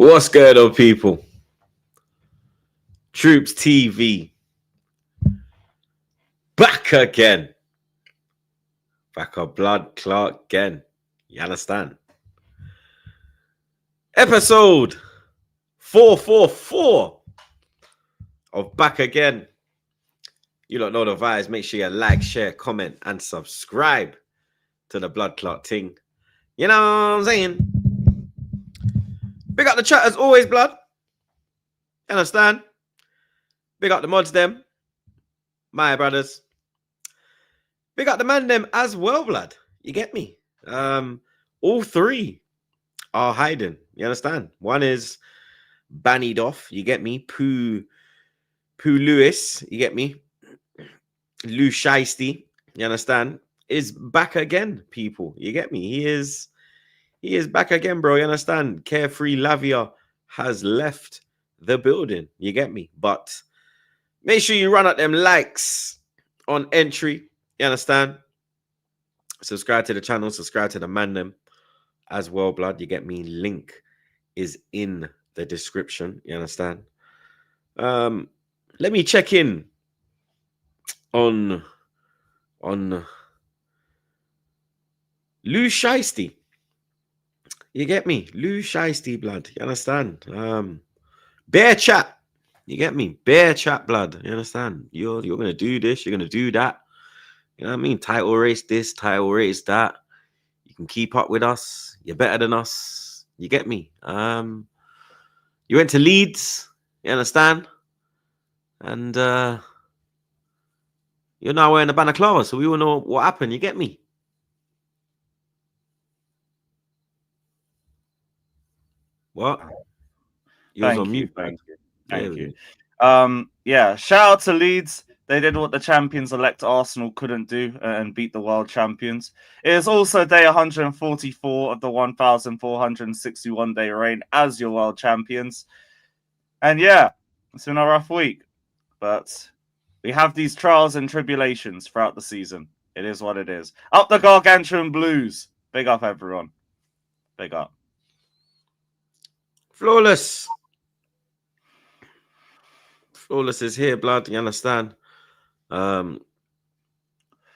What's good, old people? TroopzTV back again. Back on blood clot again. You understand? Episode 444 of Back Again. You don't know the vibes. Make sure you like, share, comment, and subscribe to the blood clot thing. You know what I'm saying? Big up the chat as always, blood. You understand? Big up the mods, them. My brothers. Big up the man, them as well, blood. You get me? All three are hiding. You understand? One is bannied off. You get me? Pooh Lewis. You get me? Lou Shiesty. You understand? Is back again, people. You get me? He is back again, bro. You understand? Carefree Lavia has left the building. You get me? But make sure you run up them likes on entry. You understand? Subscribe to the channel. Subscribe to the man them as well, blood. You get me? Link is in the description. You understand? Let me check in on Lou Shiesty. You get me? Lou Shiesty, blood. You understand? Bear chat. You get me? Bear chat, blood. You understand? You're gonna do this, you're gonna do that. You know what I mean? Title race this, title race that. You can keep up with us. You're better than us. You get me? You went to Leeds, you understand? And you're now wearing a balaclava, so we all know what happened. You get me? What? Thank you. Yeah, shout out to Leeds. They did what the champions-elect Arsenal couldn't do and beat the world champions. It is also day 144 of the 1,461-day reign as your world champions. And yeah, it's been a rough week, but we have these trials and tribulations throughout the season. It is what it is. Up the Gargantuan Blues. Big up, everyone. Big up. Flawless is here, blood. You understand?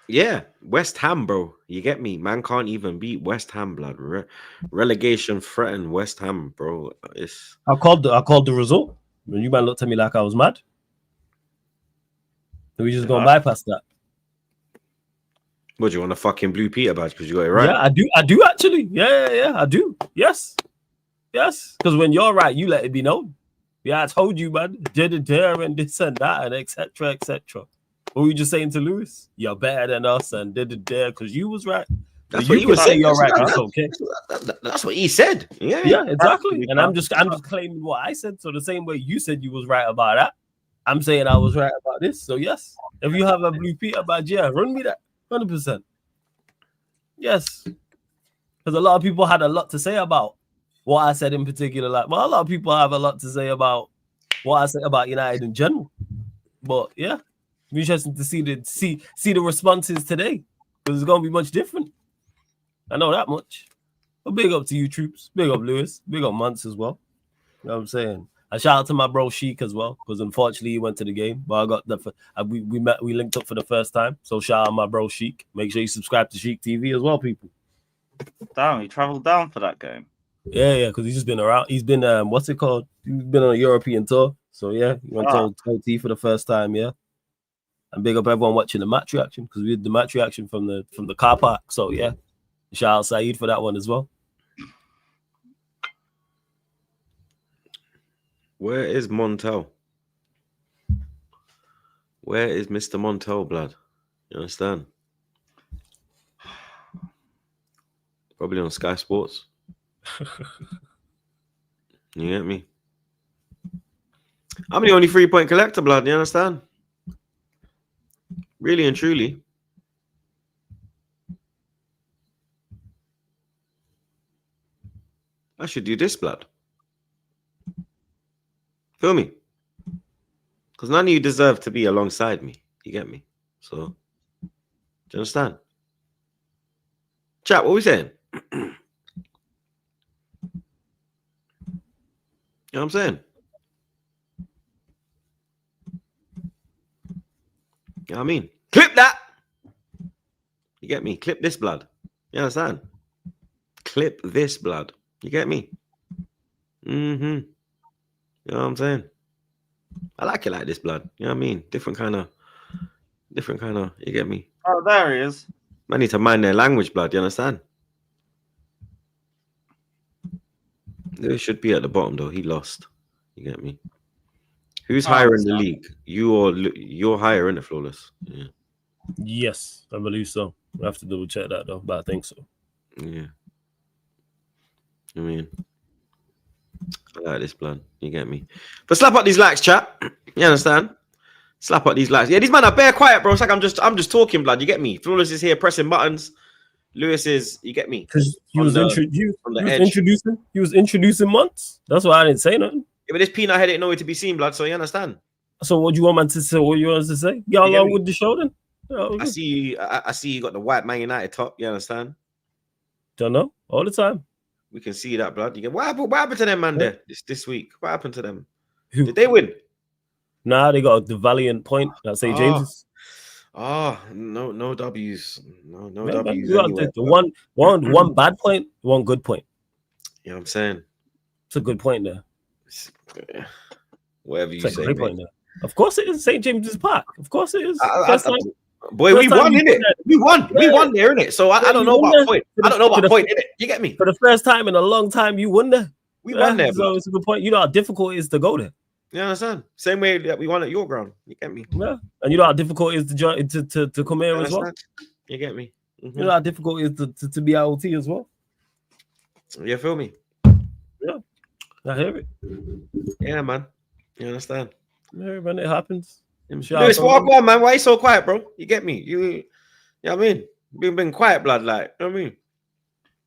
Yeah, West Ham, bro. You get me? Man can't even beat West Ham, blood. Relegation threatened West Ham, bro. I called the result. When you man looked at me like I was mad. We just gonna bypass that. What, do you want a fucking Blue Peter badge because you got it right? Yeah, I do actually. Yeah, I do. Yes. Because when you're right, you let it be known. Yeah, I told you, man. Did there and this and that and etc. etc. What were you just saying to Lewis? You're better than us and did there because you was right. That's what he was saying. You're right. That's okay. That's what he said. Yeah, exactly. And I'm just claiming what I said. So the same way you said you was right about that, I'm saying I was right about this. So yes, if you have a Blue Peter badge, yeah, run me that 100%. Yes, because a lot of people had a lot to say about what I said in particular. Like, well, a lot of people have a lot to say about what I said about United in general. But yeah, interesting to see the responses today because it's gonna be much different. I know that much. But big up to you, troops. Big up Lewis. Big up Months as well. You know what I'm saying? A shout out to my bro Sheik as well, because unfortunately he went to the game, but I got we linked up for the first time. So shout out my bro Sheik. Make sure you subscribe to Sheik TV as well, people. Damn, he traveled down for that game. Yeah, because he's just been around. He's been what's it called? He's been on a European tour. So yeah, he went to OT for the first time. Yeah, and big up everyone watching the match reaction because we did the match reaction from the car park. So yeah, shout out Saeed for that one as well. Where is Montel? Where is Mr. Montel, blood? You understand? Probably on Sky Sports. You get me? I'm the only 3-point collector, blood. You understand? Really and truly. I should do this, blood. Feel me? Because none of you deserve to be alongside me. You get me? So, do you understand? Chat, what are we saying? You know what I'm saying? You know what I mean? Clip that. You get me? Clip this blood. You understand? Clip this blood. You get me? Mm-hmm. You know what I'm saying? I like it like this blood. You know what I mean? Different kind of, you get me? Oh, there he is. I need to mind their language, blood. You understand? Lewis should be at the bottom, though. He lost. You get me? Who's higher in the league? You or you're higher in the Flawless? Yeah. Yes, I believe so. I have to double check that though, but I think so. Yeah. I mean, I like this blood. You get me? But slap up these likes, chat. You understand? Slap up these likes. Yeah, these men are bare quiet, bro. It's like I'm just talking, blood. You get me? Flawless is here pressing buttons. Lewis is, you get me? Because he was introducing months. That's why I didn't say nothing. Yeah, but this peanut head ain't nowhere to be seen, blood. So you understand? So what do you want man to say? What you want to say? Get along with the show then. Oh, I see you got the white Man United top. You understand? Don't know. All the time. We can see that, blood. You get what happened to them, man? There this week. What happened to them? Did they win? Nah, they got the valiant point at St. James's. No W's. No Yeah, W's. The one bad point, one good point. You know what I'm saying? It's a good point there. Whatever you say, point there. Of course it is St. James's Park. Of course it is. Boy, we won, innit? We won. We won there, innit? So I don't know about point. I don't know about point, innit? You get me? For the first time in a long time, you won there. We won there, so it's a good point. You know how difficult it is to go there. You understand? Same way that we won at your ground. You get me? Yeah. And you know how difficult it is to come here as well. You get me? Mm-hmm. You know how difficult it is to be IoT as well. You feel me? Yeah. I hear it. Yeah, man. You understand? Yeah, man, it happens. Lewis, walk on, man. Why you so quiet, bro? You get me? You know what I mean? We've been quiet, blood, like, you know what I mean?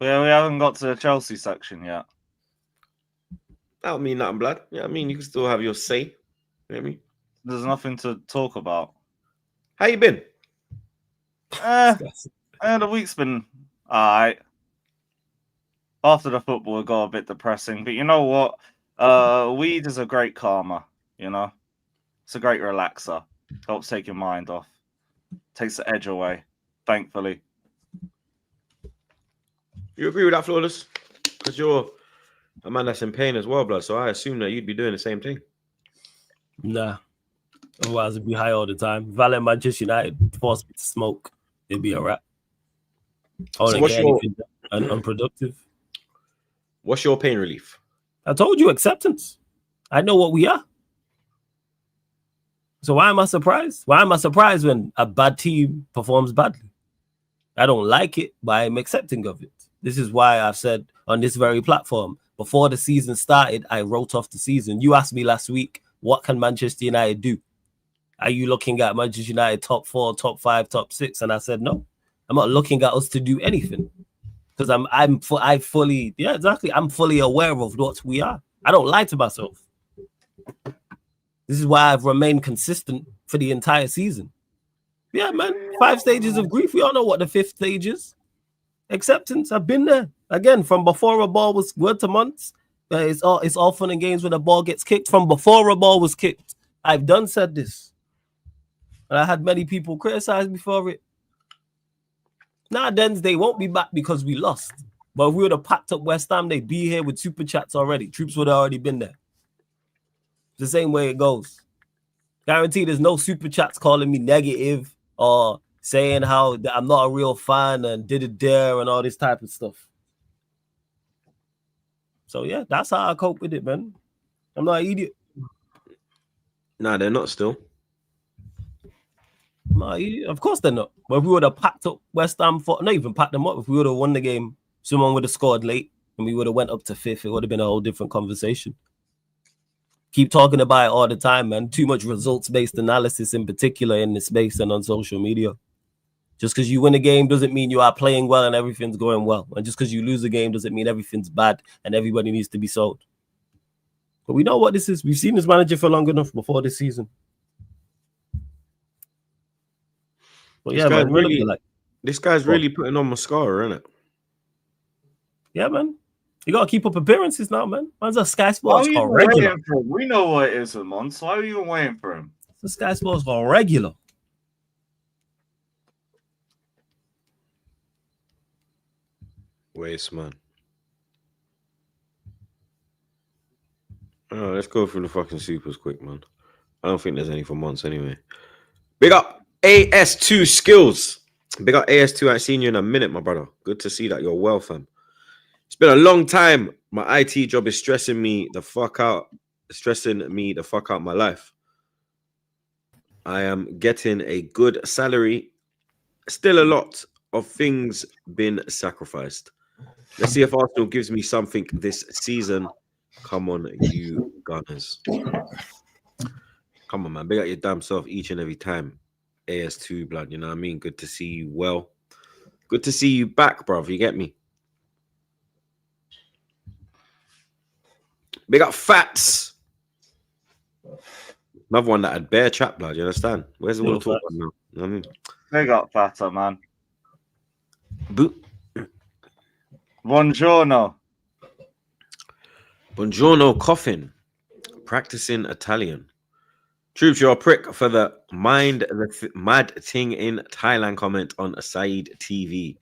Yeah, we haven't got to the Chelsea section yet. That don't mean nothing, blood. You know what I mean? You can still have your say. You know what I mean? There's nothing to talk about. How you been? The week's been alright. After the football, it got a bit depressing. But you know what? Weed is a great calmer, you know? It's a great relaxer. Helps take your mind off. Takes the edge away, thankfully. You agree with that, Flawless? Because you're a man that's in pain as well, blood. So I assume that you'd be doing the same thing. Nah. Otherwise, it'd be high all the time. If I let Manchester United force me to smoke, it'd be a wrap. Unproductive. What's your pain relief? I told you, acceptance. I know what we are. So why am I surprised? Why am I surprised when a bad team performs badly? I don't like it, but I'm accepting of it. This is why I've said on this very platform, before the season started, I wrote off the season. You asked me last week, what can Manchester United do? Are you looking at Manchester United top 4, top 5, top 6? And I said, no, I'm not looking at us to do anything. Because I'm fully aware of what we are. I don't lie to myself. This is why I've remained consistent for the entire season. Yeah, man. 5 stages of grief. We all know what the 5th stage is. Acceptance. I've been there. Again, from before a ball was word to months. It's all fun and games when the ball gets kicked. From before a ball was kicked. I've said this. And I had many people criticize me for it. Then they won't be back because we lost. But if we would have packed up West Ham, they'd be here with super chats already. Troops would have already been there. The same way it goes. Guaranteed there's no super chats calling me negative or saying how I'm not a real fan and did it there and all this type of stuff. So yeah, that's how I cope with it, man. I'm not an idiot. Nah, they're not still. Of course they're not. But if we would have packed up West Ham not even packed them up, if we would have won the game, someone would have scored late and we would have went up to 5th, it would have been a whole different conversation. Keep talking about it all the time, man. Too much results-based analysis in particular in this space and on social media. Just because you win a game doesn't mean you are playing well and everything's going well. And just because you lose a game doesn't mean everything's bad and everybody needs to be sold. But we know what this is. We've seen this manager for long enough before this season. But yeah, man, this guy's really putting on mascara, isn't it? Yeah, man. You got to keep up appearances now, man. Man's a Sky Why Sports are you even regular. waiting for him? We know what it is with Mons. Why are you even waiting for him? The Sky Sports regular. Waste, man. Oh, let's go through the fucking supers quick, man. I don't think there's any for months anyway. Big up AS2 Skills. Big up AS2. I ain't seen you in a minute, my brother. Good to see that you're well, fam. It's been a long time. My IT job is stressing me the fuck out my life. I am getting a good salary. Still a lot of things been sacrificed. Let's see if Arsenal gives me something this season. Come on, you Gunners. Come on, man. Big up your damn self each and every time. AS2 blood, you know what I mean? Good to see you well. Good to see you back, bruv. You get me? Big up Fats. Another one that had bare chat blood, you understand? Where's all the talk now? You know what I mean? Big up Fatter, man. Boot. Buongiorno. Buongiorno coffin. Practicing Italian. Troops, you're a prick for the mind the mad thing in Thailand comment on Said TV.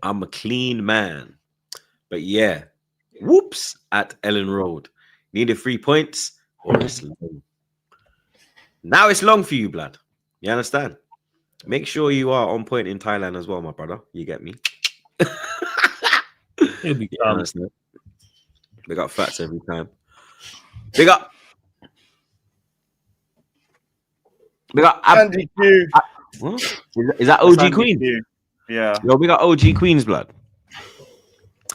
I'm a clean man. But yeah. Whoops at Ellen Road. Needed 3 points or it's long. Now it's long for you, blood. You understand? Make sure you are on point in Thailand as well, my brother. You get me? He'll be honest. Big up Fats every time. Big up. Big up Andy Q. What? Is that OG Queen? Q. Yeah. Yo, we got OG Queens, blood.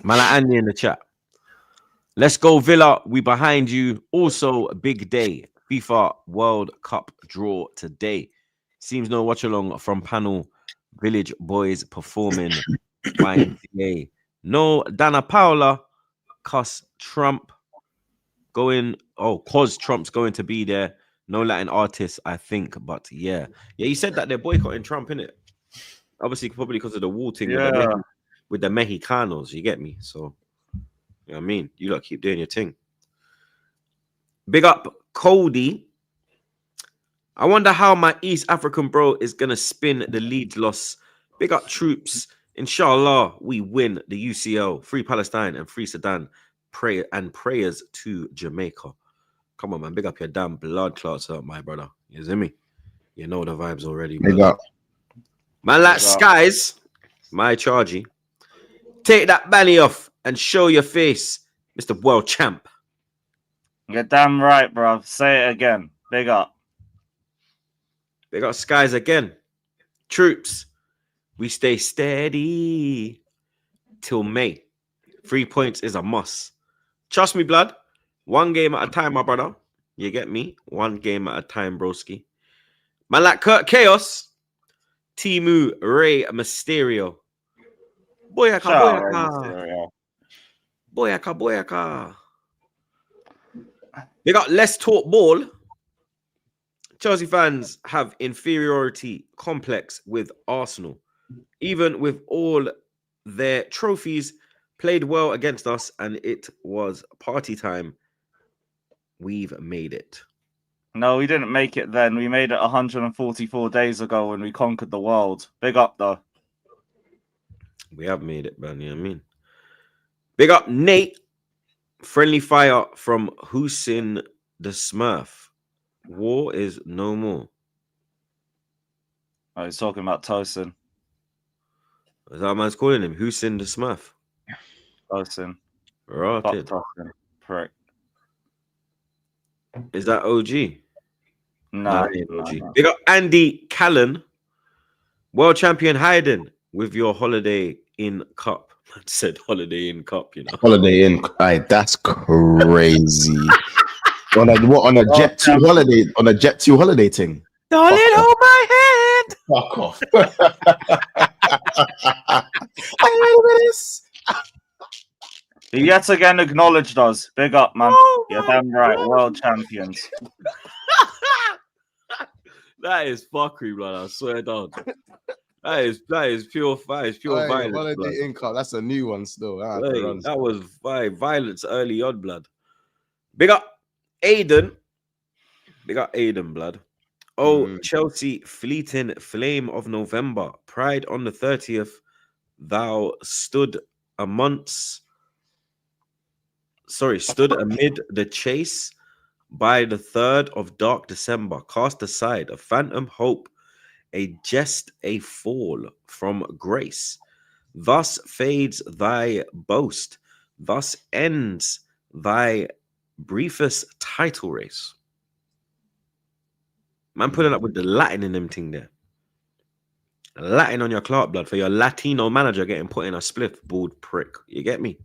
Man, like Andy in the chat. Let's go, Villa. We behind you. Also, a big day. FIFA World Cup draw today. Seems no watch along from panel. Village boys performing. YMCA. No Dana Paula. Cause Trump going. Oh, cause Trump's going to be there. No Latin artists, I think. But yeah. Yeah, you said that they're boycotting Trump, innit? Obviously, probably because of the wall thing with the Mexicanos. You get me? So. You know what I mean? You lot keep doing your thing. Big up Cody. I wonder how my East African bro is going to spin the Leeds loss. Big up Troops. Inshallah, we win the UCL. Free Palestine and free Sudan. Prayers to Jamaica. Come on, man. Big up your damn blood clots up, my brother. You see me? You know the vibes already. Big up. Man, like Skies, my chargy. Take that banny off and show your face, Mr. World Champ. You're damn right, bro. Say it again. Big up. Big up Skies again. Troops, we stay steady till May. 3 points is a must. Trust me, blood. One game at a time, my brother. You get me? One game at a time, broski. Man, like Kurt Chaos, Timu Ray Mysterio. Boyaka. Boyaka. They got Let's Talk Ball. Chelsea fans have inferiority complex with Arsenal. Even with all their trophies, played well against us, and it was party time. We've made it. No, we didn't make it then. We made it 144 days ago when we conquered the world. Big up, though. We have made it, man. You know what I mean? Big up, Nate. Friendly fire from Hussein the Smurf. War is no more. Oh, he's talking about Tosin. Is that what man's calling him? Hussein the Smurf. Tosin. Right. Tosin. Prick. Is that OG? No. OG. Big up Andy Callan. World champion Hayden with your Holiday Inn Cup. I said Holiday Inn Cup, you know. Holiday Inn. Aye, that's crazy. On a Jet 2 holiday, on a Jet 2 holiday thing. Darling, hold my hand. Fuck off. He yet again acknowledged us. Big up, man. You're damn right. World champions. That is fuckery, blood. I swear down. That is pure violence, Holiday blood. income. That's a new one still. I have to Hey, run. that was violence early on, blood. Big up Aiden. Big up Aiden, blood. Oh, Chelsea, fleeting flame of November. Pride on the 30th. Thou stood amid the chase by the 3rd of dark December. Cast aside a phantom hope, a jest, a fall from grace. Thus fades thy boast. Thus ends thy briefest title race. Man, pulling up with the Latin in them thing there. Latin on your Clark, blood, for your Latino manager getting put in a spliff, bald prick. You get me?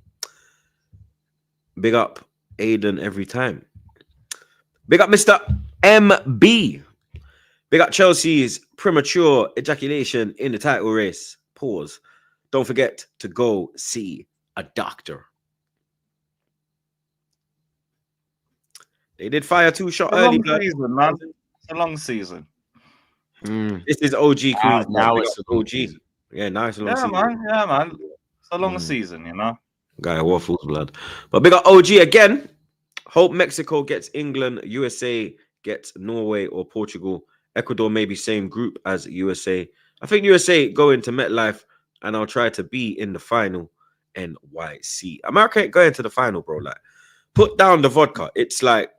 Big up Aiden every time. Big up Mr. MB. Big up Chelsea's premature ejaculation in the title race. Pause. Don't forget to go see a doctor. They did fire 2-shot early, blood. Season, man. It's a long season. This is OG Queens. Now it's OG. Yeah, now it's a long season. Yeah, man. It's a long season, you know. Guy waffles, blood. But big up OG again. Hope Mexico gets England, USA gets Norway or Portugal. Ecuador maybe same group as USA. I think USA go into MetLife and I'll try to be in the final. NYC. America ain't going to the final, bro. Like, put down the vodka. It's like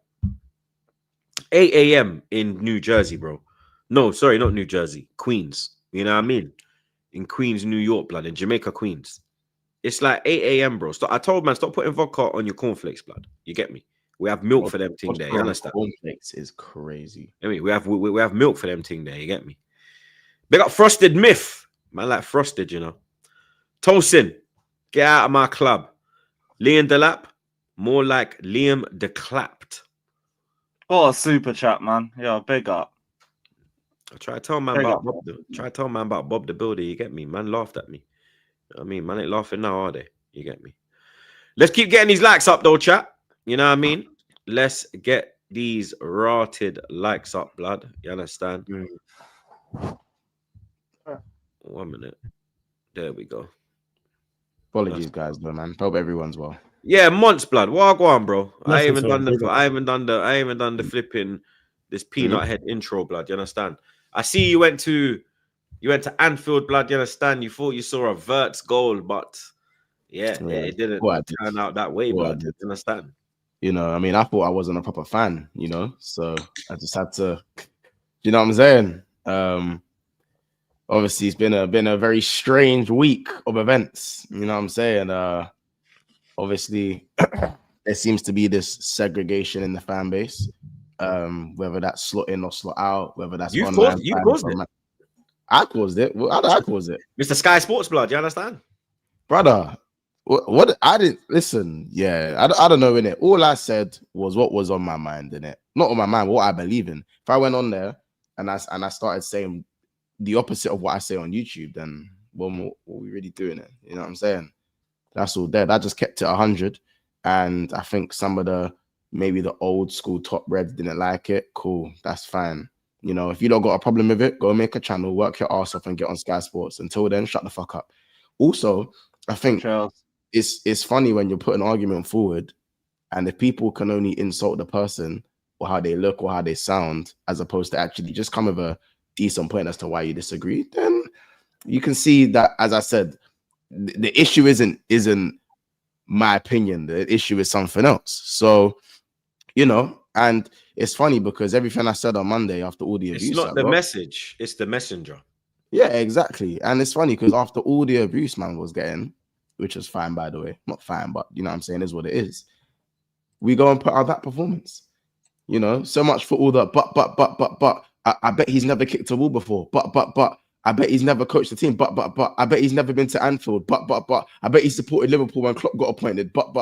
8 a.m. in New Jersey, bro. No, sorry, not New Jersey. Queens. You know what I mean? In Queens, New York, blood. In Jamaica, Queens. It's like 8 a.m., bro. I told man, stop putting vodka on your cornflakes, blood. You get me? We have milk for them thing there. You understand? Cornflakes is crazy. I mean, we have milk for them thing there. You get me? Big up Frosted Myth. Man, like Frosted, you know. Tosin, get out of my club. Liam Delap, more like Liam Declapped. What a super chat, man. Yeah, big up. I try to tell man about Bob the Builder. You get me? Man laughed at me. You know what I mean, man ain't laughing now, are they? You get me? Let's keep getting these likes up, though, chat. You know what I mean? Let's get these rotted likes up, blood. You understand? 1 minute. There we go. Apologies, guys, though, man. Hope everyone's well. Yeah, months, blood. What go on, bro? I Nothing, haven't sorry, done the. bro. I haven't done the flipping this peanut head intro, blood. You understand? I see you went to Anfield, blood. You understand? You thought you saw a Verts goal, but it didn't turn out that way, blood. You understand? You know, I mean, I thought I wasn't a proper fan, you know, so I just had to, you know what I'm saying? Obviously, it's been a very strange week of events, you know what I'm saying? Obviously, there seems to be this segregation in the fan base, whether that's slot in or slot out, whether that's you caused it. I caused it. How did I cause it? Mr. Sky Sports, blood. You understand? Brother, what I didn't listen. Yeah, I don't know, innit? All I said was what was on my mind, innit? Not on my mind, what I believe in. If I went on there and I started saying the opposite of what I say on YouTube, then what we really doing it? You know what I'm saying? That's all dead. I just kept it 100, and I think some of maybe the old school top reds didn't like it. Cool, that's fine. You know, if you don't got a problem with it, go make a channel, work your ass off, and get on Sky Sports. Until then, shut the fuck up. Also, I think it's funny when you put an argument forward, and if people can only insult the person or how they look or how they sound, as opposed to actually just come with a decent point as to why you disagree, then you can see that, as I said, the issue isn't my opinion. The issue is something else. So, you know, and it's funny because everything I said on Monday after all the abuse, it's not the message, it's the messenger. Yeah, exactly. And it's funny because after all the abuse man was getting, which was fine, by the way, not fine, but you know what I'm saying, is what it is. We go and put out that performance. You know, so much for all the but. I bet he's never kicked a ball before. But. I bet he's never coached the team. But. I bet he's never been to Anfield. But. I bet he supported Liverpool when Klopp got appointed. But.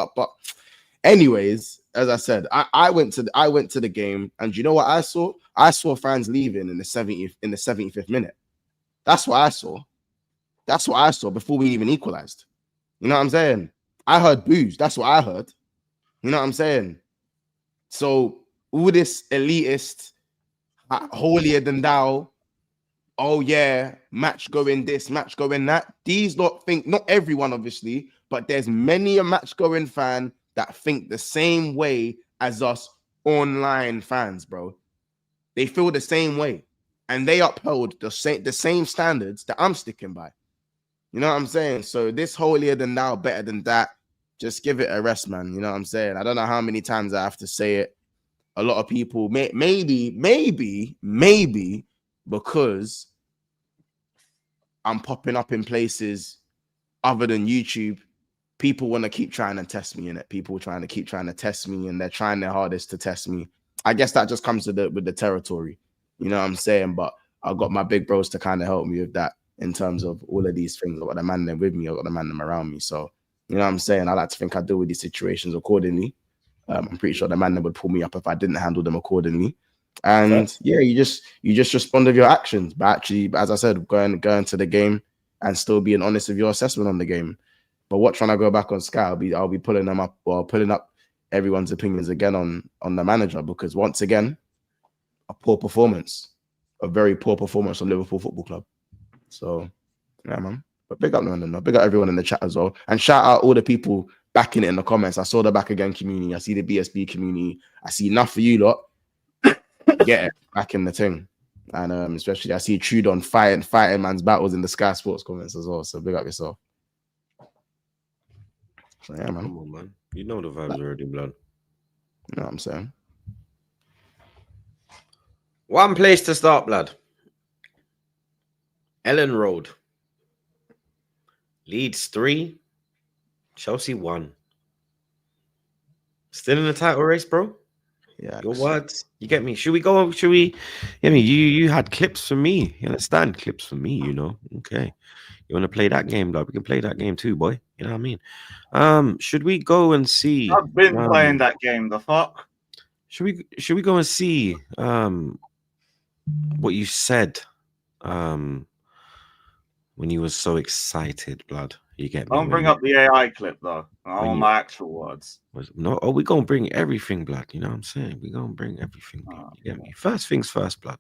Anyways, as I said, I went to the game, and you know what I saw? I saw fans leaving in the 75th minute. That's what I saw. That's what I saw before we even equalized. You know what I'm saying? I heard boos. That's what I heard. You know what I'm saying? So all this elitist, holier than thou oh yeah, match going this, match going that. These lot think, not everyone obviously, but there's many a match going fan that think the same way as us online fans, bro. They feel the same way, and they uphold the same standards that I'm sticking by. You know what I'm saying? So this holier than thou, better than that. Just give it a rest, man. You know what I'm saying? I don't know how many times I have to say it. A lot of people maybe because I'm popping up in places other than YouTube, people want to keep trying to test me in it. People trying to keep trying to test me, and they're trying their hardest to test me. I guess that just comes with the territory. You know what I'm saying? But I've got my big bros to kind of help me with that in terms of all of these things. I've got the man them with me, I've got the man them around me. So, you know what I'm saying? I like to think I deal with these situations accordingly. I'm pretty sure the man would pull me up if I didn't handle them accordingly. And yeah, you just respond with your actions. But actually, as I said, going to the game and still being honest with your assessment on the game. But trying to go back on Sky, I'll be pulling them up or pulling up everyone's opinions again on the manager, because once again, a poor performance, a very poor performance on Liverpool Football Club. So yeah, man. But big up London, big up everyone in the chat as well, and shout out all the people backing it in the comments. I saw the Back Again community. I see the BSB community. I see enough for you lot. Get it back in the thing. And especially I see Trudon fighting man's battles in the Sky Sports comments as well. So big up yourself. So yeah, man. Come on, man. You know the vibes already, blood. You know what I'm saying? One place to start, blood. Ellen Road. Leeds 3. Chelsea 1. Still in the title race, bro? Yeah. Your words. You get me? Should we go? Should we? I mean, you had clips for me. You understand? Clips for me, you know. Okay. You want to play that game, dog? We can play that game too, boy. You know what I mean? Should we go and see? I've been playing that game. The fuck? Should we go and see what you said when you were so excited, blood? You get me? Don't bring up the AI clip though. I want my actual words. No, we're gonna bring everything, blood. You know what I'm saying? We're gonna bring everything, blood. You get me? First things first, blood.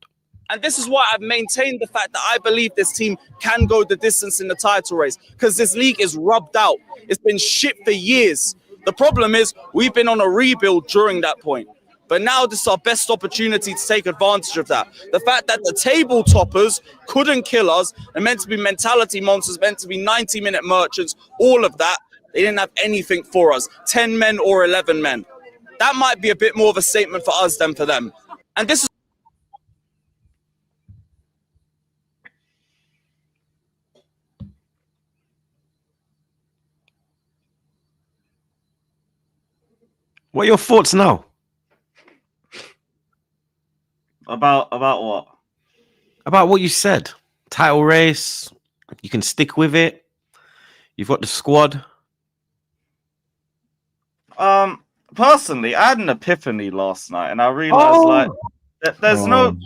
And this is why I've maintained the fact that I believe this team can go the distance in the title race, because this league is rubbed out. It's been shit for years. The problem is we've been on a rebuild during that point. But now this is our best opportunity to take advantage of that. The fact that the table toppers couldn't kill us, and meant to be mentality monsters, meant to be 90-minute merchants, all of that, they didn't have anything for us. 10 men or 11 men. That might be a bit more of a statement for us than for them. And this is What are your thoughts now? About what? About what you said. Title race. You can stick with it. You've got the squad. Personally, I had an epiphany last night, and I realized there's no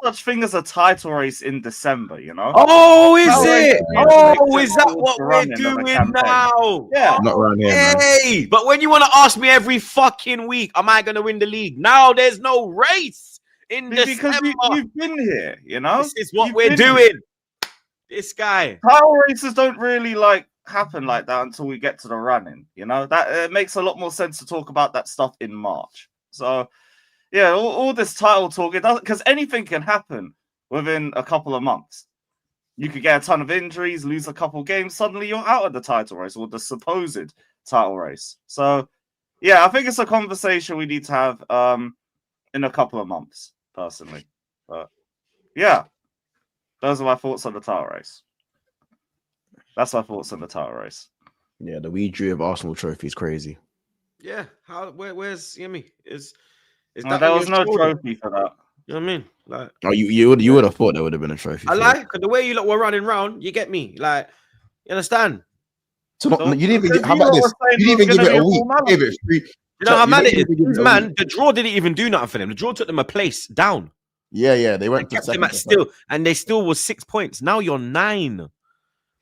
such thing as a title race in December, you know? Oh, is it? Oh, is that what we're doing now? Yeah. Not around here, man. Hey, but when you want to ask me every fucking week, am I going to win the league? Now there's no race in Because December. you've been here, you know? This is what we're doing. This guy. Title races don't really happen like that until we get to the running, you know? That it makes a lot more sense to talk about that stuff in March. So yeah, all this title talk, it doesn't, because anything can happen within a couple of months. You could get a ton of injuries, lose a couple games, suddenly you're out of the title race or the supposed title race. So yeah, I think it's a conversation we need to have in a couple of months, personally. But yeah, those are my thoughts on the title race. That's my thoughts on the title race. Yeah, the we drew of Arsenal trophy is crazy. Yeah, where's Yemi? There was no trophy for that. You know what I mean? Like, Oh, you would have thought there would have been a trophy. I like because the way you lot were running around, you get me. Like, you understand? So you didn't even get, how about this? You didn't even give it a week. Give it 3. You know how mad it is, man. The draw didn't even do nothing for them. The draw took them a place down. Yeah, they went and kept them at still, and they still was 6 points. Now you're 9.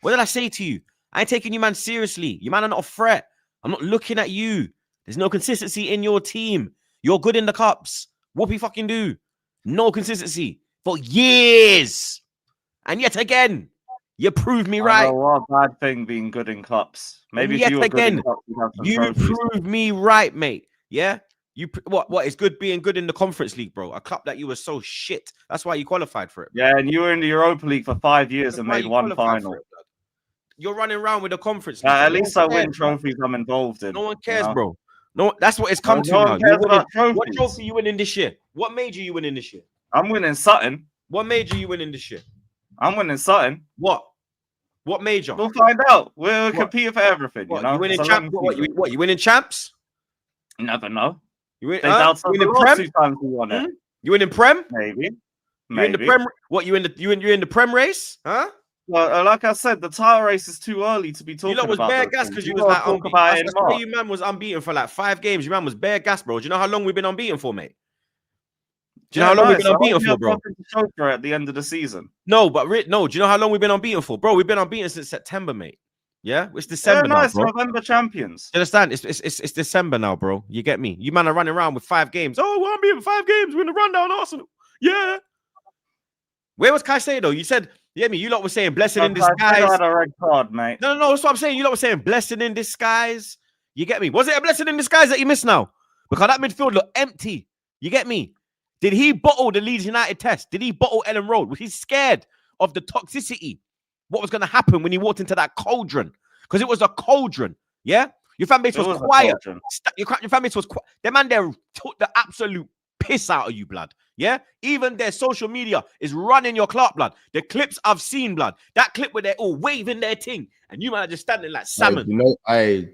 What did I say to you? I ain't taking you, man, seriously. You man are not a threat. I'm not looking at you. There's no consistency in your team. You're good in the cups. What we fucking do? No consistency. for years. And yet again, you proved me I right. know what a bad thing being good in cups. Maybe And if yet you were good in again, cups, you'd have some you trophies. proved me right, mate. Yeah? What is good being good in the Conference League, bro? A cup that you were so shit. That's why you qualified for it. Yeah, and you were in the Europa League for 5 years That's and why made you one qualified final. for it, blood. You're running around with the Conference League. At No least one I win cares, trophies I'm involved in. No one cares, you know? bro. No, that's what it's come to No now. one You're cares winning. about trophies. What trophy you winning this year? What major you winning this year? I'm winning something. What major you winning this year? I'm winning something. What? What major? We'll find out. We're What? competing for everything. What? You know, You winning It's a champ? long What? season. You winning champs? You never know. You win, They doubted us you the winning last Prem? 2 times we won it. You winning Prem? Maybe. You in the Maybe. Prem? What? You in the Prem race? Huh? Well, like I said, the title race is too early to be talking You lot was about. bare those gas things. because you You was gotta like talk unbeaten. about I it in swear March. you man was unbeaten for like 5 games. You man was bare gas, bro. Do you know how long we've been unbeaten for, mate? Do you know how long we've been unbeaten for, bro? To show for at the end of the season. No, but no. Do you know how long we've been unbeaten for, bro? We've been unbeaten since September, mate. Yeah, it's December now, bro. November champions. You understand? It's December now, bro. You get me? You man are running around with 5 games. Oh, we're unbeaten 5 games. We're in the rundown Arsenal. Yeah. Where was Caicedo? You said, you get me? You lot were saying blessing in disguise. I had a red card, mate. No, that's what I'm saying. You lot were saying blessing in disguise. You get me? Was it a blessing in disguise that you missed now? Because that midfield looked empty. You get me? Did he bottle the Leeds United test? Did he bottle Ellen Road? Was he scared of the toxicity? What was going to happen when he walked into that cauldron? Because it was a cauldron. Yeah? Your fan base was quiet. Your fan base was quiet. The man there took the absolute piss out of you, blood. Yeah? Even their social media is running your clock, blood. The clips I've seen, blood. That clip where they're all waving their thing and you man are just standing like salmon.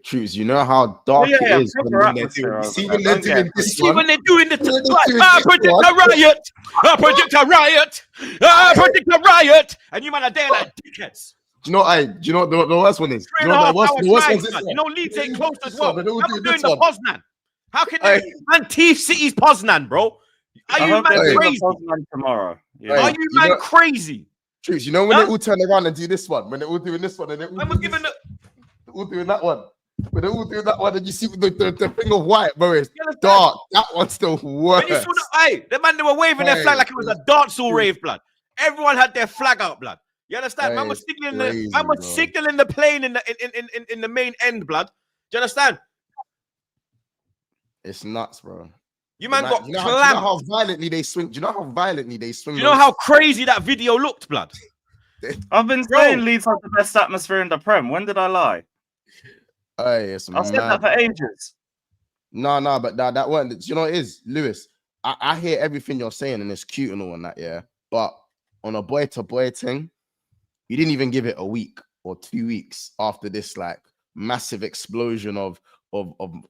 Troops, you know how dark it is when they're doing this. When they're doing this I predict a riot. I predict a riot. I predict a riot. And you man are there like dickheads. Do you know what the worst one is? Do you know what the worst one is? You know Leeds ain't close as well. How are we doing the Poznan? How can they man Thief City's Poznan, bro? Are you man crazy? Tomorrow. Yeah. Are you man crazy? Truth, you know when they all turn around and do this one, when they're all doing this one, and they're all doing that one. When they're all doing that one, and you see the thing of white, bro, it's dark. That one's still worse. The man, they were waving their flag like it was a dancehall rave, blood. Everyone had their flag out, blood. You understand? Man was signaling the plane in the main end, blood. Do you understand? It's nuts, bro. You man got you know how violently they swing. Do you know how violently they swing? Do you know how crazy that video looked, blood? I've been saying Leeds have the best atmosphere in the Prem. When did I lie? I've said that for ages. No, but that weren't. You know what it is, Lewis? I hear everything you're saying and it's cute and all and that, yeah. But on a boy-to-boy thing, you didn't even give it a week or 2 weeks after this like massive explosion of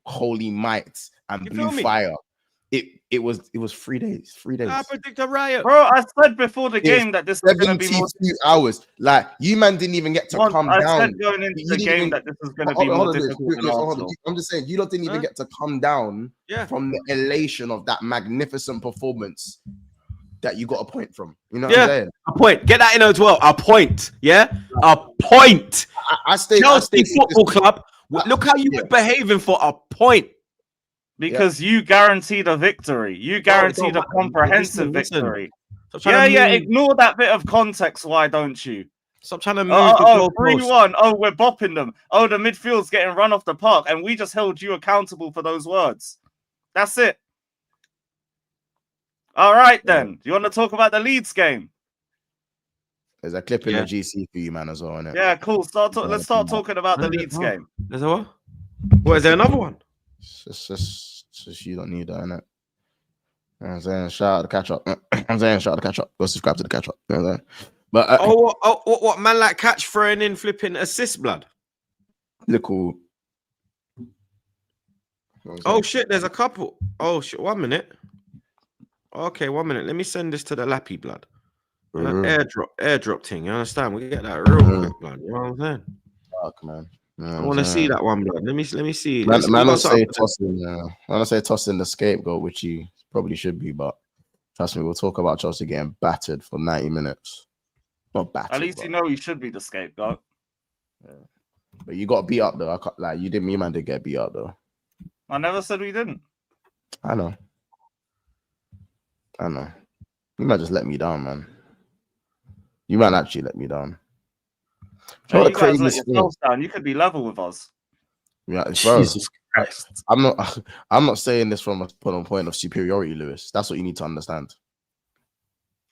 holy might and blue fire. It was 3 days. 3 days. I predict a riot, bro. I said before the game that this was going to be more 72 hours. Like you man didn't even get to come down. I said going into the game that this was going to be more difficult. I'm just saying you don't didn't even get to come down from the elation of that magnificent performance that you got a point from. You know what I'm saying? A point. Get that in as well. A point. Yeah, a point. I stay. Chelsea Football Club. Look how you were behaving for a point. Because you guaranteed a victory. You guaranteed a comprehensive victory. Yeah. Ignore that bit of context. Why don't you? Stop trying to move the 3-1. Oh, we're bopping them. Oh, the midfield's getting run off the park. And we just held you accountable for those words. That's it. All right, then. Do you want to talk about the Leeds game? There's a clip in the GC for you, man, as well, innit? Yeah, cool. Let's start talking about the Leeds game. There's a what? What, is there another one? It's just you don't need that, innit? You know what I'm saying? Shout out to catch up. I'm saying shout out to catch up. Go subscribe to the catch up. You know what I'm saying? But what man like catch throwing in flipping assist, blood? Little. Oh shit, there's a couple. Oh shit, 1 minute. Okay, 1 minute. Let me send this to the lappy, blood. Airdrop thing. You understand? We get that real quick, blood. You know what I'm saying? Fuck, man. I want to see that one, blood. Let me see. Man, I say tossing the scapegoat, which he probably should be, but trust me, we'll talk about Chelsea getting battered for 90 minutes. Not battered. At least you know he should be the scapegoat. Yeah. But you got beat up though. You didn't. You man did get beat up though. I never said we didn't. I know. You might just let me down, man. You might actually let me down. Hey, you guys let yourselves down. You could be level with us. Yeah, bro, Jesus Christ. I'm not saying this from a point of superiority, Lewis. That's what you need to understand.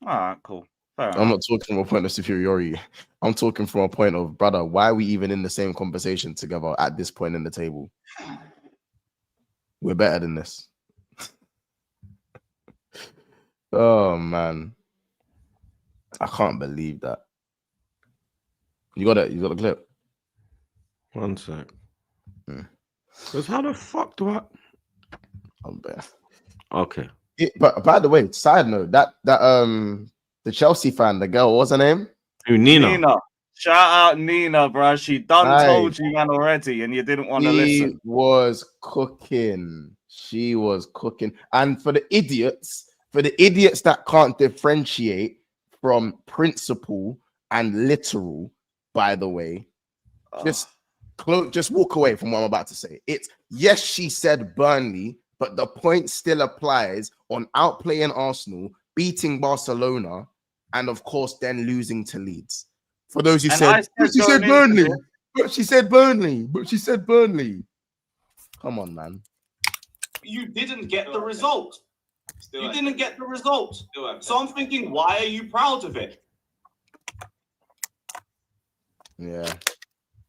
All right, cool. Fair I'm enough. not talking from a point of superiority. I'm talking from a point of, brother, why are we even in the same conversation together at this point in the table? We're better than this. Oh man, I can't believe that. You got it. You got the clip. 1 sec. Hmm. Because how the fuck do I? I'm better. Okay. But by the way, side note, that the Chelsea fan, the girl, what's her name? Who, Nina? Nina. Shout out Nina, bro. She done told you, man, already, and you didn't want to listen. She was cooking. She was cooking. And for the idiots that can't differentiate from principle and literal, by the way, just walk away from what I'm about to say. It's yes, she said Burnley, but the point still applies on outplaying Arsenal, beating Barcelona, and of course then losing to Leeds. For those who said she said Burnley, but she said Burnley. Come on, man. You didn't get the result. You didn't get the result. So I'm thinking, why are you proud of it? Yeah.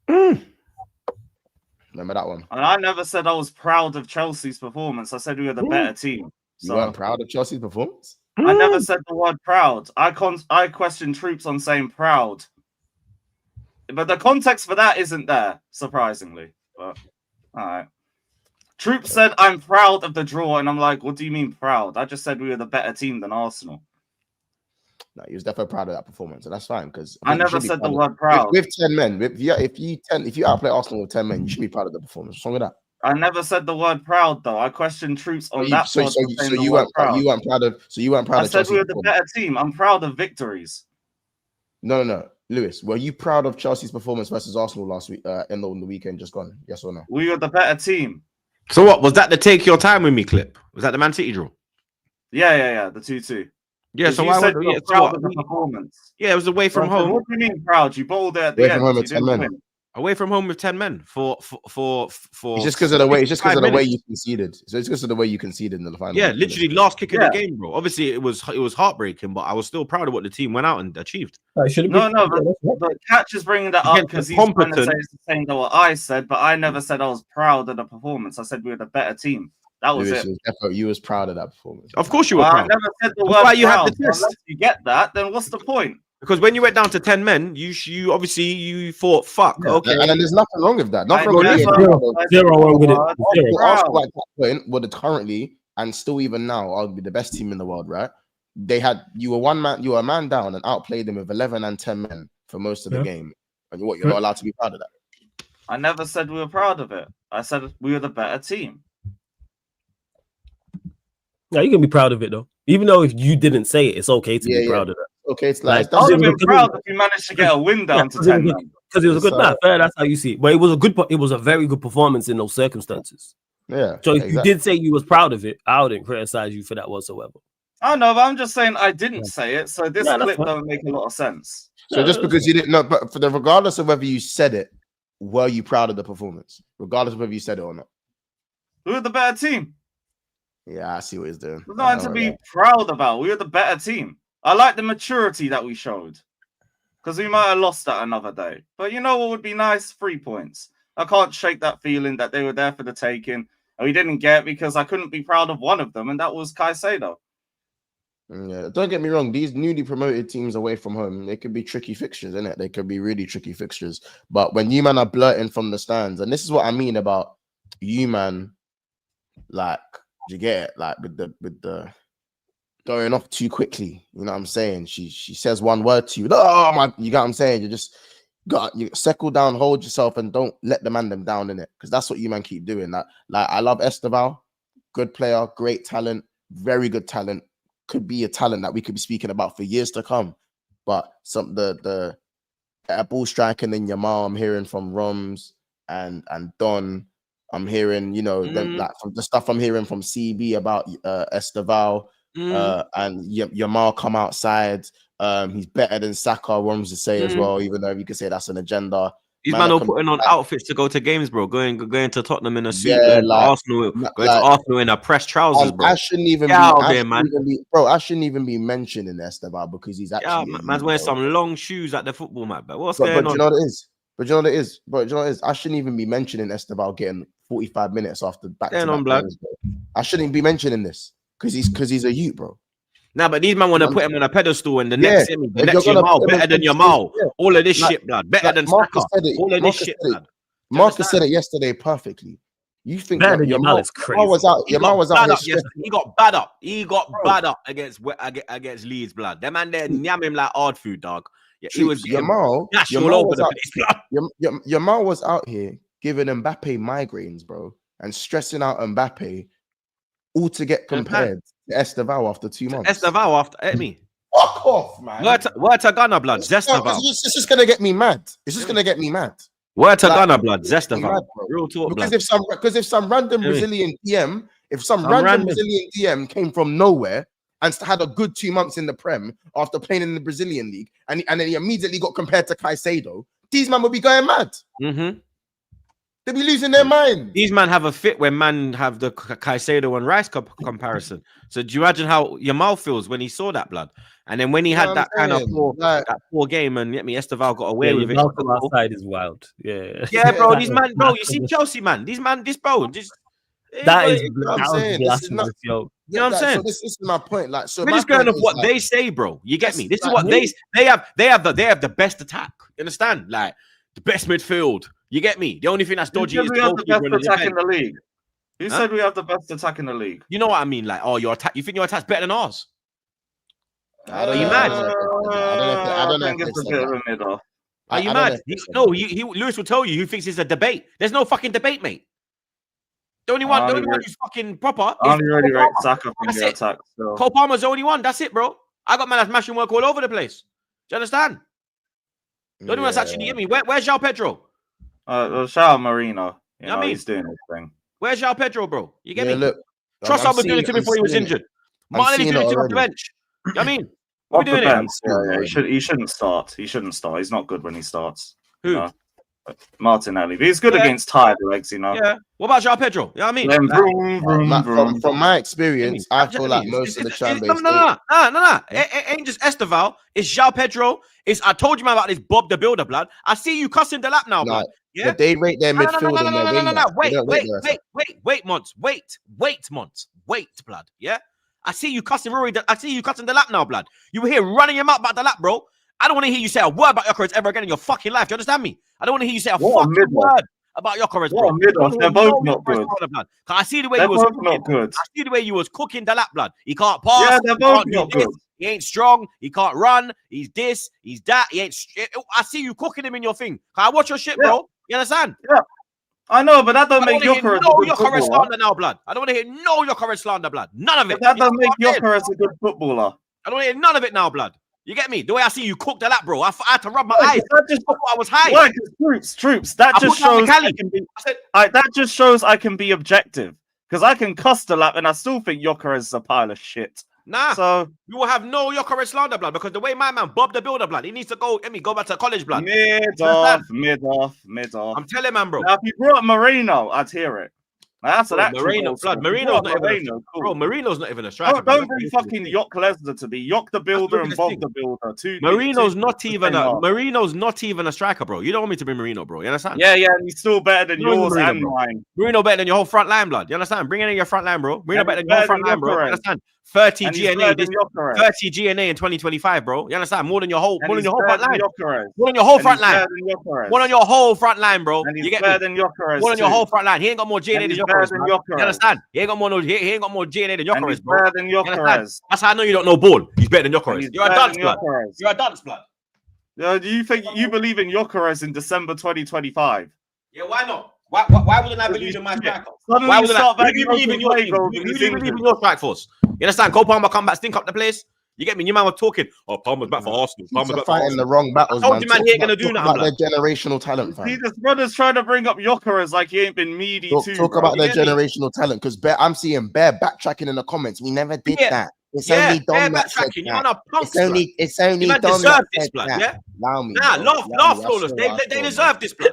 Remember that one? And I never said I was proud of Chelsea's performance. I said we were the better team. You weren't proud of Chelsea's performance? I never said the word proud. I question Troops on saying proud. But the context for that isn't there, surprisingly. But all right. Troops said I'm proud of the draw, and I'm like, what do you mean proud? I just said we were the better team than Arsenal. No, he was definitely proud of that performance, and that's fine because I never said the word proud. With 10 men, if you outplay Arsenal with 10 men, you should be proud of the performance. What's wrong with that? I never said the word proud though. I questioned Troops on that. So you weren't proud of. I said we were the better team. I'm proud of victories. No, Lewis, were you proud of Chelsea's performance versus Arsenal last week? In the weekend just gone? Yes or no? We were the better team. So what was that? The take your time with me clip? Was that the Man City draw? Yeah. The 2-2. Yeah. So why said we were proud of the performance? Yeah, it was away from home. What do you mean proud? You bowled it at the end. Away from home with 10 men. Away from home with 10 men for it's just because of the way. It's just because of the way you conceded. So it's because of the way you conceded in the final. Yeah, literally last kick of the game, bro. Obviously, it was heartbreaking, but I was still proud of what the team went out and achieved. But Catch is bringing that up because he's trying to say it's the same to what I said, but I never said I was proud of the performance. I said we were the better team. That was it. You was proud of that performance. Of course you were proud. I never said the word why you proud. have the test. Unless you get that, then what's the point? Because when you went down to 10 men, you obviously thought, fuck, okay. And then there's nothing wrong with that. Nothing wrong with zero wrong with it. Arsenal at that point would currently, and still even now, arguably the best team in the world, right? You were a man down and outplayed them with 11 and 10 men for most of the game. And you're not allowed to be proud of that. I never said we were proud of it. I said we were the better team. Yeah, you can be proud of it though. Even though if you didn't say it, it's okay to be proud of that. Okay, it's like I would have been proud if you managed to get a win down to 10 because it was a good fair. That's how you see it. But it was a very good performance in those circumstances. Yeah. So if you did say you was proud of it, I wouldn't criticize you for that whatsoever. I know, but I'm just saying I didn't say it, so this clip don't make a lot of sense. So just because you didn't know, but regardless of whether you said it, were you proud of the performance? Regardless of whether you said it or not. We were the better team. Yeah, I see what he's doing. There's nothing to be proud about. We were the better team. I like the maturity that we showed. Because we might have lost that another day. But you know what would be nice? 3 points. I can't shake that feeling that they were there for the taking. And we didn't get because I couldn't be proud of one of them. And that was Caicedo. Yeah, don't get me wrong. These newly promoted teams away from home, they could be tricky fixtures, innit? They could be really tricky fixtures. But when you man are blurting from the stands, and this is what I mean about you man, like, you get it? Like with the going off too quickly. You know what I'm saying? She says one word to you. Oh my, you got what I'm saying? You settle down, hold yourself, and don't let the man them down in it. Because that's what you man keep doing. Like I love Esteval, good player, great talent, very good talent. Could be a talent that we could be speaking about for years to come. But the ball striking in Yamal, I'm hearing from Roms and Don. I'm hearing, like from the stuff I'm hearing from CB about Esteval. and Yamal come outside. He's better than Saka, one was to say as well, even though you could say that's an agenda. These man are putting on outfits to go to games, bro. Going to Tottenham in a suit, going to Arsenal in a pressed trousers, bro. I shouldn't even I shouldn't even be mentioning Esteban because he's actually man's wearing some long shoes at the football match. But what's going on? But you know what it is? I shouldn't even be mentioning Esteban getting 45 minutes after back to back games, bro. I shouldn't be mentioning this because he's a youth, bro. Nah, but these man want to put him on a pedestal and the next Yamal, better than Yamal. All of this shit, blood. Better than Saka. All of this shit, blood. Marcus said it yesterday perfectly. You think Yamal is crazy? Yamal was out here. He got bad up. He got bad up against Leeds, blood. Them man there nyam him like hard food, dog. Yeah, he was Yamal all over the place. Yamal was out here giving Mbappe migraines, bro, and stressing out Mbappe, all to get compared to Esteval after 2 months. Esteval after me. Fuck off, man. Word to Ghana, blood. Zesteval. It's just gonna get me mad. It's just gonna get me mad. Word to Ghana, blood. Zesteval. Real talk, because blood. if some random Brazilian DM, Brazilian DM came from nowhere and had a good 2 months in the Prem after playing in the Brazilian league, and then he immediately got compared to Caicedo, these man would be going mad. They'd be losing their mind. These man have a fit when man have the Caicedo and Rice comparison. So do you imagine how Yamal feels when he saw that, blood? And then when he had that kind of poor game, and Esteval got away with it. From outside is wild. Yeah, bro. These man, bro. You see Chelsea, man. These bro. That is you know what I'm saying. You know what I'm saying? So this is my point. Like, so we're just going off what they say, bro. You get me? This is what they have. They have the best attack. You understand? Like the best midfield. You get me? The only thing that's dodgy is we have the best attack in the league. Who said we have the best attack in the league? You know what I mean? Like, your attack. You think your attack's better than ours? Are you mad? I don't know. It's a bit of a middle. Are you mad? Lewis will tell you who thinks it's a debate. There's no fucking debate, mate. The only one who's fucking proper. I only really rate Saka from the attack. So. Cole Palmer's the only one. That's it, bro. I got man that's mashing work all over the place. Do you understand? The only one that's actually me. Where's João Pedro? Shout out Marino. You know, he's doing his thing. Where's João Pedro, bro? You get me? Look, Trossard was doing it to me before he was injured. Martinelli doing it to him off the bench. You know what I mean? What are we doing? He shouldn't start. He's not good when he starts. Who? You know? Martinelli. But he's good against tired legs, you know. Yeah. What about João Pedro? You know what I mean? From my experience, I feel like most of the fan base. No. It ain't just Esteval. It's João Pedro. I told you, man, about this Bob the Builder, blood. I see you cussing the lap now, blood. Yeah, they rate their midfield and their wing. Wait, Monts. Wait, blood. Yeah. I see you cussing Rory. I see you cussing the lap now, blood. You were here running him out about the lap, bro. I don't want to hear you say a word about Gyökeres ever again in your fucking life. Do you understand me? I don't want to hear you say a fucking word about Gyökeres, bro. They're both not good. I see the way you was not good. I see the way you was cooking the lap, blood. He can't pass. Yeah, they're both not good. He ain't strong. He can't run. He's this. He's that. He ain't. I see you cooking him in your thing. Can I watch your shit, bro? You understand? Yeah. I know, but that don't make Gyökeres Gyökeres slander now, blood. I don't want to hear no Gyökeres slander, blood. None of it. But that don't make Gyökeres a good footballer. I don't want to hear none of it now, blood. You get me? The way I see you cook the lap, bro. I had to rub my eyes. I was high. Why? Troops. That just shows that just shows I can be objective. Because I can cuss the lap and I still think Gyökeres is a pile of shit. Nah. So you will have no Gyökeres slander, blood, because the way my man Bob the Builder, blood, he needs to go back to college, blood. Mid off. I'm telling man, bro. Now, if you brought Marino, I'd hear it. That's Marino's not even Marino's not even a striker. Don't bring fucking Jock Lesnar to be Jock the Builder and Bob the Builder. Marino's not even a striker, bro. You don't want me to bring Marino, bro. You understand? Yeah, and he's still better than yours and mine. Marino better than your whole front line, blood. You understand? Bring it in your front line, bro. Marino better than your front line, bro. You understand? 30 GNA in 2025, bro. You understand? More than your whole front line. More than your whole front line. More than your whole front line, bro. You get me? More than your whole front line. He ain't got more GNA than Gyökeres. You understand? He ain't got more GNA than Gyökeres, bro. Better than Gyökeres. That's how I know you don't know ball. He's better than Gyökeres. You're a dunce, blood. You're a dunce, blood. Do you think you believe in Gyökeres in December 2025? Yeah, why not? Why wouldn't I believe in my striker? Why wouldn't I? Who do you believe in your strike force? You understand? Cole Palmer come back, stink up the place. You get me? Your man was talking. Oh, Palmer's back for Arsenal. Palmer's back fighting the wrong battles, man. Man, he ain't gonna do nothing. About their generational talent, fam. See, this brother's trying to bring up Gyökeres like he ain't been meaty too. Talk about their generational talent, because I'm seeing Bear backtracking in the comments. We never did that. It's Yeah, only they're Dom that said backtracking. You're that. on a punk. It's only You man Dom deserve that this, said blood. that. Yeah. Allow me. Nah, bro. laugh, Allow me. flawless. I They saw, deserve this, blood.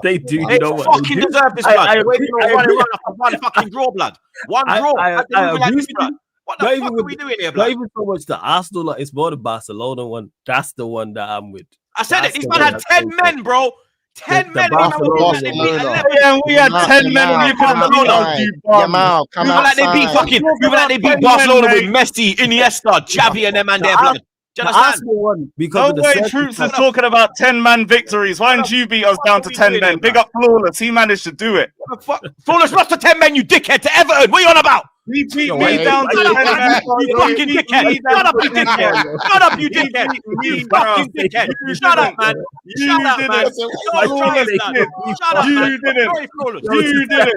They do. They You know what? fucking They do. deserve this, blood. I The way agree. they I running agree. around after one fucking draw, blood. One draw. I Like agree this, with blood. you. What the Not fuck even are with we doing here, Not blood? even so much the Arsenal, like it's more the Barcelona one. That's the one that I'm with. I said That's it. These the man one had that's 10 so men, bro. 10 The men. And these man were moving like they beat Barcelona. 11. Yeah, we had Yamal, 10 men and you couldn't come beat us, outside. you bum. Yamal, come Moving like they beat outside. fucking. Talk Moving like they about beat 10 Barcelona men, with Messi, Iniesta, Xavi, and them and their blood. Do you the understand? Arsenal one because No of the way, circumstances. Troops is talking about 10-man victories. Why didn't you beat us down to 10 men? Big up Flawless. He managed to do it. What the fuck? Flawless lost to 10 men, you dickhead, to Everton. What are you on about? He beat Yo, me why- down to why- 10 why- men. You fucking dickhead. Shut up, you dickhead. Shut up, you dickhead. You fucking dickhead. Shut up, man. Shut up, man. Don't try it, man. Shut up, You man. didn't. Sorry, Flawless. You didn't.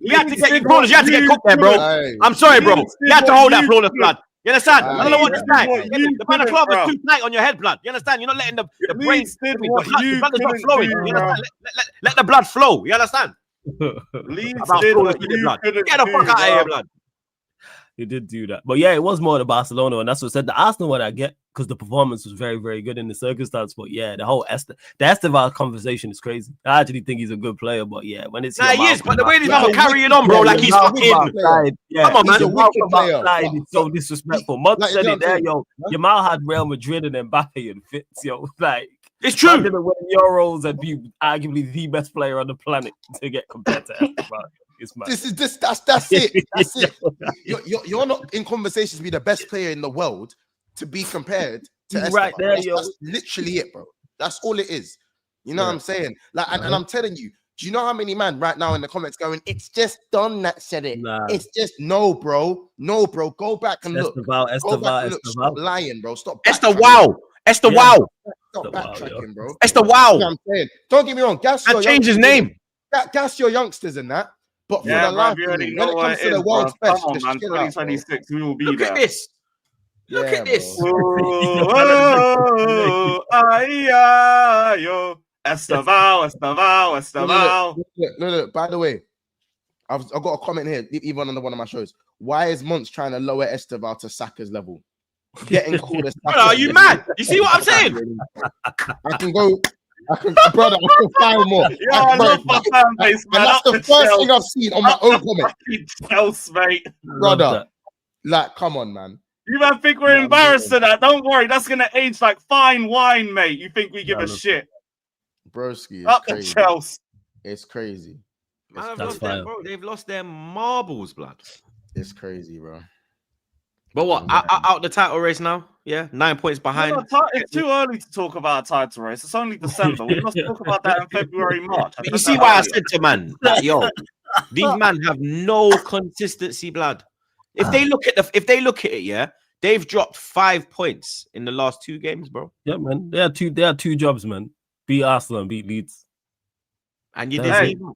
You had to get you Flawless. You had to get cooked there, bro. Hey. I'm sorry, bro. You had to hold that Flawless, blood. You understand? Aye. I don't know what this guy. Leeds did what you The man of couldn't, club is bro. too tight on your head, blood. You understand? You're not letting the brain. Leeds did what The you blood is not couldn't flowing. do, You bro. understand? Let the blood flow. You understand? Leeds About did Flawless what with the you blood. couldn't Get the do, fuck out of here, bro. blood. He did do that. But yeah, it was more the Barcelona one. That's what I said. The Arsenal one I get because the performance was very, very good in the circumstance. But yeah, the whole Esteval conversation is crazy. I actually think he's a good player, but yeah, when it's Nah, he is, but the way these Yeah, man are carrying on, bro, like he's fucking. Come on, man. He's a wicked player. It's so disrespectful. Mud Like, said you know it there, what yo. Yamal had Real Madrid and Mbappe and Fitz, yo. Like, It's man true. didn't win Euros and be arguably the best player on the planet to get compared to Esteval. It's mad. That's it. That's it. You're not in conversations to be the best player in the world to be compared to He's right Esteban. there, yo. That's literally it, bro. That's all it is. You know what I'm saying? Like, and I'm telling you, do you know how many man right now in the comments going, it's just Don that said it. Nah. It's just no, bro. No, bro. Go back and look. Go back and look. Stop lying, bro. Stop. Esther, wow. Esther, wow. Stop Esther, wow, backtracking, bro. Esther, You know wow. what I'm saying? Don't get me wrong. Gas And your change his youngsters, name. gas your youngsters and that. But for Yeah, the bro, life you of already me, know when it what comes it to the is, world's bro. best, Come on, just man. chill out, bro. 2026, we will be Look there. at this. Look Yeah, at this. bro. Oh, yo. Esteval. Look. By the way, I've got a comment here, even on one of my shows. Why is Monts trying to lower Esteval to Saka's level? Getting called a Saka. Are you mad? You see what I'm saying? I can brother, I can find more. Yeah, I love my fan base, man. And that's the first thing I've seen on my own comment. Chelsea, mate. Brother, like, come on, man. You might think we're embarrassed of that. Don't worry, that's gonna age like fine wine, mate. You think we give a shit? Broski, Up it's the crazy. Chelsea. It's crazy. Man, That's lost fire. their, bro. They've lost their marbles, blood. It's crazy, bro. But what? Out the title race now? Yeah, 9 points behind. It's too early to talk about a title race. It's only December. We must talk about that in February, March. You see why I said to man, that, yo, these men have no consistency, blood. If they look at it, yeah, they've dropped 5 points in the last 2 games, bro. Yeah, man. They had two jobs, man. Beat Arsenal and beat Leeds. And you That's did. it.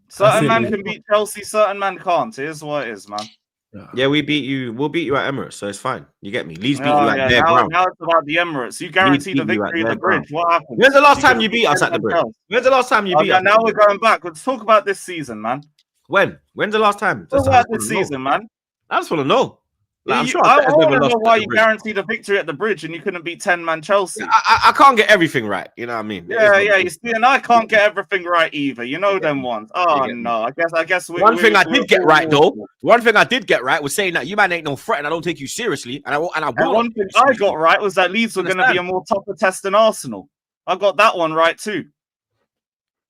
Certain it, man man. can beat Chelsea, certain man can't. Here's what it is, man. Yeah, we beat you. We'll beat you at Emirates, so it's fine. You get me? Leeds beat you Oh, at yeah, their ground. now it's about the Emirates. You guaranteed the beat you at victory at their the bridge. What happened? When's the last time gonna you beat us at the bridge? anyone else? When's the last time you beat us? Now we're going back. Let's talk about this season, man. When? When's the last time? Talk about this season, man. I just want to know. Like, I'm sure I Arteta's want never to know lost why at the you bridge. guaranteed a victory at the bridge and you couldn't beat 10-man Chelsea. I can't get everything right. You know what I mean? Yeah. You see, and I can't get everything right either. You know them ones. Oh no, I guess One thing I did get right though. One thing I did get right was saying that you man ain't no threat and I don't take you seriously. And one thing I got right was that Leeds were going to be a more tougher test than Arsenal. I got that one right too.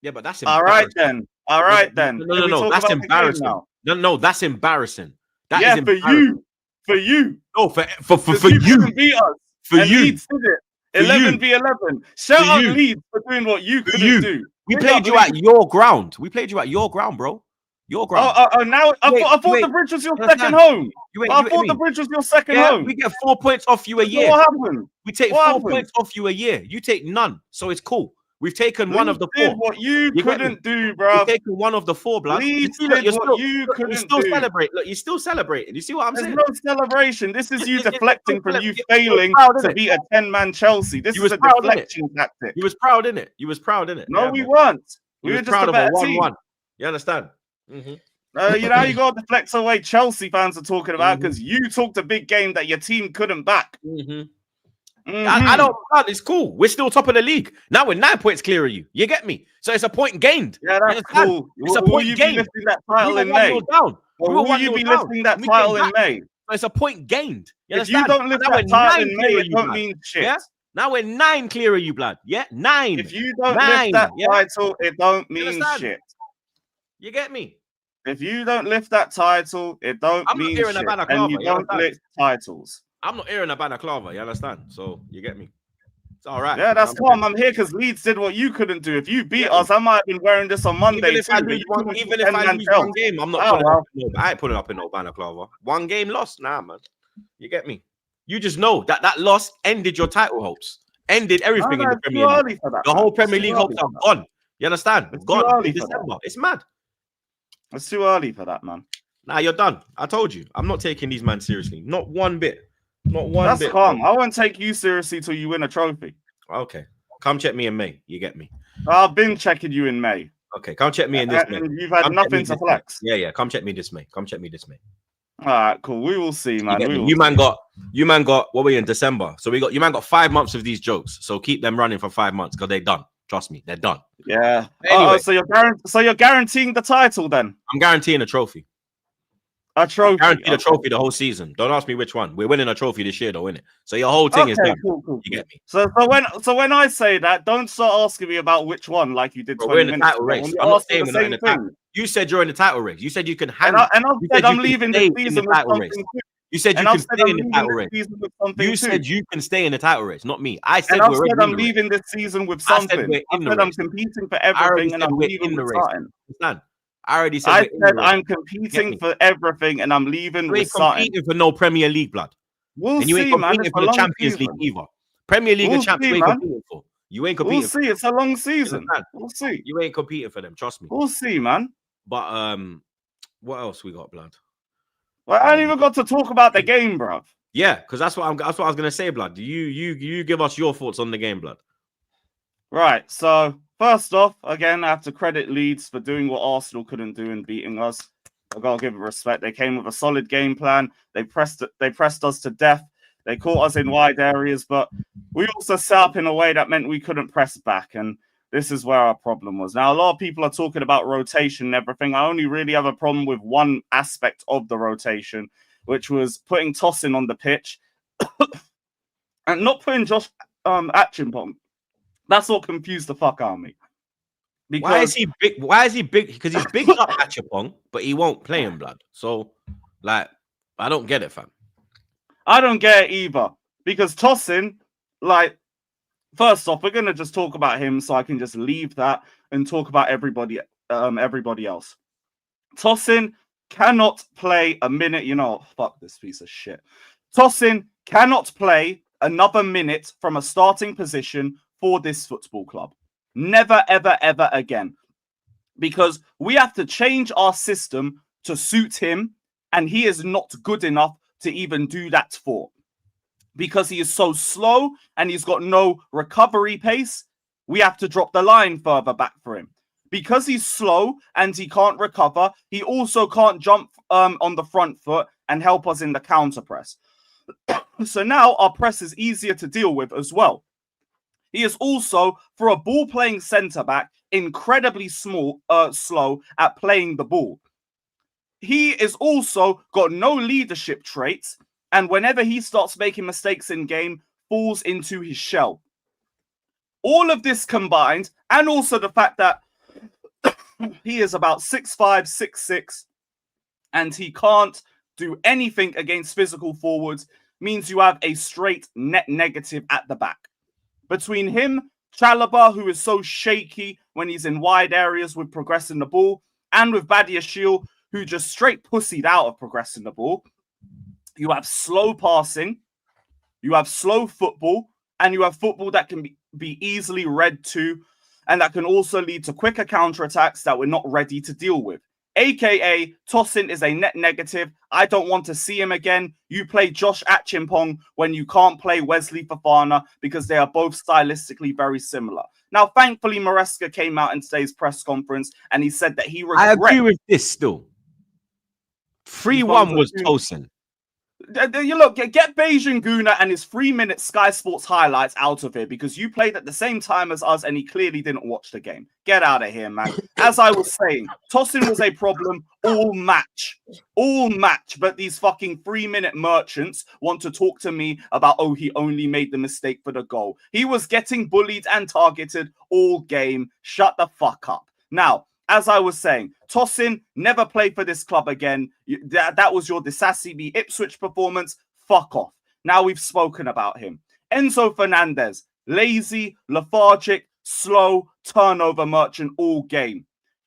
Yeah, but that's all right then. All right then. No, that's embarrassing. No, that's embarrassing. That is embarrassing. For you. No, for you. You beat us. For and you. Leeds did it. 11 v 11. Shout out Leeds for doing what you couldn't do. We played you at your ground. We played you at your ground, bro. Your ground. Now I thought the bridge was your second home. I thought the bridge was your second home. We get 4 points off you a year. What happened? We take 4 points off you a year. You take none, so it's cool. We've taken one of the 4. What you couldn't do, bro. We've taken one of the 4, blood. You're still celebrating. Look, you're still celebrating. You see what I'm saying? There's no celebration. This is you deflecting from you failing to beat a 10-man Chelsea. This is a deflection tactic. You was proud in it. You was proud in it. No, we weren't. We were just proud a better of a team. 1-1. You understand? Mm-hmm. You know, you got the flex away Chelsea fans are talking about because you talked a big game that your team couldn't back. I don't. It's cool. We're still top of the league. Now we're 9 points clear of you. You get me? So it's a point gained. Yeah, that's cool. It's a will point you gained. be lifting that title in We May? were 1-0 down. Will you be lifting that title in May? So it's a point gained. If you don't lift that title in May, it don't mean shit. Yeah? Now we're 9 clear of you, blood. Yeah, 9. If you don't lift that title, it don't mean shit. You get me? If you don't lift that title, it don't mean shit. And you don't lift titles. I'm not hearing a balaclava, you understand? So you get me? It's all right. Yeah, that's calm. I'm here because Leeds did what you couldn't do. If you beat us, I might have been wearing this on Monday. Even if I lose one game, I'm not putting up I ain't putting up in no balaclava. One game lost, nah, man. You get me? You just know that loss ended your title hopes, ended everything in the Premier League. The whole Premier League hopes are gone. You understand? It's gone in December. It's mad. It's too early for that, man. Nah, you're done. I told you. I'm not taking these man seriously. Not one bit. Not one bit. That's calm. I won't take you seriously till you win a trophy. Okay. Come check me in May. You get me? I've been checking you in May. Okay. Come check me in this May. You've had nothing to flex. Yeah. Come check me this May. Come check me this May. All right, cool. We will see, man. You man got what we in December. So you man got 5 months of these jokes. So keep them running for 5 months because they're done. Trust me, they're done. Yeah. Anyway, so you're guaranteeing the title then? I'm guaranteeing a trophy. A trophy. Guaranteed a trophy the whole season. Don't ask me which one. We're winning a trophy this year, though, innit? So your whole thing is cool. You get me? So when I say that, don't start asking me about which one, like you did. We're in the title race. I'm not saying we're not in the title. You said you're in the title race. You said you can handle. And I said I'm leaving the season with something too. You said you can stay in the title race. You said you can stay in the title race, not me. I said I'm leaving this season with something. I said I'm competing for everything and I'm leaving with something. Understand? I already said I'm competing for everything and I'm leaving with something. You ain't competing for no Premier League, blood. We'll and you ain't see, competing man. for the Champions League either. Premier League and Champions League competing for. You ain't competing. We'll see. It's a long season. We'll see. You ain't competing for them. Trust me. We'll see, man. But what else we got, blood? Well, I ain't even got to talk about the game, bro. Yeah, because that's what I was gonna say, blood. You give us your thoughts on the game, blood. Right. So first off, again, I have to credit Leeds for doing what Arsenal couldn't do and beating us. I gotta give it respect. They came with a solid game plan. They pressed us to death. They caught us in wide areas, but we also set up in a way that meant we couldn't press back. And this is where our problem was. Now, a lot of people are talking about rotation and everything. I only really have a problem with one aspect of the rotation, which was putting Tosin on the pitch and not putting Josh Achimpong. That's what confused the fuck out of me. Because why is he big? Why is he big? Because he's big up Achimpong, but he won't play him, blood. So, like, I don't get it, fam. I don't get it either. Because Tosin, like, first off, we're gonna just talk about him, so I can just leave that and talk about everybody else. Tosin cannot play a minute. You know, fuck this piece of shit. Tosin cannot play another minute from a starting position for this football club. Never, ever, ever again. Because we have to change our system to suit him, and he is not good enough to even do that for. Because he is so slow and he's got no recovery pace, we have to drop the line further back for him. Because he's slow and he can't recover, he also can't jump on the front foot and help us in the counter press. So now our press is easier to deal with as well. He is also, for a ball-playing centre-back, incredibly slow at playing the ball. He is also got no leadership traits, and whenever he starts making mistakes in game, falls into his shell. All of this combined, and also the fact that he is about 6'5", 6'6", and he can't do anything against physical forwards, means you have a straight net negative at the back. Between him, Chalobah, who is so shaky when he's in wide areas with progressing the ball, and with Badiashile, who just straight pussied out of progressing the ball, you have slow passing, you have slow football, and you have football that can be easily read to, and that can also lead to quicker counterattacks that we're not ready to deal with. AKA, Tosin is a net negative. I don't want to see him again. You play Josh Achimpong when you can't play Wesley Fofana because they are both stylistically very similar. Now, thankfully, Maresca came out in today's press conference and he said that he regrets... I agree with this still. 3-1 was Tosin. You look, get Beijing Guna and his 3-minute Sky Sports highlights out of here, because you played at the same time as us and he clearly didn't watch the game. Get out of here, man. As I was saying, Tosin was a problem all match. But these fucking 3-minute merchants want to talk to me about, oh, he only made the mistake for the goal. He was getting bullied and targeted all game. Shut the fuck up. Now, as I was saying, Tosin, never play for this club again. That was your Disasi v Ipswich performance. Fuck off. Now we've spoken about him. Enzo Fernandez, lazy, lethargic, slow, turnover merchant all game.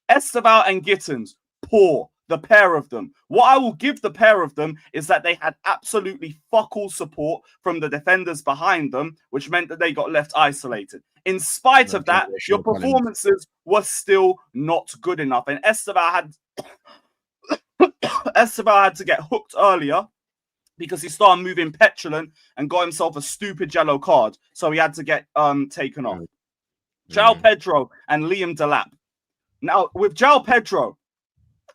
Esteval and Gittins, poor. The pair of them. What I will give the pair of them is that they had absolutely fuck all support from the defenders behind them, which meant that they got left isolated. In spite of that, your performances were still not good enough. And Esteval had to get hooked earlier because he started moving petulant and got himself a stupid yellow card. So he had to get taken off. João Pedro and Liam Delap. Now, with João Pedro,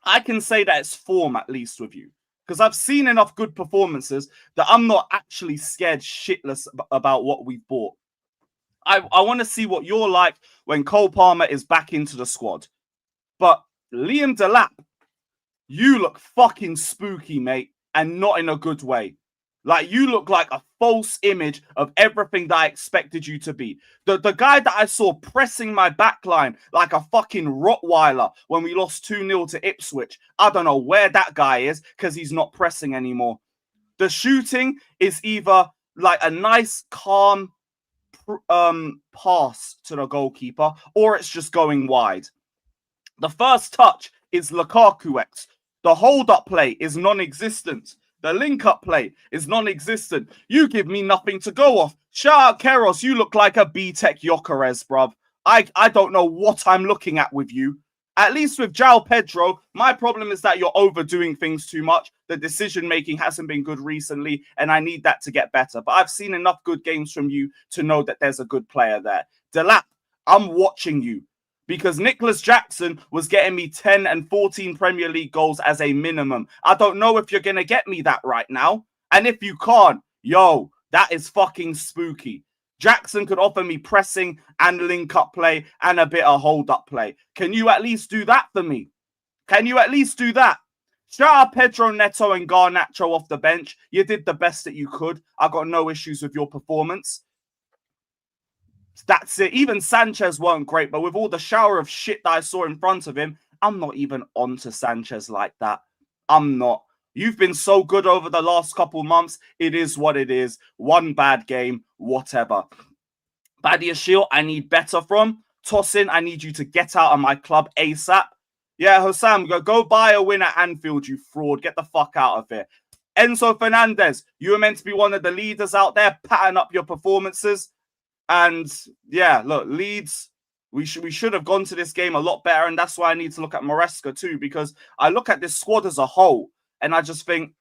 I can say that it's form at least with you, because I've seen enough good performances that I'm not actually scared shitless about what we've bought. I want to see what you're like when Cole Palmer is back into the squad. But Liam Delap, you look fucking spooky, mate, and not in a good way. Like, you look like a false image of everything that I expected you to be. The guy that I saw pressing my backline like a fucking Rottweiler when we lost 2-0 to Ipswich. I don't know where that guy is, because he's not pressing anymore. The shooting is either like a nice, calm pass to the goalkeeper, or it's just going wide. The first touch is Lukaku-X. The hold-up play is non-existent. The link-up play is non-existent. You give me nothing to go off. Shout out Keros, you look like a B-Tech Gyökeres, bruv. I don't know what I'm looking at with you. At least with João Pedro, my problem is that you're overdoing things too much. The decision-making hasn't been good recently, and I need that to get better. But I've seen enough good games from you to know that there's a good player there. Delap, I'm watching you. Because Nicholas Jackson was getting me 10 and 14 Premier League goals as a minimum. I don't know if you're going to get me that right now. And if you can't, yo, that is fucking spooky. Jackson could offer me pressing and link-up play and a bit of hold-up play. Can you at least do that for me? Can you at least do that? Shout out Pedro Neto and Garnacho off the bench. You did the best that you could. I got no issues with your performance. That's it. Even Sanchez weren't great, but with all the shower of shit that I saw in front of him, I'm not even onto Sanchez like that. I'm not. You've been so good over the last couple months. It is what it is. One bad game, whatever. Badiashile, I need better from. Tosin, I need you to get out of my club ASAP. Yeah, Hossam, go buy a win at Anfield, you fraud. Get the fuck out of here. Enzo Fernandez, you were meant to be one of the leaders out there, patting up your performances. And yeah, look, Leeds, we should have gone to this game a lot better. And that's why I need to look at Maresca too, because I look at this squad as a whole and I just think,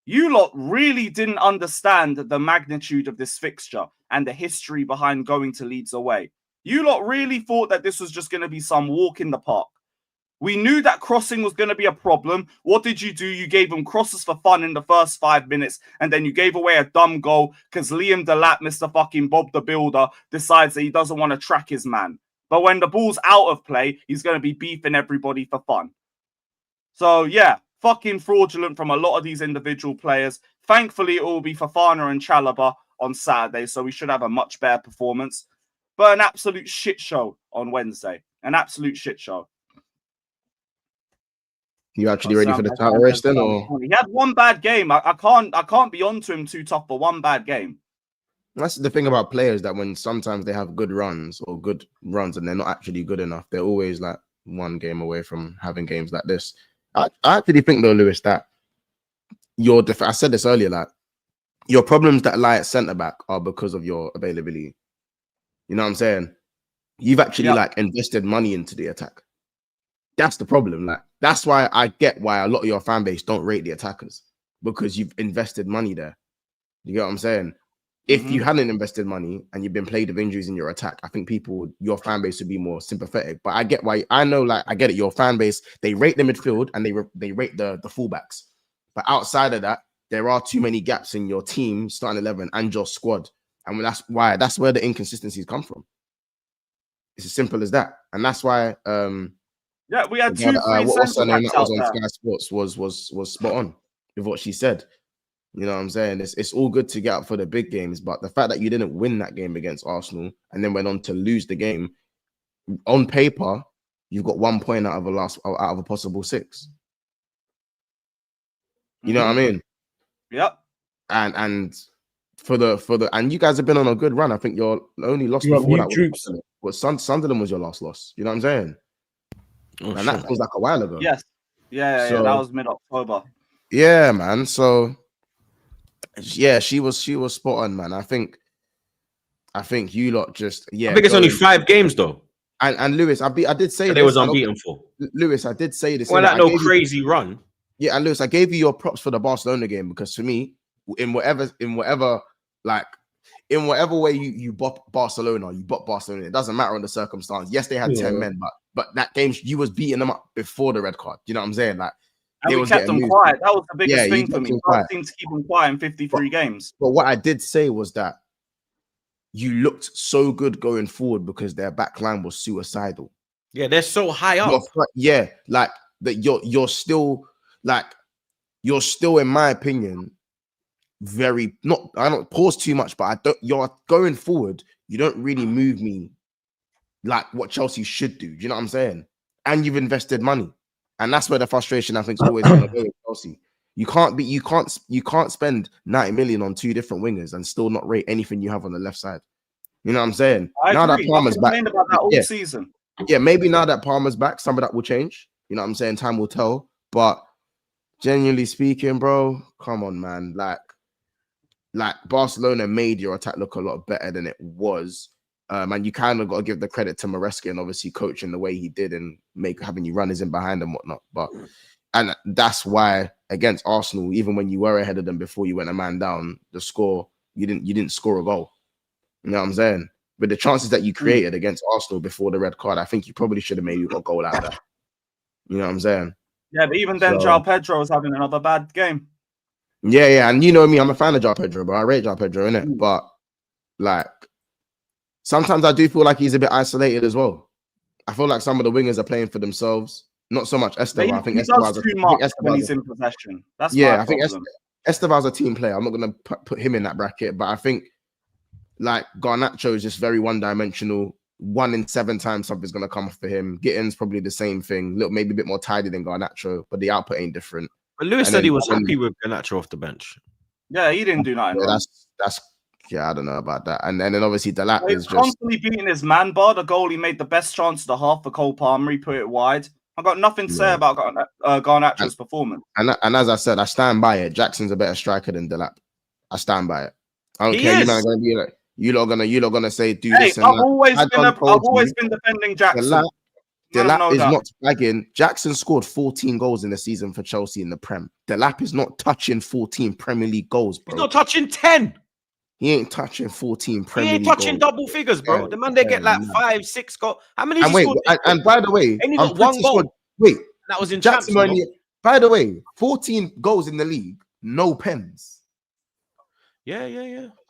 you lot really didn't understand the magnitude of this fixture and the history behind going to Leeds away. You lot really thought that this was just going to be some walk in the park. We knew that crossing was going to be a problem. What did you do? You gave them crosses for fun in the first 5 minutes, and then you gave away a dumb goal because Liam Delap, Mr. fucking Bob the Builder, decides that he doesn't want to track his man. But when the ball's out of play, he's going to be beefing everybody for fun. So, yeah, fucking fraudulent from a lot of these individual players. Thankfully, it will be Fofana and Chalobah on Saturday, so we should have a much better performance. But an absolute shit show on Wednesday. An absolute shit show. You actually ready for the title race then, or he had one bad game? I can't be onto him too tough for one bad game. That's the thing about players, that when sometimes they have good runs and they're not actually good enough, they're always like one game away from having games like this. I actually think though, Lewis, that I said this earlier, like your problems that lie at centre back are because of your availability. You know what I'm saying? You've actually like invested money into the attack. That's the problem. Like, that's why I get why a lot of your fan base don't rate the attackers, because you've invested money there. You get what I'm saying? If you hadn't invested money and you've been plagued with injuries in your attack, I think your fan base would be more sympathetic. But I get why. I know, like, I get it. Your fan base, they rate the midfield and they rate the fullbacks. But outside of that, there are too many gaps in your team, starting 11 and your squad. And that's where the inconsistencies come from. It's as simple as that. And that's why we had two free what's her name that was on there. Sky Sports was spot on with what she said. You know what I'm saying? It's all good to get up for the big games, but the fact that you didn't win that game against Arsenal and then went on to lose the game, on paper, you've got 1 point out of a possible 6. You know what I mean? Yep. And and you guys have been on a good run. I think your only loss before that was Sunderland was your last loss. You know what I'm saying? And that was like a while ago. Yes. Yeah, that was mid-October. Yeah, man. So yeah, she was spot on, man. I think you lot just I think it's only 5 games though. And Lewis, I did say they was unbeaten for. Lewis, I did say this. Well, that no crazy run. Yeah, and Lewis, I gave you your props for the Barcelona game because for me, in whatever way you bop Barcelona, you bop Barcelona. It doesn't matter on the circumstance. Yes, they had 10 men, but that game you was beating them up before the red card. You know what I'm saying? Like, and we kept them quiet. That was the biggest thing for me. I seemed to keep them quiet in 53 games. But what I did say was that you looked so good going forward because their back line was suicidal. Yeah, they're so high up. Like that you're still in my opinion, I don't pause too much, but you're going forward, you don't really move me like what Chelsea should do. Do you know what I'm saying? And you've invested money. And that's where the frustration I think is always going to go with Chelsea. You can't spend 90 million on 2 different wingers and still not rate anything you have on the left side. You know what I'm saying? Now that Palmer's back, about that all season. Yeah, maybe now that Palmer's back, some of that will change. You know what I'm saying? Time will tell. But genuinely speaking, bro, come on, man. Like Barcelona made your attack look a lot better than it was. And you kind of got to give the credit to Maresca and obviously coaching the way he did and having you runners in behind and whatnot. And that's why against Arsenal, even when you were ahead of them before you went a man down, the score, you didn't score a goal. You know what I'm saying? With the chances that you created against Arsenal before the red card, I think you probably should have maybe got a goal out of that. You know what I'm saying? Yeah, but even then, João Pedro was having another bad game. Yeah, and you know me, I'm a fan of João Pedro, but I rate João Pedro, innit? But like, sometimes I do feel like he's a bit isolated as well. I feel like some of the wingers are playing for themselves. Not so much Esteban. I think Esteban's too much when he's in possession. That's I think Esteban's a team player. I'm not going to put him in that bracket, but I think like Garnacho is just very one-dimensional. 1 in 7 times something's going to come off for him. Gittins probably the same thing. Look, maybe a bit more tidy than Garnacho, but the output ain't different. But Lewis said he was happy with Garnacho off the bench. Yeah, he didn't do nothing. I don't know about that. And then obviously Delap is just constantly beating his man bar. The goal he made the best chance of the half for Cole Palmer. He put it wide. I got nothing to say about Garnacho's performance. And as I said, I stand by it. Jackson's a better striker than Delap. I stand by it. I don't care. You're not gonna be like you're not gonna say do this. I've always been defending Jackson. Delap is not flagging. Jackson scored 14 goals in the season for Chelsea in the Prem. Delap is not touching 14 Premier League goals, bro. He's not touching 10. He ain't touching 14 Premier League. He ain't touching double figures, bro. The man, they get like 5, 6 goals. How many? And by the way, he got 1 goal. That was in Jackson only. By the way, 14 goals in the league, no pens. Yeah.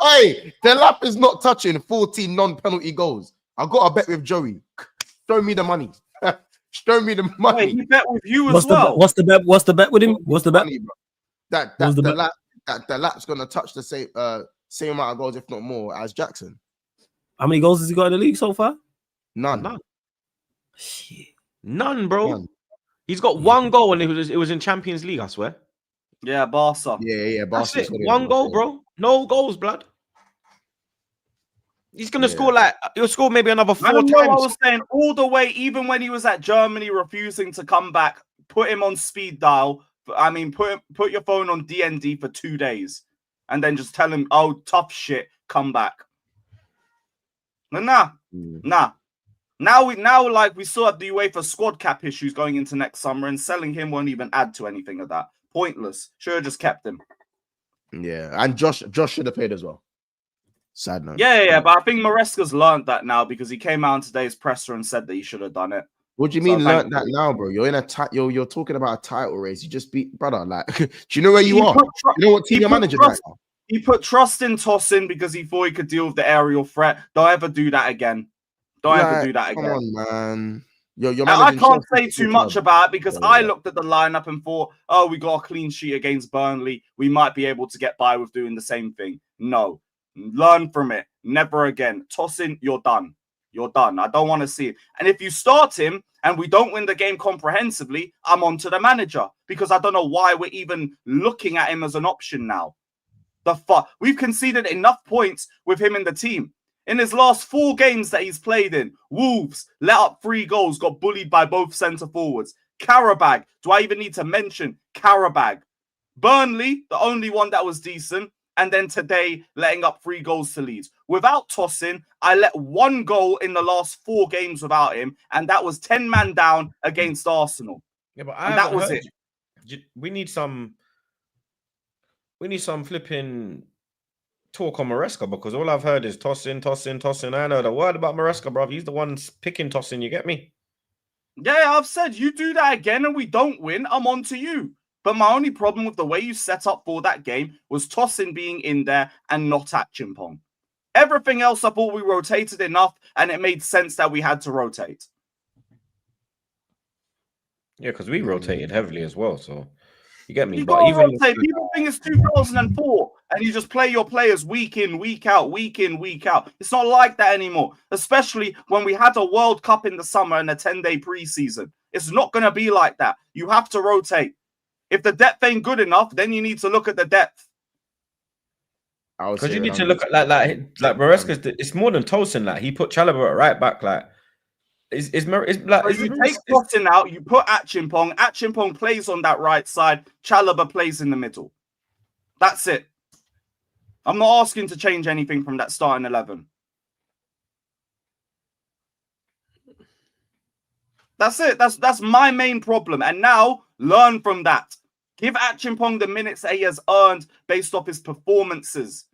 Hey, Delap is not touching 14 non-penalty goals. I got a bet with Joey. Show me the money. Show me the money. Wait, he bet with you as well. What's the bet? What's the bet with him? What's the bet? Money, that Delap's gonna touch the same amount of goals, if not more, as Jackson. How many goals has he got in the league so far? None. Shit. None, bro. None. He's got 1 goal and it was in Champions League, I swear. Yeah, Barca. Yeah, Barca. 1 goal, bro. No goals, blood. He's gonna score he'll score maybe another 4 times. I was saying all the way, even when he was at Germany refusing to come back, put him on speed dial. I mean, put your phone on DND for 2 days, and then just tell him, "Oh, tough shit, come back." Nah. Now we still have the UEFA squad cap issues going into next summer, and selling him won't even add to anything of that. Pointless. Should have just kept him. Yeah, and Josh should have played as well. Side note. Yeah. But I think Maresca's learned that now because he came out in today's presser and said that he should have done it. What do you mean learned that now, bro? You're in a you're talking about a title race. You just beat brother. Like, do you know where you are? You know what team you're managing right now? He put trust in Tosin because he thought he could deal with the aerial threat. Don't ever do that again. Don't ever do that again. Come on, man. I can't say too much about it because I looked at the lineup and thought, oh, we got a clean sheet against Burnley. We might be able to get by with doing the same thing. No. Learn from it. Never again. Tosin, you're done. You're done. I don't want to see it. And if you start him and we don't win the game comprehensively, I'm on to the manager because I don't know why we're even looking at him as an option now. We've conceded enough points with him in the team. In his last 4 games that he's played in, Wolves let up 3 goals, got bullied by both centre forwards. Karabag, do I even need to mention Karabag? Burnley, the only one that was decent. And then today, letting up 3 goals to Leeds. Without Tosin, I let 1 goal in the last 4 games without him. And that was 10 man down against Arsenal. Yeah, but that was it. We need some flipping talk on Maresca because all I've heard is Tosin. I know the word about Maresca, bro. He's the one picking Tosin. You get me? Yeah, I've said you do that again and we don't win. I'm on to you. But my only problem with the way you set up for that game was Tosin being in there and not Achimpong. Everything else, I thought we rotated enough and it made sense that we had to rotate. Yeah, because we rotated heavily as well, so you get me. But even people think it's 2004 and you just play your players week in, week out. It's not like that anymore, especially when we had a World Cup in the summer and a 10-day preseason. It's not going to be like that. You have to rotate. If the depth ain't good enough, then you need to look at the depth. Because you need to look at like Maresca's. It's more than Tosin. Like he put Chalobah at right back. Like you take Tosin out, you put Achimpong. Achimpong plays on that right side. Chalobah plays in the middle. That's it. I'm not asking to change anything from that starting 11. That's it. That's my main problem. And now learn from that. Give Achimpong the minutes that he has earned based off his performances.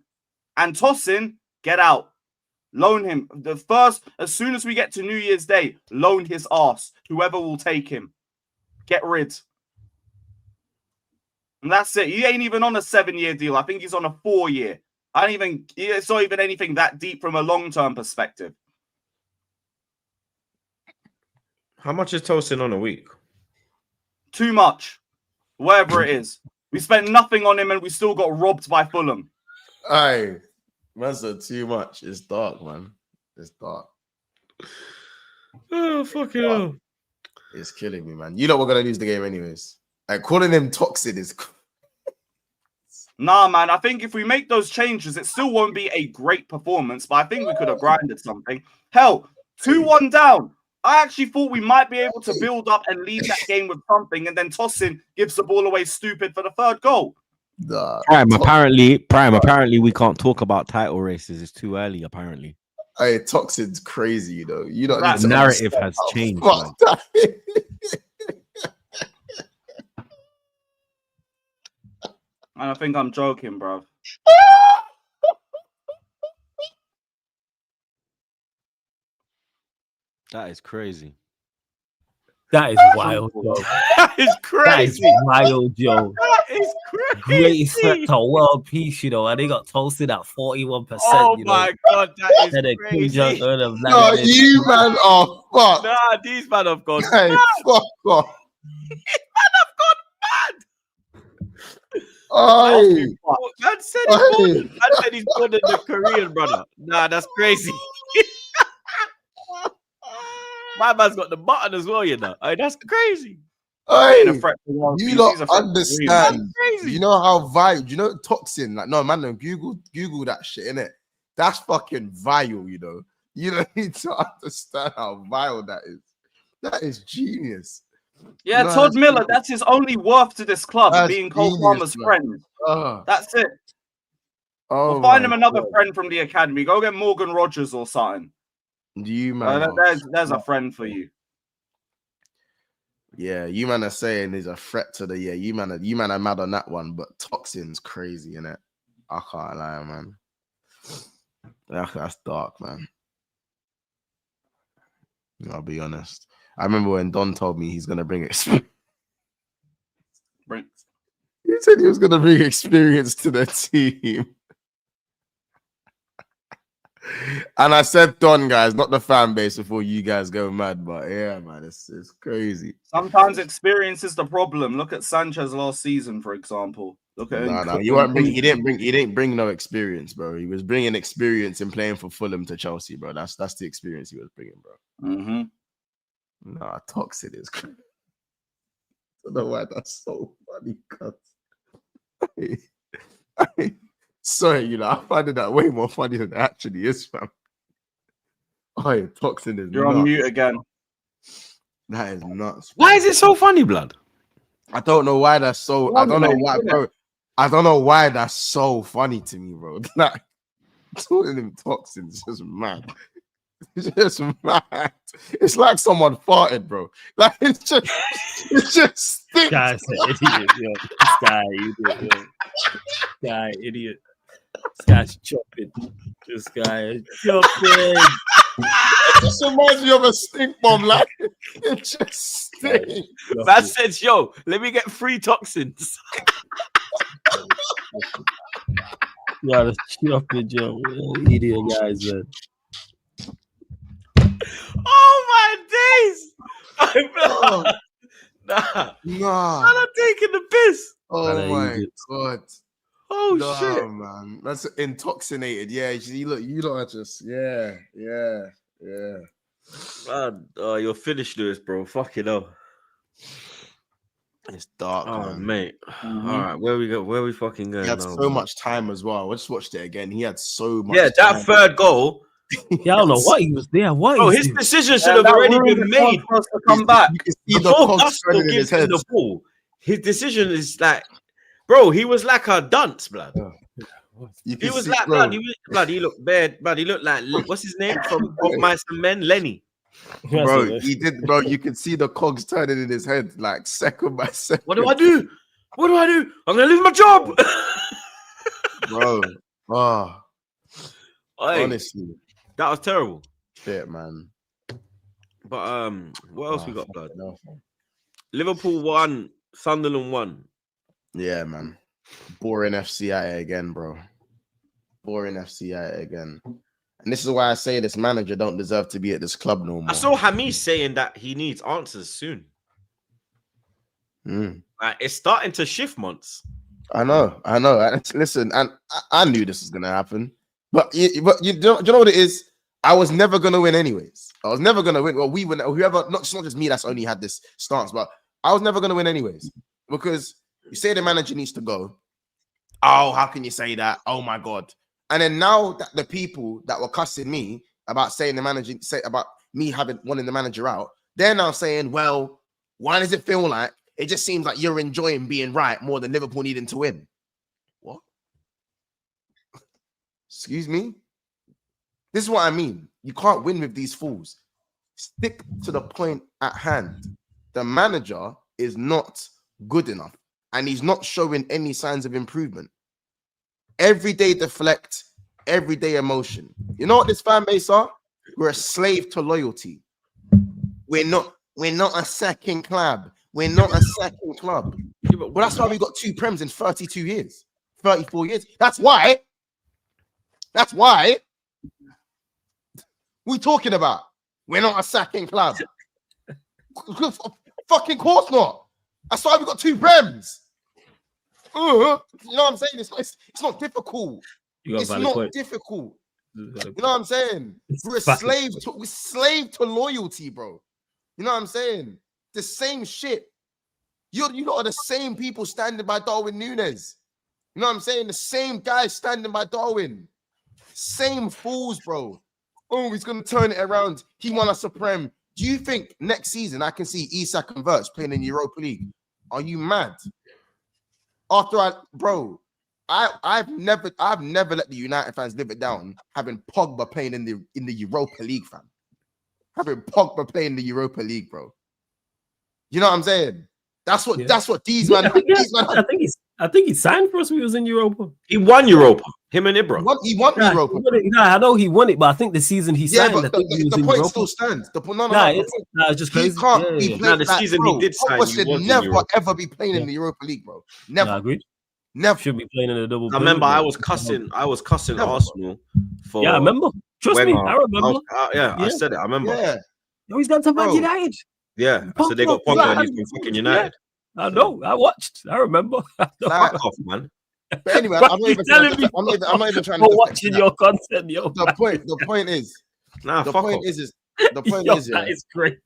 And Tosin, get out. Loan him. As soon as we get to New Year's Day, loan his ass. Whoever will take him. Get rid. And that's it. He ain't even on a 7-year deal. I think he's on a 4-year. It's not even anything that deep from a long-term perspective. How much is Tosin on a week? Too much. Whatever it is. We spent nothing on him and we still got robbed by Fulham. Aye. Man said too much. It's dark, man. It's dark. Oh, fucking hell. It's killing me, man. You know we're going to lose the game anyways. And calling him toxic is... Nah, man. I think if we make those changes, it still won't be a great performance, but I think we could have grinded something. Hell, 2-1 down. I actually thought we might be able to build up and leave that game with something, and then Tosin gives the ball away stupid for the 3rd goal. Prime, apparently we can't talk about title races. It's too early, apparently. Hey, Toxin's crazy, you know. You don't need to narrative has changed. And I think I'm joking, bro. That is crazy. That is wild, yo. That is crazy. That is wild, yo. That is crazy. Greatest threat to world peace, you know, and they got toasted at 41%. Oh you my know? God, that is crazy. No, you man are fucked. Nah, these man have gone hey, mad. Fuck off. These man have gone mad. Oh, Man said he's more than the Korean brother. Nah, that's crazy. My man's got the button as well, you know. Hey, that's crazy. Hey, you don't understand. You know how vile, you know, toxin. Like, no, man, no, Google that shit, innit? That's fucking vile, you know. You don't need to understand how vile that is. That is genius. Yeah, no, Todd Miller, that's his only worth to this club, being Cole Palmer's friend. That's it. We'll find him another friend from the academy. Go get Morgan Rogers or something. You man, there's a friend for you. Yeah, you man are saying there's a threat to the you man are mad on that one, but Toxin's crazy, innit? I can't lie, man. That's dark, man. I'll be honest. I remember when Don told me he's gonna bring experience. He said he was gonna bring experience to the team. And I said Don, guys, not the fan base before you guys go mad. But yeah, man, it's crazy. Sometimes experience is the problem. Look at Sanchez last season, for example. Look at No, he didn't bring no experience, bro. He was bringing experience in playing for Fulham to Chelsea, bro. That's the experience he was bringing, bro. Mm-hmm. Nah, toxic is crazy. I don't know why that's so funny, cuz. Sorry, you know, I find that way more funny than it actually is, fam. Oh, yeah, toxin is You're nuts. on mute again. That is nuts. Why is it so funny, blood? I don't know why that's so. I don't know why, bro. I don't know why that's so funny to me, bro. Like, calling him toxin is just mad. It's just mad. It's like someone farted, bro. Like it just stinks. Guy's an idiot, yo. This guy, idiot, yo. Guy, idiot. This guy's chopping. This guy is chopping. It just reminds me of a stink bomb. Like it just stinks. That said, yo, let me get 3 toxins. Yeah, the chopping, yo. Idiot guys, man. Oh my days! Nah, Nah. I'm not taking the piss. Oh my god. Oh No, shit, man. That's intoxicated. Yeah, you look, you lot are just yeah. man. Oh, you're finished, Lewis, bro. Fucking hell. It's dark, Oh, man. mate. All right, where we go? Where we fucking going? He had now, so much time as well. I just watched it again. He had so much. Yeah, that time. third goal. Yeah, I don't know what he was there. What Bro, is his it? decision should have already been made. To come back. You can see the Before cogs Gusto turning in gives his him head. the ball, his decision is like, bro, he was like a dunce, blood. You He can was see, like, bro. blood, he looked bad, blood. He looked like, what's his name from Of Mice and Men? Lenny. Bro, he did, bro. You can see the cogs turning in his head, like second by second. What do I do? What do I do? I'm gonna lose my job, bro. Oh, Hey, honestly, that was terrible. shit, man. But what else we got, blood? No. Liverpool won, Sunderland won. Yeah, man. Boring FC at it again, bro. Boring FC at it again. And this is why I say this manager don't deserve to be at this club no more. I saw Hamish saying that he needs answers soon. Like, it's starting to shift months. I know. Listen, and I knew this was gonna happen, but do you know what it is? I was never gonna win anyways. I was never gonna win. Well, we win. Whoever, not just me. That's only had this stance, but I was never gonna win anyways because you say the manager needs to go. Oh, how can you say that? Oh my god! And then now that the people that were cussing me about saying the manager, say about me wanting the manager out, they're now saying, well, why does it feel like? It just seems like you're enjoying being right more than Liverpool needing to win. What? Excuse me? This is what I mean. You can't win with these fools. Stick to the point at hand. The manager is not good enough, and he's not showing any signs of improvement. Everyday deflect, everyday emotion. You know what this fan base are? We're a slave to loyalty. We're not a second club. We're not a second club. Well, that's why we got 2 Prems in 32 years, 34 years. That's why. We talking about? We're not a second club. Fucking course not. That's why we got 2 Prems. You know what I'm saying? It's not difficult. It's not difficult. You know what I'm saying? We're slave to loyalty, bro. You know what I'm saying? The same shit. You lot are the same people standing by Darwin Núñez. You know what I'm saying? The same guys standing by Darwin. Same fools, bro. Oh, he's going to turn it around. He won a Supreme. Do you think next season I can see Isak and Verts playing in the Europa League? Are you mad? I've never let the United fans live it down having Pogba playing in the Europa League, fam. Having Pogba playing in the Europa League, bro. You know what I'm saying? That's what these man. I think I think he signed for us when he was in Europa. He won Europa. Him and Ibra. He won Europa. I know he won it, but I think the season he signed, but I think he was the in point Europa. still stands. It's just crazy. He can't be playing the season he did sign, Pogba he should was in never Europa. ever be playing in the Europa League, bro. Never. I agree. Never. Should be playing in a double. I remember pivot, I was cussing Never. Arsenal for. Yeah, I remember. Trust me, I remember. I said it. I remember. Yeah. No, he's gone to Man Bro. United. Yeah. So they got Pogba and he's from fucking United. I know. I watched. I remember. Fuck off, man. But anyway, Bro, I'm not you even telling trying me to, I'm not even trying for to watching that. your content, yo. The point is, Nah, the fuck point off. is That is crazy.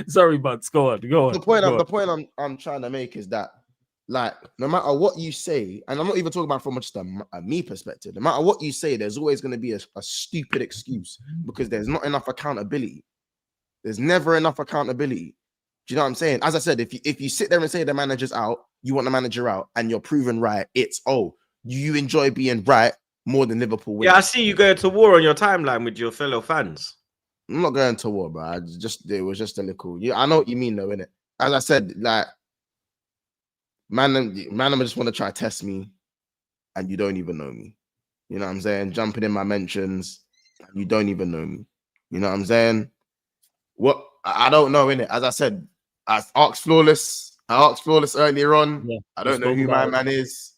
Sorry, Buds. Go on. the point I'm trying to make is that, like, no matter what you say, and I'm not even talking about from just a me perspective, no matter what you say, there's always going to be a stupid excuse because there's not enough accountability. There's never enough accountability. Do you know what I'm saying? As I said, if you sit there and say the manager's out, you want the manager out, and you're proven right, it's you enjoy being right more than Liverpool winning. Yeah, I see you going to war on your timeline with your fellow fans. I'm not going to war, bro. It was just a little. Yeah, I know what you mean, though, innit? As I said, like, man, I just want to try to test me, and you don't even know me. You know what I'm saying? Jumping in my mentions, you don't even know me. You know what I'm saying? What I don't know, innit? As I said, I asked Flawless earlier on. Yeah, I don't know who my man is.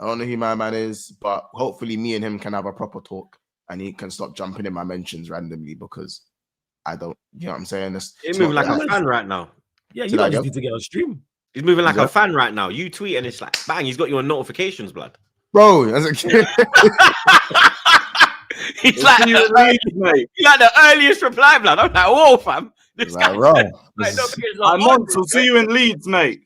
I don't know who my man is, but hopefully me and him can have a proper talk and he can stop jumping in my mentions randomly because I don't, you know what I'm saying? He's moving like a fan right now. Yeah, you just need to get on stream. He's moving like a fan right now. You tweet and it's like, bang, he's got you on notifications, blood. Bro, as a kid. He's like the earliest reply, blood. I'm like, whoa, fam. This guy. Right, I'm on to see you in Leeds, mate.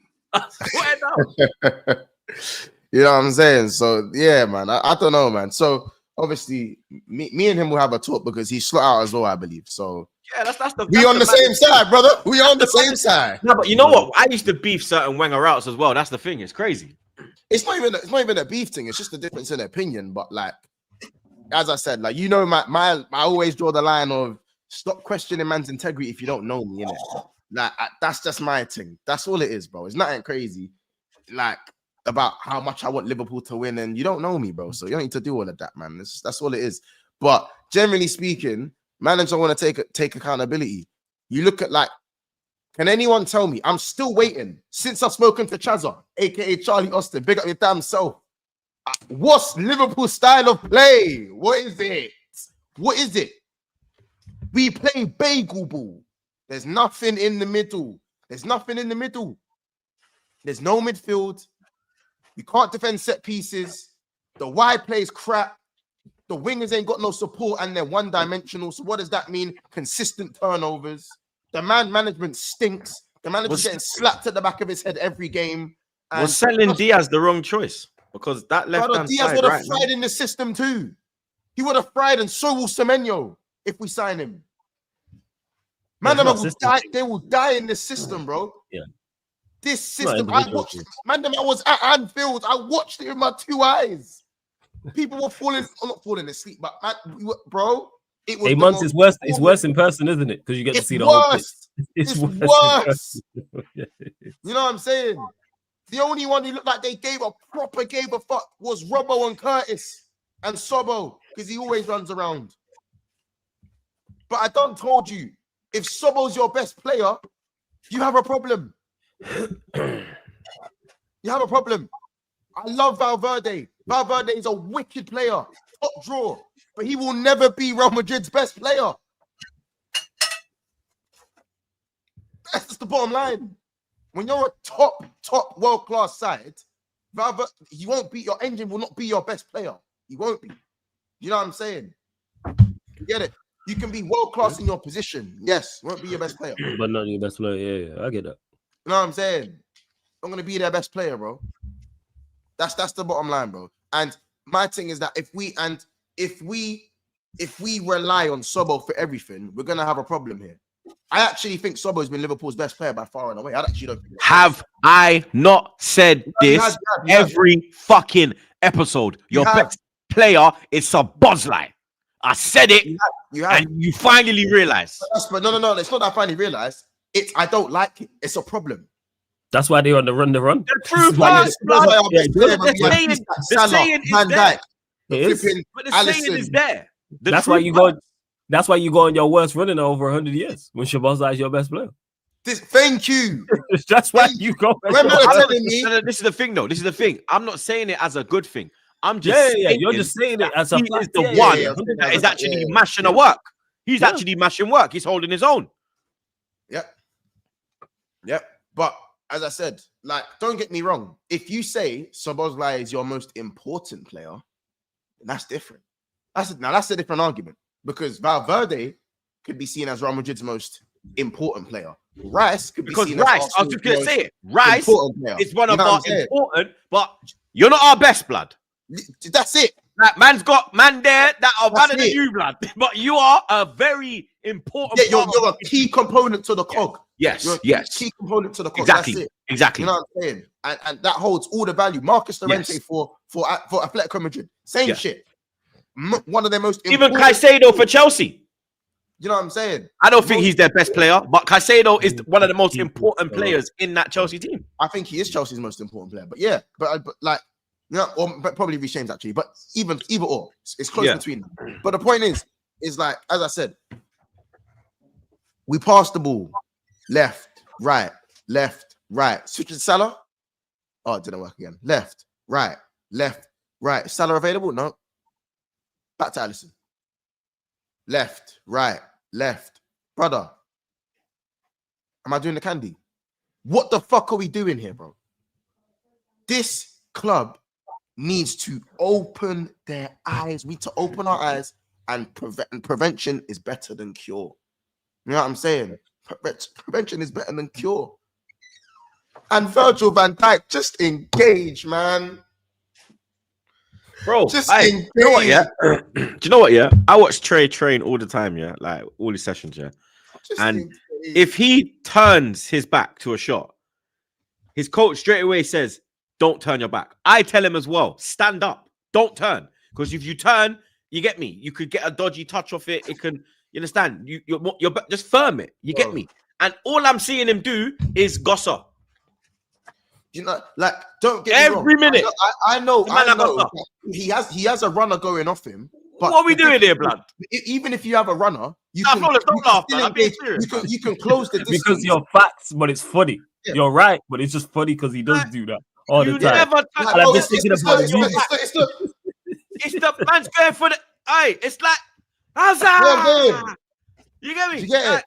You know what I'm saying? So yeah, man. I don't know, man. So obviously, me and him will have a talk because he's slot out as well, I believe. So yeah, that's we on the same side, brother. We on the same side. No, but you know what? I used to beef certain Wenger routes as well. That's the thing. It's crazy. It's not even a beef thing. It's just a difference in opinion. But like, as I said, like, you know, I always draw the line of stop questioning man's integrity if you don't know me, innit? Like, that's just my thing. That's all it is, bro. It's nothing crazy. Like, about how much I want Liverpool to win, and you don't know me, bro. So you don't need to do all of that, man. That's all it is. But generally speaking, managers want to take accountability. You look at, like, can anyone tell me? I'm still waiting since I've spoken to Chazza, aka Charlie Austin. Big up your damn self. What's Liverpool's style of play? What is it? What is it? We play bagel ball. There's nothing in the middle. There's nothing in the middle. There's no midfield. You can't defend set pieces. The wide play is crap. The wingers ain't got no support and they're one-dimensional. So what does that mean? Consistent turnovers. The management stinks. The manager's getting slapped at the back of his head every game. And was selling Diaz the wrong choice? Because that left hand Diaz side would have right fried in the system too. He would have fried, and so will Semenyo if we sign him. Man, they will die in this system, bro. Yeah. This system, I was at Anfield. I watched it with my two eyes. People were not falling asleep, but man, bro, it was. 8 months is worse. It's worse in person, isn't it? Because you get to see the whole thing. It's worse. You know what I'm saying? The only one who looked like they gave a fuck was Robbo and Curtis and Sobo, because he always runs around. But I done told you, if Sobo's your best player, you have a problem. You have a problem. I love Valverde. Valverde is a wicked player, top draw, but he will never be Real Madrid's best player. That's just the bottom line. When you're a top world-class side, Valverde, your engine will not be your best player. He won't be. You know what I'm saying? Get it? You can be world-class in your position. Yes, won't be your best player. But not your best player. Yeah, I get that. You know what I'm saying? I'm gonna be their best player, bro. That's the bottom line, bro. And my thing is that if we rely on Sobo for everything, we're gonna have a problem here. I actually think Sobo's been Liverpool's best player by far and away. I actually don't think that. Have I not said this every fucking episode? Your best player is a Bosley. I said it, and you finally realize. But no. It's not that I finally realized. I don't like it. It's a problem. That's why they're on the run. The This proof is why us, blood. Yeah, The saying is there. It is. But the saying is there. That's why you go. That's why you go on your worst running over 100 years when Szoboszlai is your best player. Thank you. That's why you go. This is the thing, though. This is the thing. I'm not saying it as a good thing. I'm just saying You're just saying it as a he is the one that is actually mashing a work. He's actually mashing work. He's holding his own. Yep. But as I said, like, don't get me wrong. If you say Szoboszlai is your most important player, that's different. That's a different argument, because Valverde could be seen as Real Madrid's most important player. Rice could be seen as I was just gonna say it. Rice is one of our important, but you're not our best, blood. That's it. Like, man's got man there that are better than you, blood. But you are a very important. Yeah, you're a key component to the cog. Yes, you're yes. Key component to the cog. Exactly. That's it. Exactly. You know what I'm saying? And that holds all the value. Marcus Llorente for Atletico Madrid. Same shit. One of their most even Caicedo for Chelsea. You know what I'm saying? I don't think he's their best player, but Caicedo is one of the most important players in that Chelsea team. I think he is Chelsea's most important player. But yeah, but like, you know, or probably Reece James actually. But either or, it's close between them. But the point is like, as I said, we passed the ball left, right. Switch to Salah. Oh, it didn't work again. Left, right. Salah available? No. Back to Alisson. Left. Brother, am I doing the candy? What the fuck are we doing here, bro? This club needs to open their eyes. We need to open our eyes, and prevention is better than cure. You know what I'm saying? Prevention is better than cure. And Virgil van Dijk, just engage, man. Bro, you know what, yeah? Do you know what, yeah? I watch Trey train all the time, yeah? Like, all his sessions, yeah? And if he turns his back to a shot, his coach straight away says, don't turn your back. I tell him as well, stand up, don't turn. Because if you turn, you get me, you could get a dodgy touch off it. It can, you understand? You're just firm it, you get me? And all I'm seeing him do is gossip. You know, like, don't get every me wrong. minute. I know. He has a runner going off him. But what are we doing here, blood? Even if you have a runner, you can close the distance. Because you're facts, but it's funny. Yeah. You're right, but it's just funny because he does do that all the time. It's the man's going for the. It's like Hazard. You get me? You get it?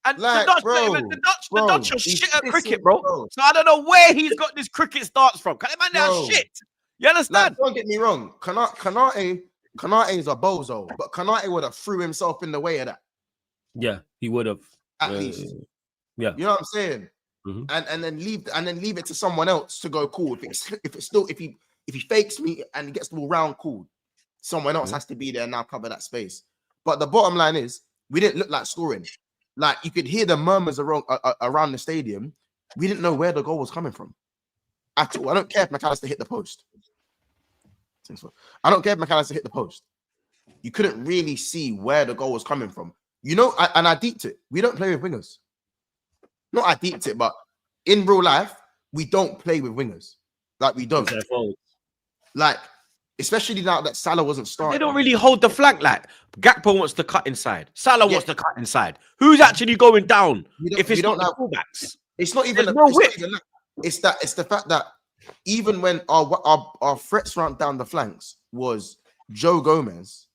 And like, the Dutch are shit at cricket, bro. So I don't know where he's got this cricket starts from. Can man are shit? You understand? Like, don't get me wrong. Kanate is a bozo, but Kanate would have threw himself in the way of that. Yeah, he would have. At least. Yeah. You know what I'm saying? Mm-hmm. And then leave it to someone else to go cool. If he fakes me and he gets the ball round cool, someone else has to be there and now cover that space. But the bottom line is, we didn't look like scoring. Like, you could hear the murmurs around the stadium. We didn't know where the goal was coming from at all. I don't care if McAllister hit the post. I don't care if McAllister hit the post. You couldn't really see where the goal was coming from. You know, and I deeped it. We don't play with wingers. Not I deeped it, but in real life, we don't play with wingers. Like, we don't. Like, especially now that Salah wasn't starting. They don't really hold the flank. Like, Gakpo wants to cut inside. Salah wants to cut inside. Who's actually going down? If it's not the fullbacks, it's not even. It's the fact that even when our threats down the flanks was Joe Gomez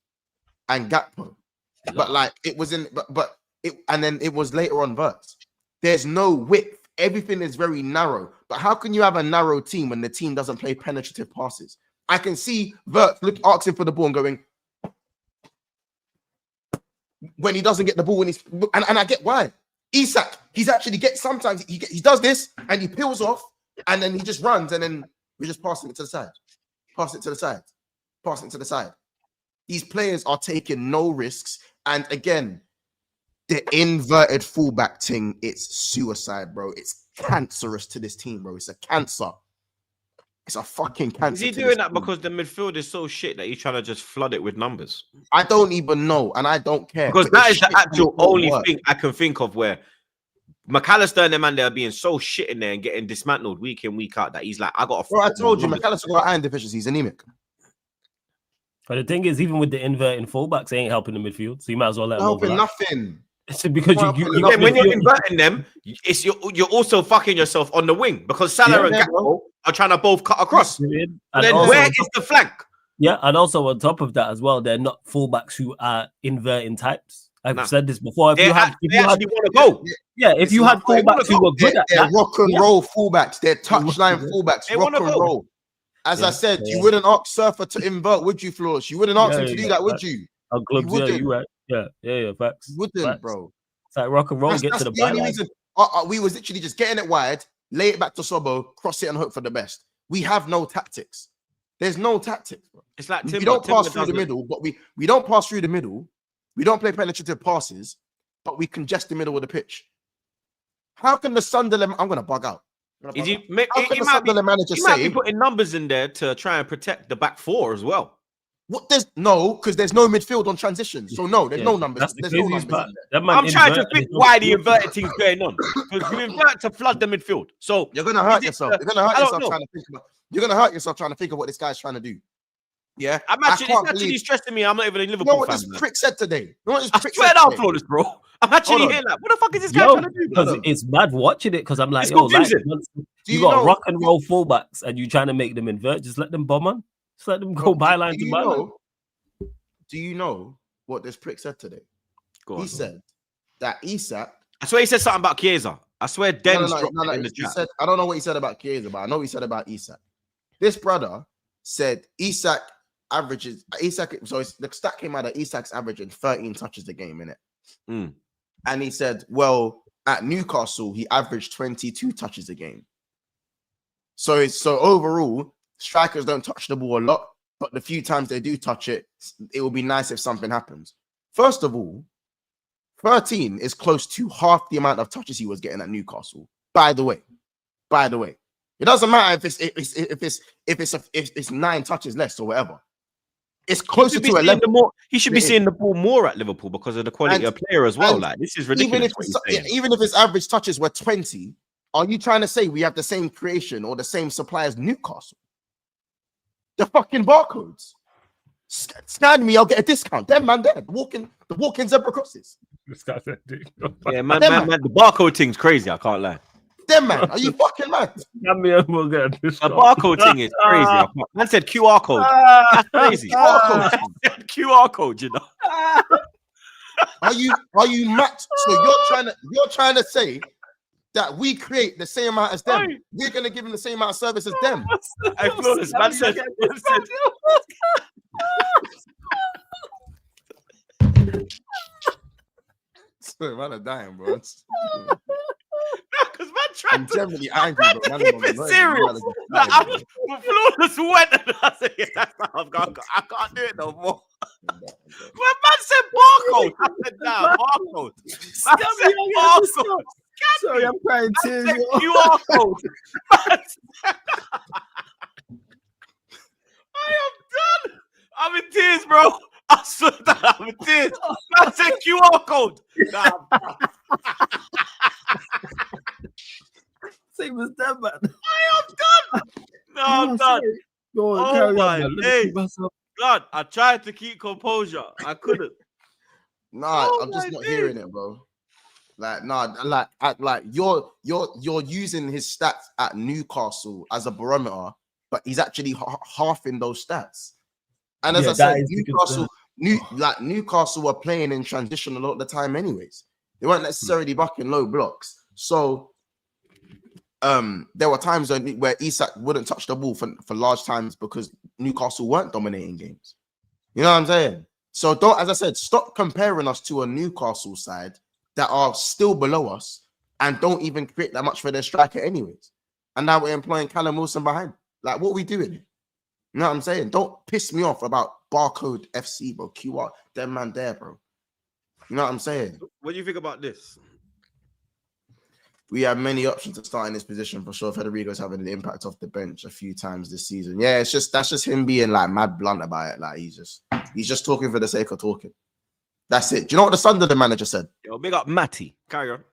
and Gakpo, but like it was in, and then it was later on Verts. There's no width. Everything is very narrow. But how can you have a narrow team when the team doesn't play penetrative passes? I can see Vert asking for the ball and going, when he doesn't get the ball, and I get why. Isak, sometimes he does this and he peels off and then he just runs and then we're just passing it to the side. These players are taking no risks. And again, the inverted fullback thing, it's suicide, bro. It's cancerous to this team, bro. It's a cancer. It's a fucking cancer. Is he doing that because the midfield is so shit that he's trying to just flood it with numbers? I don't even know, and I don't care. Because that is the actual only thing I can think of where McAllister and them man, they're being so shit in there and getting dismantled week in, week out that he's like, I got a. Bro, I told you, McAllister got iron deficiency. He's anemic. But the thing is, even with the inverting fullbacks, they ain't helping the midfield. So you might as well let them helping overlap. nothing. It's because when you're inverting them, it's you're also fucking yourself on the wing because Salah and Gakpo are trying to both cut across. And then also, where is the flank? Yeah, and also on top of that as well, they're not fullbacks who are inverting types. I've said this before. If you had fullbacks who were good at that, rock and roll fullbacks, they're touchline fullbacks, rock and roll. As I said, you wouldn't ask Surfer to invert, would you, Flawless? You wouldn't ask him to do that, would you? You right. Yeah, facts. You wouldn't, bro. It's like rock and roll, get to the only reason. We was literally just getting it wide, lay it back to Sobo, cross it and hope for the best. We have no tactics. There's no tactics, bro. It's like we don't pass through the middle, but we don't pass through the middle. We don't play penetrative passes, but we congest the middle of the pitch. How can the Sunderland? I'm gonna bug out. He might be putting numbers in there to try and protect the back four as well. What? Because there's no midfield on transition. So no, there's no numbers. There's no numbers. I'm trying to think why the inverted thing's going on. Because you invert to flood the midfield. So you're gonna hurt yourself. You're gonna hurt yourself trying to think about. You're gonna hurt yourself trying to think of what this guy's trying to do. Yeah, it's actually stressing me. I'm not even a Liverpool fan. You know what this prick said today? You know what this prick said today? Flawless, bro. I'm actually here like, what the fuck is this guy trying to do? Because it's mad watching it. Because I'm like, you got rock and roll fullbacks, and you trying to make them invert. Just let them bomb on. Just let them go byline to byline. Do you know what this prick said today? He said that Isak. I swear he said something about Chiesa. I swear Dennis dropped it in the chat. I don't know what he said about Chiesa, but I know he said about Isak. This brother said Isak averages. So the stat came out that Isak's averaging 13 touches a game, innit? And he said, well, at Newcastle, he averaged 22 touches a game. So overall, strikers don't touch the ball a lot. But the few times they do touch it, it will be nice if something happens. First of all, 13 is close to half the amount of touches he was getting at Newcastle. By the way, it doesn't matter if it's 9 touches less or whatever. It's closer to 11. He should be seeing the ball more at Liverpool because of the quality of player as well. Like this is ridiculous. Even if his average touches were 20, are you trying to say we have the same creation or the same supply as Newcastle? The fucking barcodes. Scan me, I'll get a discount. Them man, there. The walking zebra crosses. Yeah, man, the barcode thing's crazy. I can't lie. Them man, are you fucking mad? The barcode thing is crazy. Man said QR code. That's crazy. QR code, you know. Are you mad? So you're trying to say that we create the same amount as them. We're gonna give them the same amount of service as them. I Flawless, man said. Sorry, man, I'm dying, bro. No, because man tried I'm generally angry, bro. Keep it serious. Flawless went and I said, yeah, I can't do it no more. Man said barcode. I said, nah, barcode. Man said barcode. Sorry, I'm crying tears. QR code. I am done. I'm in tears, bro. I swear that I'm in tears. I said QR code. Nah. Same as that, man. I am done. No, I'm done. Go on, carry on. Hey, God, I tried to keep composure. I couldn't. Nah, I'm just not hearing it, bro. Like, you're using his stats at Newcastle as a barometer, but he's actually halving those stats. And as I said, Newcastle were playing in transition a lot of the time, anyways. They weren't necessarily bucking low blocks. So, there were times where Isak wouldn't touch the ball for large times because Newcastle weren't dominating games. You know what I'm saying? So don't, as I said, stop comparing us to a Newcastle side that are still below us and don't even create that much for their striker anyways. And now we're employing Callum Wilson behind. Like, what are we doing? You know what I'm saying? Don't piss me off about barcode FC, bro. QR, them man there, bro. You know what I'm saying? What do you think about this? We have many options to start in this position for sure. Federico's having an impact off the bench a few times this season. Yeah, that's just him being like mad blunt about it. Like he's just talking for the sake of talking. That's it. Do you know what the Sunderland manager said? Yo, big up Matty. Carry on.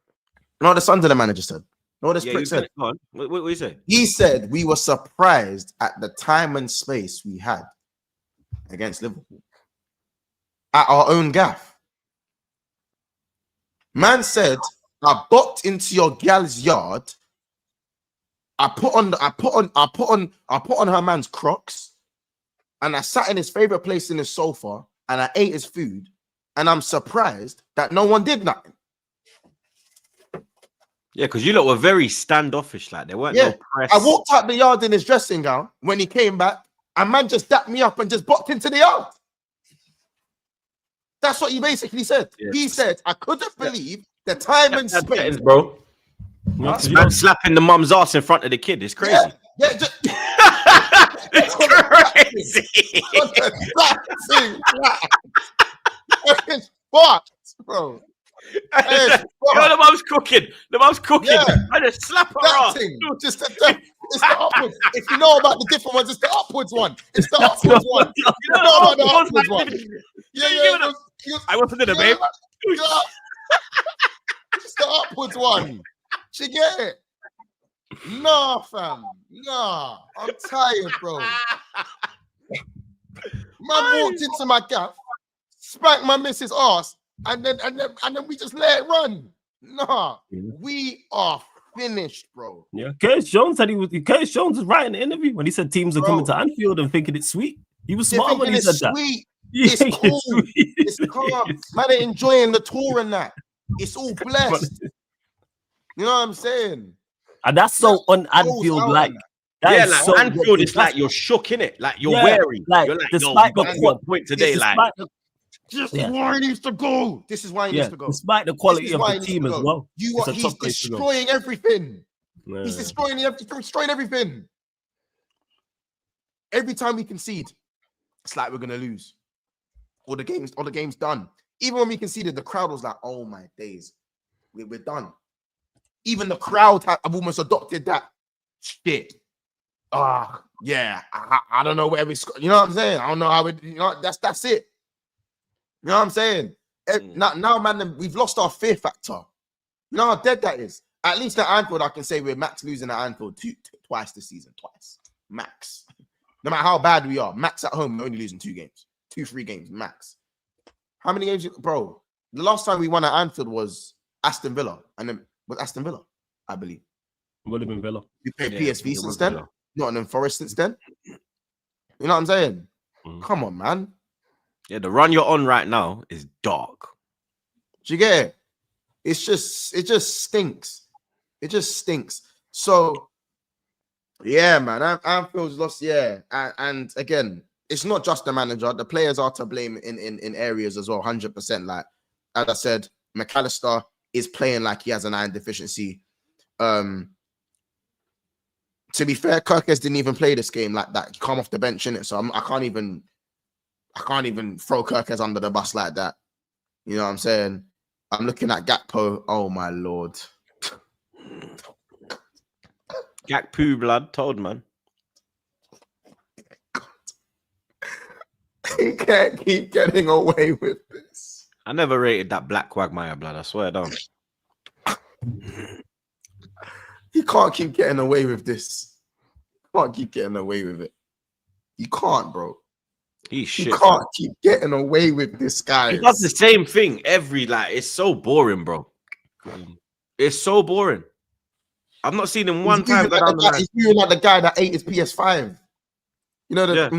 No, the Sunderland manager said. No, this prick said. Go on. What you say? He said we were surprised at the time and space we had against Liverpool at our own gaff. Man said, I bopped into your gal's yard. I put on her man's Crocs, and I sat in his favorite place in his sofa, and I ate his food, and I'm surprised that no one did nothing. Yeah, because you lot were very standoffish, like there weren't no press. I walked out the yard in his dressing gown. When he came back, a man just dapped me up and just bopped into the yard. That's what he basically said. Yeah. He said, I couldn't believe the time and space, bro. Man slapping the mum's ass in front of the kid. It's crazy. Yeah, it's crazy. It's fucked, bro. The mum's cooking. The mum's cooking. Yeah. I just slap her ass. Just it's the upwards. If you know about the different ones, it's the upwards one. It's the upwards one. You know about the upwards one. Yeah. I wasn't in a babe. It's the upwards one. She get it? Nah, fam. Nah. I'm tired, bro. Man walked into my gaff, spanked my missus' ass, and then we just let it run. Nah, we are finished, bro. Yeah, Curtis Jones said Curtis Jones was right in the interview when he said teams are coming to Anfield and thinking it's sweet. He was smart when he said that. It's cool. It's calm. Man, they're enjoying the tour and that. It's all blessed. You know what I'm saying? And that's so un-Anfield like. Yeah, like so Anfield is like you're shook, innit? Like you're wary. Like, you're like, despite the point today, like this is why he needs to go. This is why he needs to go. Despite the quality of the team as well. He's destroying everything. Yeah. He's destroying everything. Every time we concede, it's like we're gonna lose. All the games done. Even when we conceded, the crowd was like, "Oh my days, we're done." Even the crowd have almost adopted that shit. I don't know where we. You know what I'm saying? I don't know how it. You know, that's it. You know what I'm saying? Now, man, we've lost our fear factor. You know how dead that is. At least at Anfield, I can say we're max losing at Anfield twice this season. Twice, max. No matter how bad we are, max at home, we're only losing 2 games, 2-3 games, max. How many games, bro? The last time we won at Anfield was Aston Villa, and then was Aston Villa, I believe. Would have been Villa. We played PSV since then. Nottingham Forest since then. You know what I'm saying? Come on, man. Yeah, the run you're on right now is dark. Do you get it? It just stinks. It just stinks. So, yeah, man, Anfield's lost. Yeah, and again, it's not just the manager. The players are to blame in areas as well. 100%. Like as I said, McAllister is playing like he has an iron deficiency. To be fair, Kirkes didn't even play this game like that. He come off the bench, innit? So I can't even throw Kirkes under the bus like that. You know what I'm saying? I'm looking at Gakpo. Oh my lord. Gakpo blood, told man. He can't keep getting away with this. I never rated that black Quagmire blood, I swear down. You can't keep getting away with this. You can't keep getting away with it. You can't, bro. He's shit. You can't keep getting away with this guy. He does the same thing it's so boring, bro. It's so boring. I've not seen him one time. He's doing like the guy that ate his PS5. You know the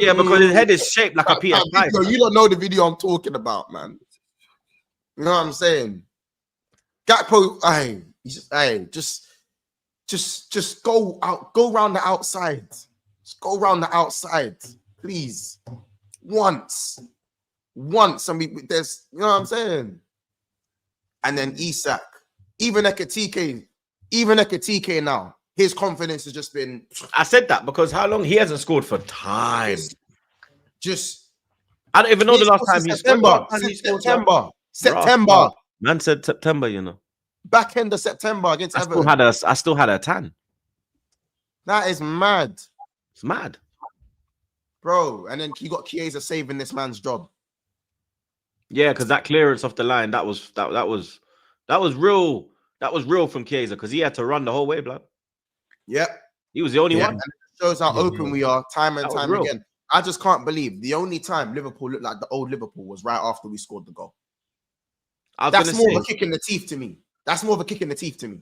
yeah, because his head is shaped like a PS5. You don't know the video I'm talking about, man. You know what I'm saying? Gakpo, just go around the outside. Just go around the outside, please. Once, and there's, you know what I'm saying? And then Isak, even Ekitike now, his confidence has just been. I said that because how long he hasn't scored for time. I don't even know the last time he scored. September. Man said September, you know. Back end of September against Everton. I still had a tan. That is mad. It's mad. Bro, and then you got Chiesa saving this man's job. Yeah, because that clearance off the line, that was That was real. That was real from Chiesa because he had to run the whole way, blood. Yep. He was the only one. And it shows how open we are time and time real. again. I just can't believe the only time Liverpool looked like the old Liverpool was right after we scored the goal. That's more of a kick in the teeth to me. That's more of a kick in the teeth to me.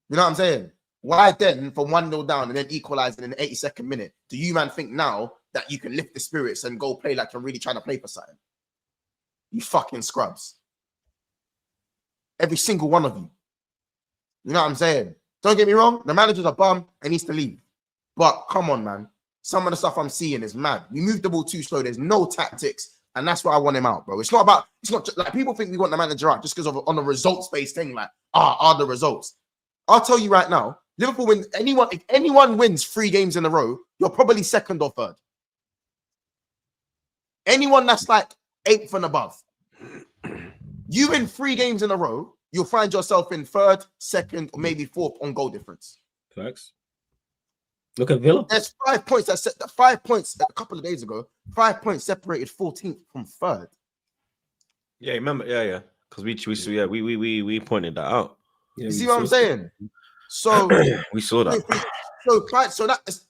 You know what I'm saying? Why then, from 1-0 down and then equalizing in the 82nd minute, do you man think now that you can lift the spirits and go play like you're really trying to play for something? You fucking scrubs. Every single one of you. You know what I'm saying? Don't get me wrong. The manager's a bum and needs to leave. But come on, man. Some of the stuff I'm seeing is mad. We move the ball too slow. There's no tactics. And that's why I want him out, bro. It's not just like people think we want the manager out just because of on a results-based thing, like, are the results. I'll tell you right now, Liverpool win if anyone wins 3 games in a row, you're probably second or third. Anyone that's like 8th and above. You win 3 games in a row, you'll find yourself in 3rd, 2nd, or maybe 4th on goal difference. Facts. Look at Villa. There's 5 points that set 5 points a couple of days ago. 5 points separated 14th from 3rd. Yeah, remember? Yeah. Because we pointed that out. Yeah, you see what I'm saying? So we saw that.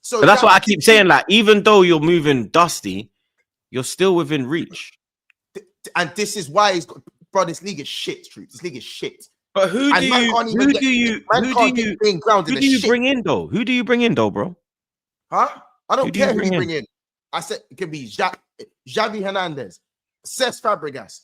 So that's what I keep saying. Like, even though you're moving dusty, you're still within reach. And this is why this league is shit, Troops. This league is shit. But who do you bring in though? Who do you bring in though, bro? Huh? I don't care who you bring in. I said it could be Xavi Hernandez, Cesc Fabregas,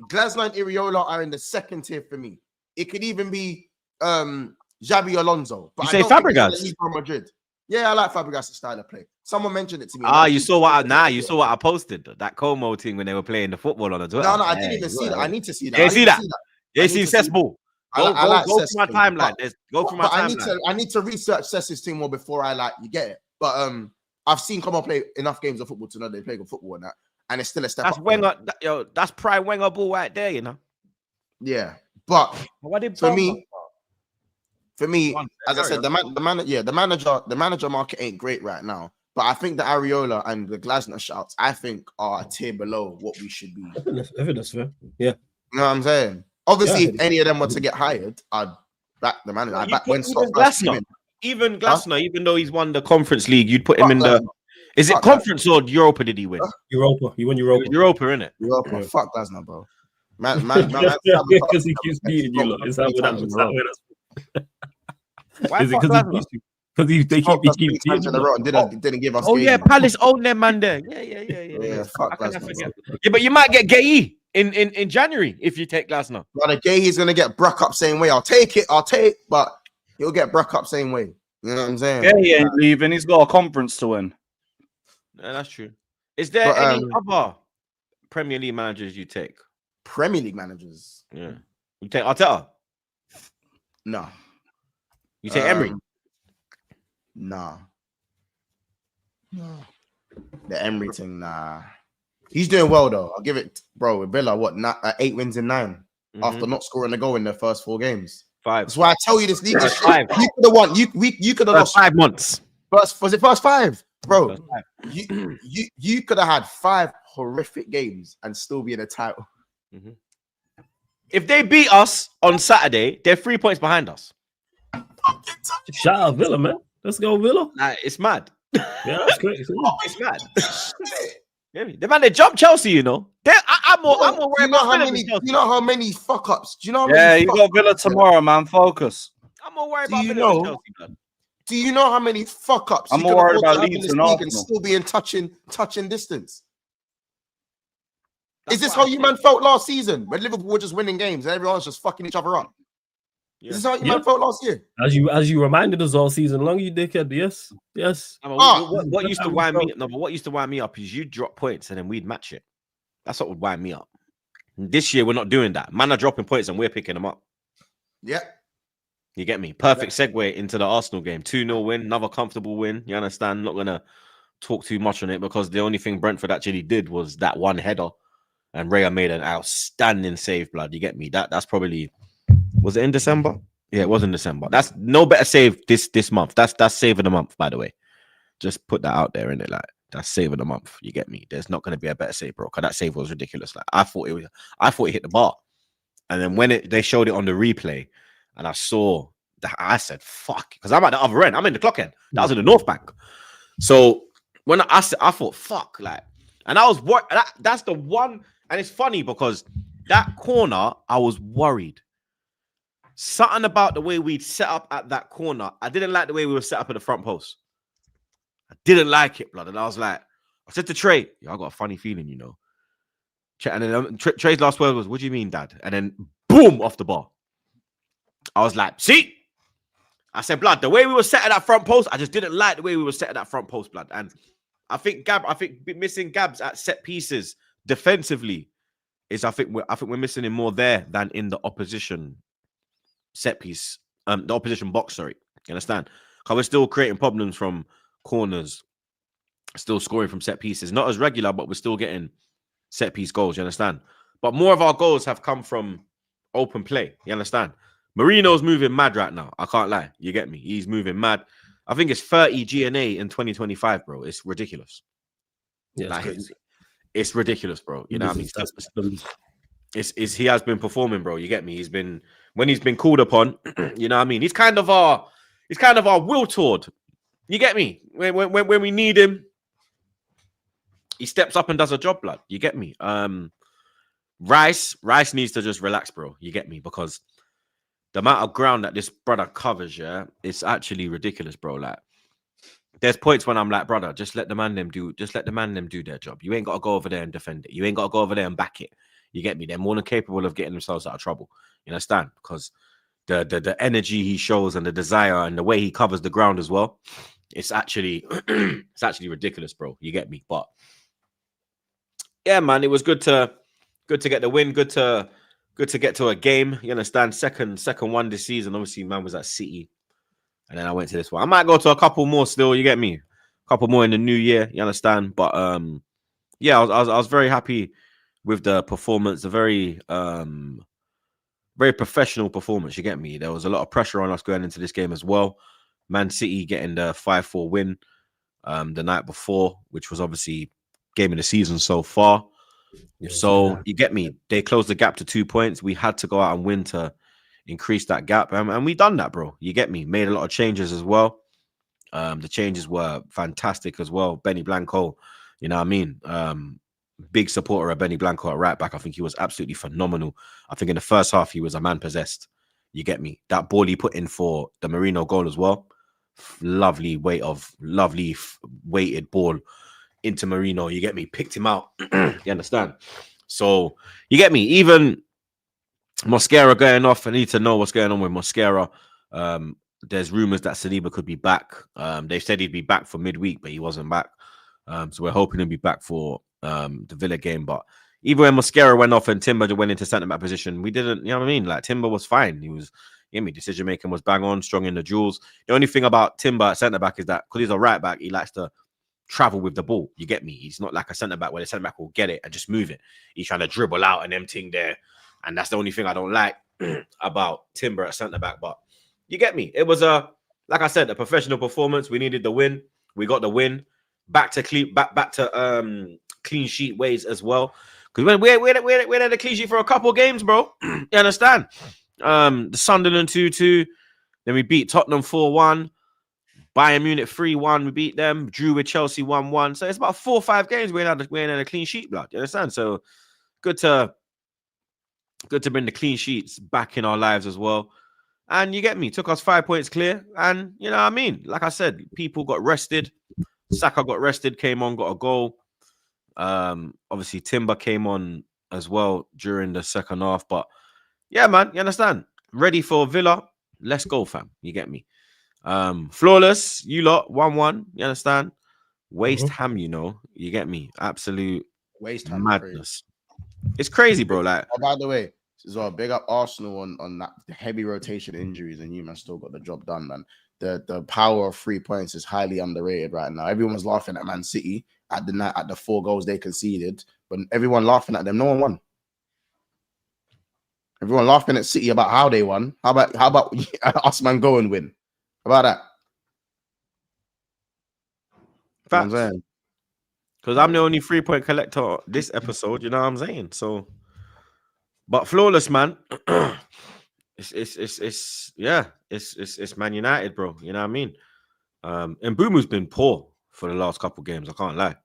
Glasner and Iriola are in the 2nd tier for me. It could even be Xabi Alonso. But you say Fabregas? From Madrid. Yeah, I like Fabregas' style of play. Someone mentioned it to me. You saw what I posted, that Como thing when they were playing the football on the Twitter. No, I didn't even see that. I need to see that. Yeah, see that. Yeah, see Cesspool. Go through my timeline. Go through my timeline. I need to research Cess's team more before you get it. But I've seen Como play enough games of football to know they play good football and that. And it's still a step up. Wenger, that's prime Wenger ball right there, you know. Yeah. But for me, as I said, the manager market ain't great right now. But I think the Areola and the Glasner shouts, I think, are a tier below what we should be. I think that's fair. Yeah. You know what I'm saying? Obviously, if any of them were to get hired, I'd back the manager. I'd back when Glasner. Even Glasner, even though he's won the Conference League, you'd put him in the... Is it Conference or Europa did he win? Europa. He won Europa. Europa, innit? Europa. Yeah. Fuck Glasner, bro. Man, because he keeps beating you lot. Is that what that Why is it because they keep beating and didn't give us. Oh yeah, Palace owned them man there. Yeah. Fuck Glasner. Yeah, but you might get Gay in January if you take Glasner. But Gay he's gonna get Bruck up same way. I'll take, but he'll get Bruck up same way. You know what I'm saying? Yeah, he ain't leaving. He's got a conference to win. Yeah, that's true. Is there any other Premier League managers you take? Premier League managers? Yeah. You take Arteta? No. You take Emery? Nah. The Emery thing, nah. He's doing well though. I'll give it, bro. With Villa, 8 wins in 9 after not scoring a goal in their first 4 games. 5. That's why I tell you this league is shit. You could have won. You could have lost 5 months. Was it first 5? Bro, you could have had 5 horrific games and still be in a title. If they beat us on Saturday, they're 3 points behind us. Shout out Villa, man. Let's go Villa. It's mad. Yeah, that's great. It's mad. The man, they jumped Chelsea, you know. I'm more worried about do you know how many fuck ups? Do you know? You got Villa tomorrow, man. Focus. I'm more worried about Villa and Chelsea, man. Do you know how many fuck ups? I'm more worried about Leeds and Arsenal. And still be in touching distance. Is this how you man felt last season when Liverpool were just winning games and everyone's just fucking each other up? Yeah. Is this how you man felt last year? As you reminded us all season long, you dickhead. Yes. I mean, what used to wind me up? No, but what used to wind me up is you drop points and then we'd match it. That's what would wind me up. This year we're not doing that. Man are dropping points and we're picking them up. Yeah. You get me? Perfect segue into the Arsenal game. 2-0 win, another comfortable win. You understand? Not going to talk too much on it because the only thing Brentford actually did was that one header. And Raya made an outstanding save, blood. You get me? That's probably... Was it in December? Yeah, it was in December. That's no better save this month. That's save of the month, by the way. Just put that out there, innit? Like, that's save of the month. You get me? There's not going to be a better save, bro. Because that save was ridiculous. Like, I thought he hit the bar. And then when they showed it on the replay, and I saw that, I said, "Fuck," because I'm at the other end. I'm in the clock end. That was in the North Bank. So when I thought, "Fuck," like, and I was worried. That's the one, and it's funny because that corner, I was worried. Something about the way we'd set up at that corner, I didn't like the way we were set up at the front post. I didn't like it, blood. And I was like, I said to Trey, "Yo, I got a funny feeling, you know." And then Trey's last word was, "What do you mean, Dad?" And then boom, off the bar. I was like, "See?" I said, "Blood, the way we were set at that front post, I just didn't like the way we were set at that front post, blood." And I think missing Gabs at set pieces defensively is I think we're missing him more there than in the opposition set piece, the opposition box, sorry. You understand? Because we're still creating problems from corners, still scoring from set pieces. Not as regular, but we're still getting set piece goals, you understand? But more of our goals have come from open play, you understand? Marino's moving mad right now. I can't lie. You get me? He's moving mad. I think it's 30 GNA in 2025, bro. It's ridiculous. Yeah, like, it's ridiculous, bro. You know what I mean? He has been performing, bro. You get me? He's been called upon. You know what I mean? He's kind of our Will Tord. You get me? When we need him, he steps up and does a job, blood. You get me? Rice needs to just relax, bro. You get me? Because the amount of ground that this brother covers, yeah, it's actually ridiculous, bro. Like, there's points when I'm like, brother, just let the man them do their job. You ain't got to go over there and defend it. You ain't got to go over there and back it. You get me? They're more than capable of getting themselves out of trouble. You understand? Because the energy he shows and the desire and the way he covers the ground as well, it's actually ridiculous, bro. You get me? But yeah, man, it was good to get the win. Good to get to a game. You understand? Second one this season. Obviously, man was at City, and then I went to this one. I might go to a couple more still. You get me? A couple more in the new year. You understand? But yeah, I was very happy with the performance. A very professional performance. You get me? There was a lot of pressure on us going into this game as well. Man City getting the 5-4 win the night before, which was obviously game of the season so far. So you get me? They closed the gap to 2 points. We had to go out and win to increase that gap, and we done that, bro. You get me? Made a lot of changes as well. The changes were fantastic as well. Benny Blanco, you know what I mean? Big supporter of Benny Blanco at right back. I think he was absolutely phenomenal. I think in the first half he was a man possessed. You get me? That ball he put in for the Marino goal as well. Lovely weighted ball into Marino. You get me? Picked him out. You understand? So you get me? Even Mosquera going off. I need to know what's going on with Mosquera. There's rumors that Saliba could be back. They said he'd be back for midweek, but he wasn't back. So we're hoping he'll be back for the Villa game. But even when Mosquera went off and Timber went into centre back position, we didn't, you know what I mean? Like, Timber was fine. He was, you know, decision making was bang on, strong in the duels. The only thing about Timber at centre back is that because he's a right back, he likes to travel with the ball. You get me? He's not like a centre back where the centre back will get it and just move it. He's trying to dribble out and emptying there. And that's the only thing I don't like about Timber at centre back. But you get me? It was like I said, a professional performance. We needed the win. We got the win. Back to clean sheet ways as well. Because we had a clean sheet for a couple of games, bro. You understand? The Sunderland 2-2. Then we beat Tottenham 4-1. Bayern Munich 3-1. We beat them. Drew with Chelsea 1-1. So it's about 4 or 5 games we ain't had a clean sheet, blood. You understand? So good to bring the clean sheets back in our lives as well. And you get me? Took us 5 points clear. And you know what I mean? Like I said, people got rested. Saka got rested, came on, got a goal. Obviously, Timber came on as well during the second half. But yeah, man, you understand? Ready for Villa. Let's go, fam. You get me? Flawless, you lot, 1-1. You understand? Waste Ham, you know. You get me? Absolute Waste Ham madness. It's crazy, bro. Like, oh, by the way, as well, big up Arsenal on that heavy rotation injuries, and you man still got the job done, man. The power of 3 points is highly underrated right now. Everyone's laughing at Man City at the 4 goals they conceded, but everyone laughing at them. No one won. Everyone laughing at City about how they won. How about us, man, go and win? How about that? Facts. Because I'm the only 3-point collector this episode. You know what I'm saying? So But flawless, man. It's Man United, bro. You know what I mean? And Mbeumo's been poor for the last couple games. I can't lie.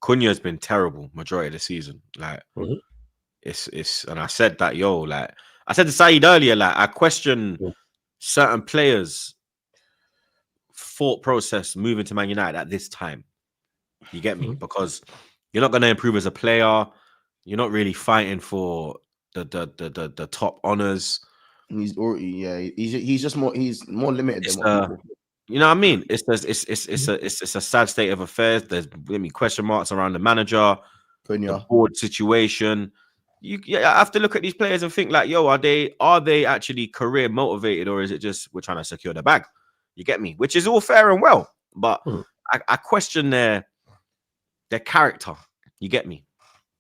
Cunha's been terrible majority of the season. Like, it's and I said that, like I said to Saeed earlier, like I question certain players' thought process moving to Man United at this time. You get me? Because you're not going to improve as a player. You're not really fighting for the top honors. He's just more limited than what people. You know what I mean? It's a sad state of affairs. There's question marks around the manager, the board situation. You have to look at these players and think like, are they actually career motivated, or is it just we're trying to secure the bag? You get me? Which is all fair and well, but I question their character. You get me?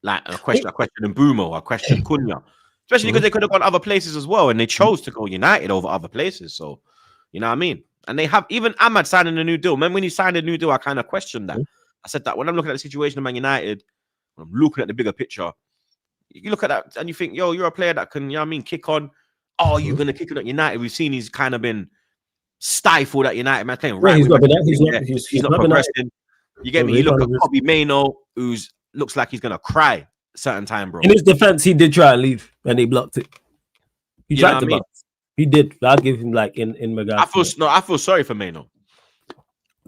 Like I question Mbeumo, I question Cunha, especially because they could have gone other places as well, and they chose to go United over other places. So, you know what I mean? And they have even Ahmad signing a new deal. Remember when he signed a new deal, I kind of questioned that. I said that when I'm looking at the situation of Man United, when I'm looking at the bigger picture, you look at that and you think, you're a player that can, you know what I mean, kick on. Oh, you're going to kick on at United. We've seen he's kind of been stifled at United, man, playing right. He's not progressing. You get me? You look at Kobe Mainoo, who's looks like he's going to cry a certain time, bro. In his defense, he did try to leave and they blocked it. He tried to block. He did. I'll give him like in regards. I feel sorry for Mainoo.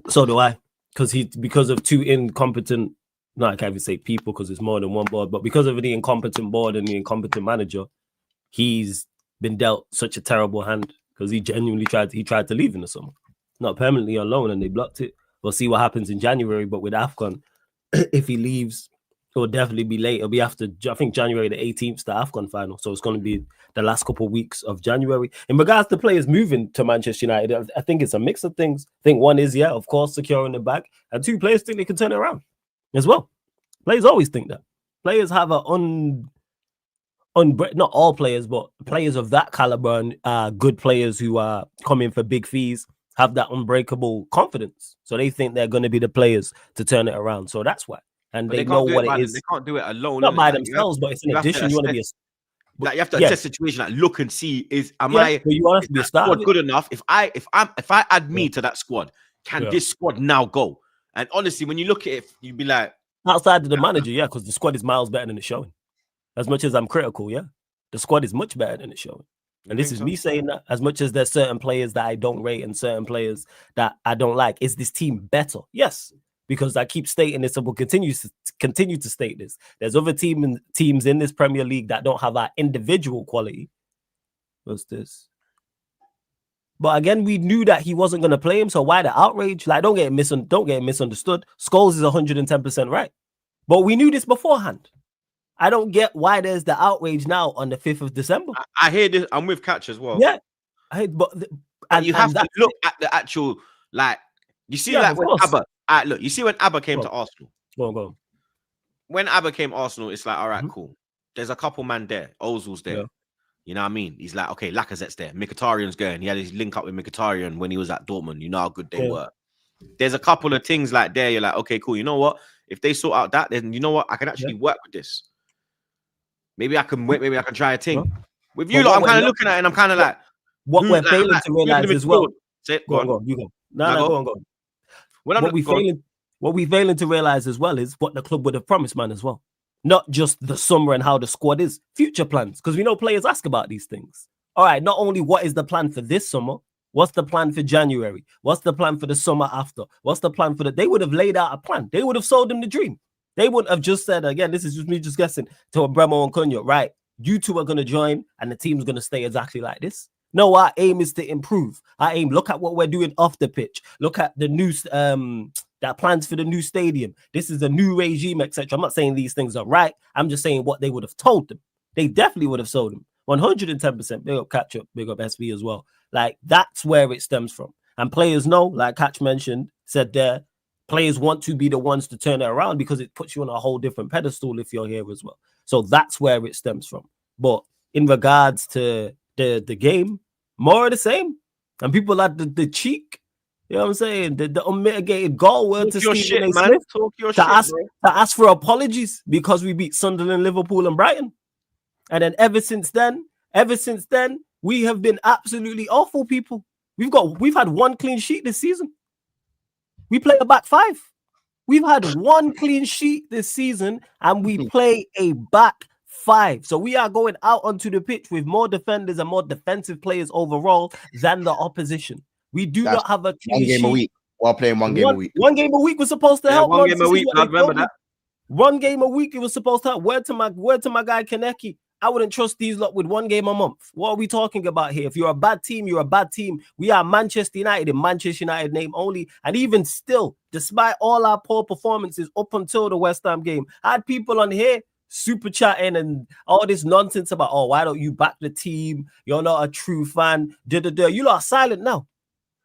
So do I, because of two incompetent. No, I can't even say people because it's more than one board, but because of the incompetent board and the incompetent manager, he's been dealt such a terrible hand because he genuinely tried to leave in the summer, not permanently on loan, and they blocked it. We'll see what happens in January, but with AFCON, if he leaves, it will definitely be late. It'll be after, I think, January the 18th, the AFCON final. So it's going to be the last couple of weeks of January. In regards to players moving to Manchester United, I think it's a mix of things. I think one is, of course, securing the bag, and two, players think they can turn it around as well. Players always think that. Players have not all players, but players of that caliber and good players who are coming for big fees have that unbreakable confidence. So they think they're going to be the players to turn it around. So that's why. And they know what it is. They can't do it alone. Not by themselves, but it's an addition. You want to be you have to assess the situation, like look and see, you want to be a star good enough? If I add me to that squad, can this squad now go? And honestly, when you look at it, you'd be like, outside of the manager, because the squad is miles better than it's showing. As much as I'm critical, the squad is much better than it's showing. And this is me saying that. As much as there's certain players that I don't rate and certain players that I don't like, is this team better? Yes, because I keep stating this and will continue to state this. There's other teams in this Premier League that don't have our individual quality. What's this? But again, we knew that he wasn't going to play him, so why the outrage? Like, don't get misunderstood. Scholes is 110% right, but we knew this beforehand. I don't get why there's the outrage now on the 5th of December. I hear this. I'm with Catch as well. Yeah, you have to look at the actual, like, you see, like when Abba. You see when Abba came to Arsenal. Go on. When Abba came to Arsenal, it's like, all right, cool. There's a couple man there. Ozil's there. Yeah. You know what I mean? He's like, okay, Lacazette's there. Mkhitaryan's going. He had his link up with Mkhitaryan when he was at Dortmund. You know how good they were. There's a couple of things like there. You're like, okay, cool. You know what? If they sort out that, then you know what? I can actually work with this. Maybe I can wait. Maybe I can try a thing. With you, I'm kind of looking at it and I'm kind of like, what we're failing to realize as well. Go on. You go. No, go on. What we failing to realize as well is what the club would have promised, man, as well. Not just the summer and how the squad is, future plans. Because we know players ask about these things. All right, not only what is the plan for this summer, what's the plan for January? What's the plan for the summer after? What's the plan for they would have laid out a plan. They would have sold them the dream. They wouldn't have just said, again, this is just me just guessing, to Bremo and Cunha, right? You two are going to join and the team's going to stay exactly like this. No, our aim is to improve. Our aim, look at what we're doing off the pitch. Look at the new that plans for the new stadium. This is a new regime, etc. I'm not saying these things are right. I'm just saying what they would have told them. They definitely would have sold them. 110%. Big up Catch Up, big up SV as well. Like, that's where it stems from. And players know, like Catch mentioned, said there, players want to be the ones to turn it around because it puts you on a whole different pedestal if you're here as well. So that's where it stems from. But in regards to the game, more of the same. And people had the cheek, you know what I'm saying? The unmitigated goal word to Stephen A. Smith to ask for apologies because we beat Sunderland, Liverpool, and Brighton. And then ever since then, we have been absolutely awful, people. We've had one clean sheet this season. We play a back five. We've had one clean sheet this season, and we play a back five. So we are going out onto the pitch with more defenders and more defensive players overall than the opposition. We do not have a clean one game sheet. a week. While playing one game a week. One game a week was supposed to help. One game a week. I remember that. One game a week, it was supposed to help. Word to my guy Kaneki. I wouldn't trust these lot with one game a month. What are we talking about here? If you're a bad team, you're a bad team. We are Manchester United in Manchester United name only. And even still, despite all our poor performances up until the West Ham game, I had people on here super chatting and all this nonsense about, oh, why don't you back the team? You're not a true fan. You lot are silent now.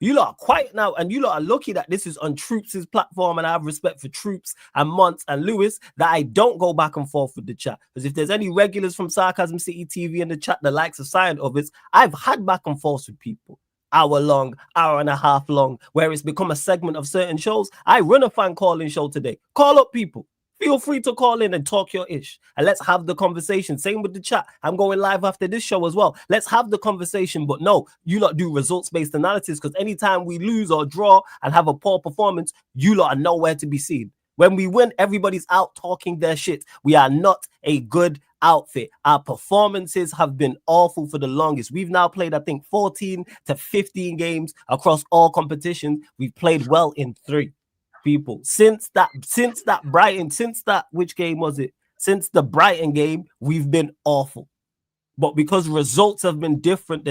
You lot are quiet now, and you lot are lucky that this is on Troops' platform, and I have respect for Troops and Monts and Lewis, that I don't go back and forth with the chat. Because if there's any regulars from Sarcasm City TV in the chat, the likes of Silent Others, I've had back and forth with people. Hour long, hour and a half long, where it's become a segment of certain shows. I run a fan calling show today. Call up people. Feel free to call in and talk your ish. And let's have the conversation. Same with the chat. I'm going live after this show as well. Let's have the conversation. But no, you lot do results-based analysis, because anytime we lose or draw and have a poor performance, you lot are nowhere to be seen. When we win, everybody's out talking their shit. We are not a good outfit. Our performances have been awful for the longest. We've now played, I think, 14 to 15 games across all competitions. We've played well in 3. People, since that Brighton, which game was it? Since the Brighton game, we've been awful. But because results have been different,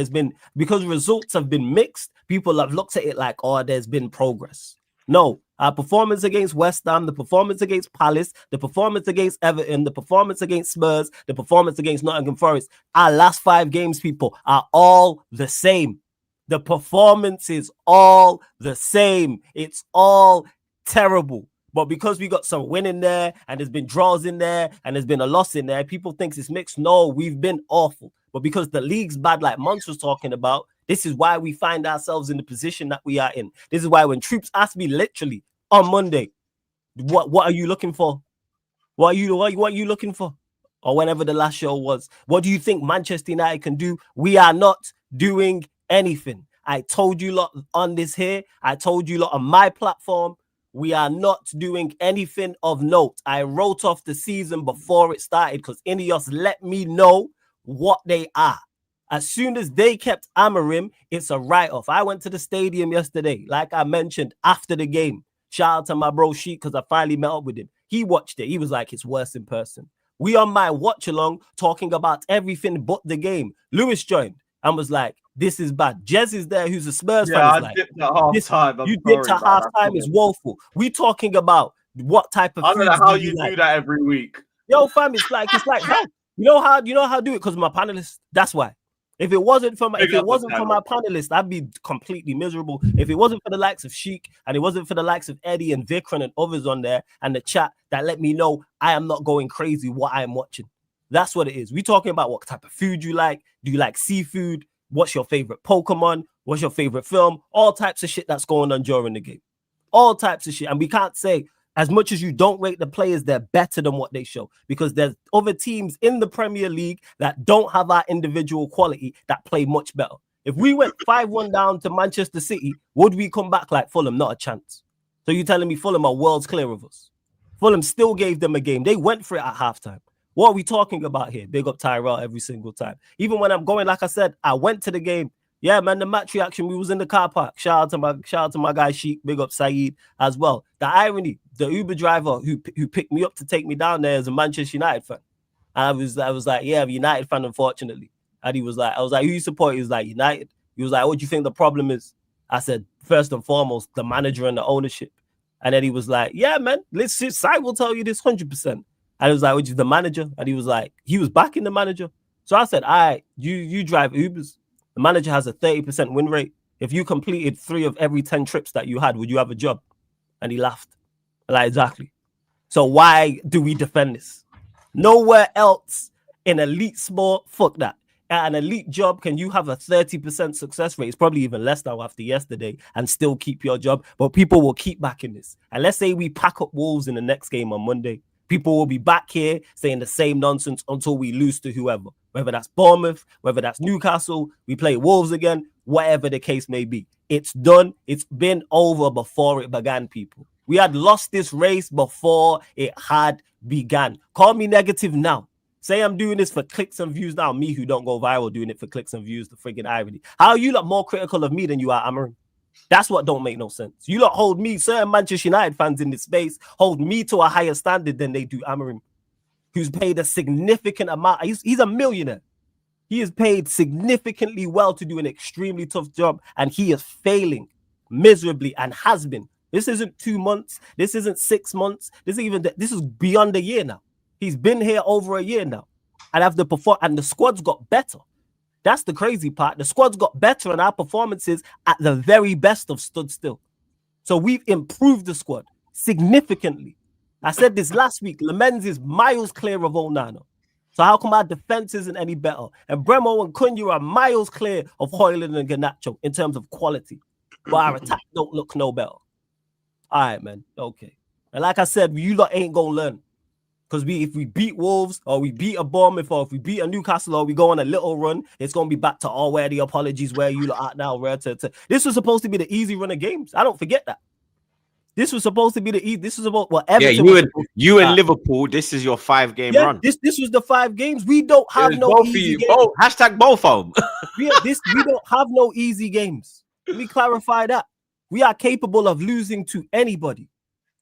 because results have been mixed, people have looked at it like, oh, there's been progress. No, our performance against West Ham, the performance against Palace, the performance against Everton, the performance against Spurs, the performance against Nottingham Forest, our last 5 games, people, are all the same. The performance is all the same. It's all terrible. But because we got some win in there, and there's been draws in there, and there's been a loss in there, people think it's mixed. No, we've been awful. But because the league's bad, like Mons was talking about, this is why we find ourselves in the position that we are in. This is why when Troops asked me literally on Monday, what are you looking for? What are you looking for? Or whenever the last show was, what do you think Manchester United can do? We are not doing anything. I told you lot on this here. I told you lot on my platform. We are not doing anything of note. I wrote off the season before it started because Ineos let me know what they are. As soon as they kept Amorim, it's a write-off. I went to the stadium yesterday, like I mentioned, after the game. Shout out to my bro Sheik, because I finally met up with him. He watched it. He was like, it's worse in person. We on my watch-along talking about everything but the game. Lewis joined and was like, this is bad. Jez is there, who's a Spurs fan. I like, dipped at half-time. You dipped at half-time is woeful. We talking about what type of I don't know how you like. do that every week. Yo, fam, it's like how you know how I do it, because my panelists. That's why. If it wasn't for my panelists, I'd be completely miserable. If it wasn't for the likes of Sheik and it wasn't for the likes of Eddie and Vikram and others on there and the chat that let me know I am not going crazy what I am watching. That's what it is. We talking about what type of food you like. Do you like seafood? What's your favorite Pokemon? What's your favorite film? All types of shit that's going on during the game. All types of shit. And we can't say, as much as you don't rate the players, they're better than what they show, because there's other teams in the Premier League that don't have our individual quality that play much better. If we went 5-1 down to Manchester City, would we come back like Fulham? Not a chance. So you're telling me Fulham are worlds clear of us? Fulham still gave them a game. They went for it at halftime. What are we talking about here? Big up Tyrell every single time. Even when I'm going, like I said, I went to the game. Yeah, man, the match reaction, we was in the car park. Shout out to my guy Sheik, big up Saeed as well. The irony, the Uber driver who picked me up to take me down there is a Manchester United fan. And I was like, yeah, I'm a United fan, unfortunately. And I was like, who you support? He was like, United. He was like, what do you think the problem is? I said, first and foremost, the manager and the ownership. And then he was like, yeah, man, let's see. Sai will tell you this 100%. And I was like, which is the manager? And he was like, he was backing the manager. So I said, all right, you drive Ubers. The manager has a 30% win rate. If you completed 3 of every 10 trips that you had, would you have a job? And he laughed. Like, exactly. So why do we defend this? Nowhere else in elite sport, fuck that. At an elite job, can you have a 30% success rate? It's probably even less now after yesterday, and still keep your job. But people will keep backing this. And let's say we pack up Wolves in the next game on Monday. People will be back here saying the same nonsense until we lose to whoever, whether that's Bournemouth, whether that's Newcastle, we play Wolves again, whatever the case may be. It's done. It's been over before it began, people. We had lost this race before it had began. Call me negative now. Say I'm doing this for clicks and views now. Me who don't go viral doing it for clicks and views, the friggin' irony. How are you lot more critical of me than you are Emery? That's what don't make no sense. You lot hold me, certain Manchester United fans in this space, hold me to a higher standard than they do Emery, who's paid a significant amount. He's a millionaire. He is paid significantly well to do an extremely tough job, and he is failing miserably and has been. This isn't 2 months. This isn't 6 months. This is beyond a year now. He's been here over a year now, and the squad's got better. That's the crazy part. The squad's got better, and our performances at the very best have stood still. So we've improved the squad significantly. I said this last week. Lamens is miles clear of Onana. So how come our defense isn't any better? And Bremo and Cunha are miles clear of Højlund and Garnacho in terms of quality. But our attack don't look no better. All right, man. Okay. And like I said, you lot ain't gonna learn. Because if we beat Wolves, or we beat a Bournemouth, or if we beat a Newcastle, or we go on a little run, it's going to be back to where the apologies, where you lot at now. This was supposed to be the easy run of games. I don't forget that. This was supposed to be the easy. This was about what Everton. Yeah, you and Liverpool, this is your 5-game run. This was the 5 games. We don't have no easy games. Oh, hashtag both of them. we don't have no easy games. Let me clarify that. We are capable of losing to anybody,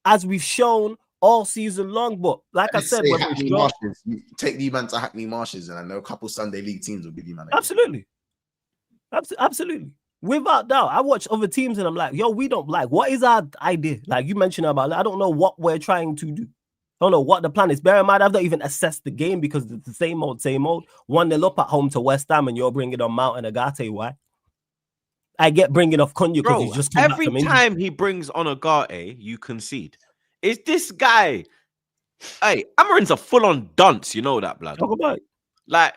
as we've shown all season long. But like I said, take the man to Hackney Marshes, and I know a couple Sunday League teams will give you man. Absolutely. Without doubt. I watch other teams and I'm like, yo, we don't like, what is our idea? Like you mentioned about, I don't know what we're trying to do. I don't know what the plan is. Bear in mind, I've not even assessed the game because it's the same old. 1-0 up at home to West Ham, and you're bringing on Mount and Agate. Why? I get bringing off Cunha because he's just every time he brings on Agate, you concede. Is this guy? Hey, Amarin's a full-on dunce. You know that, blood. Talk about it. Like,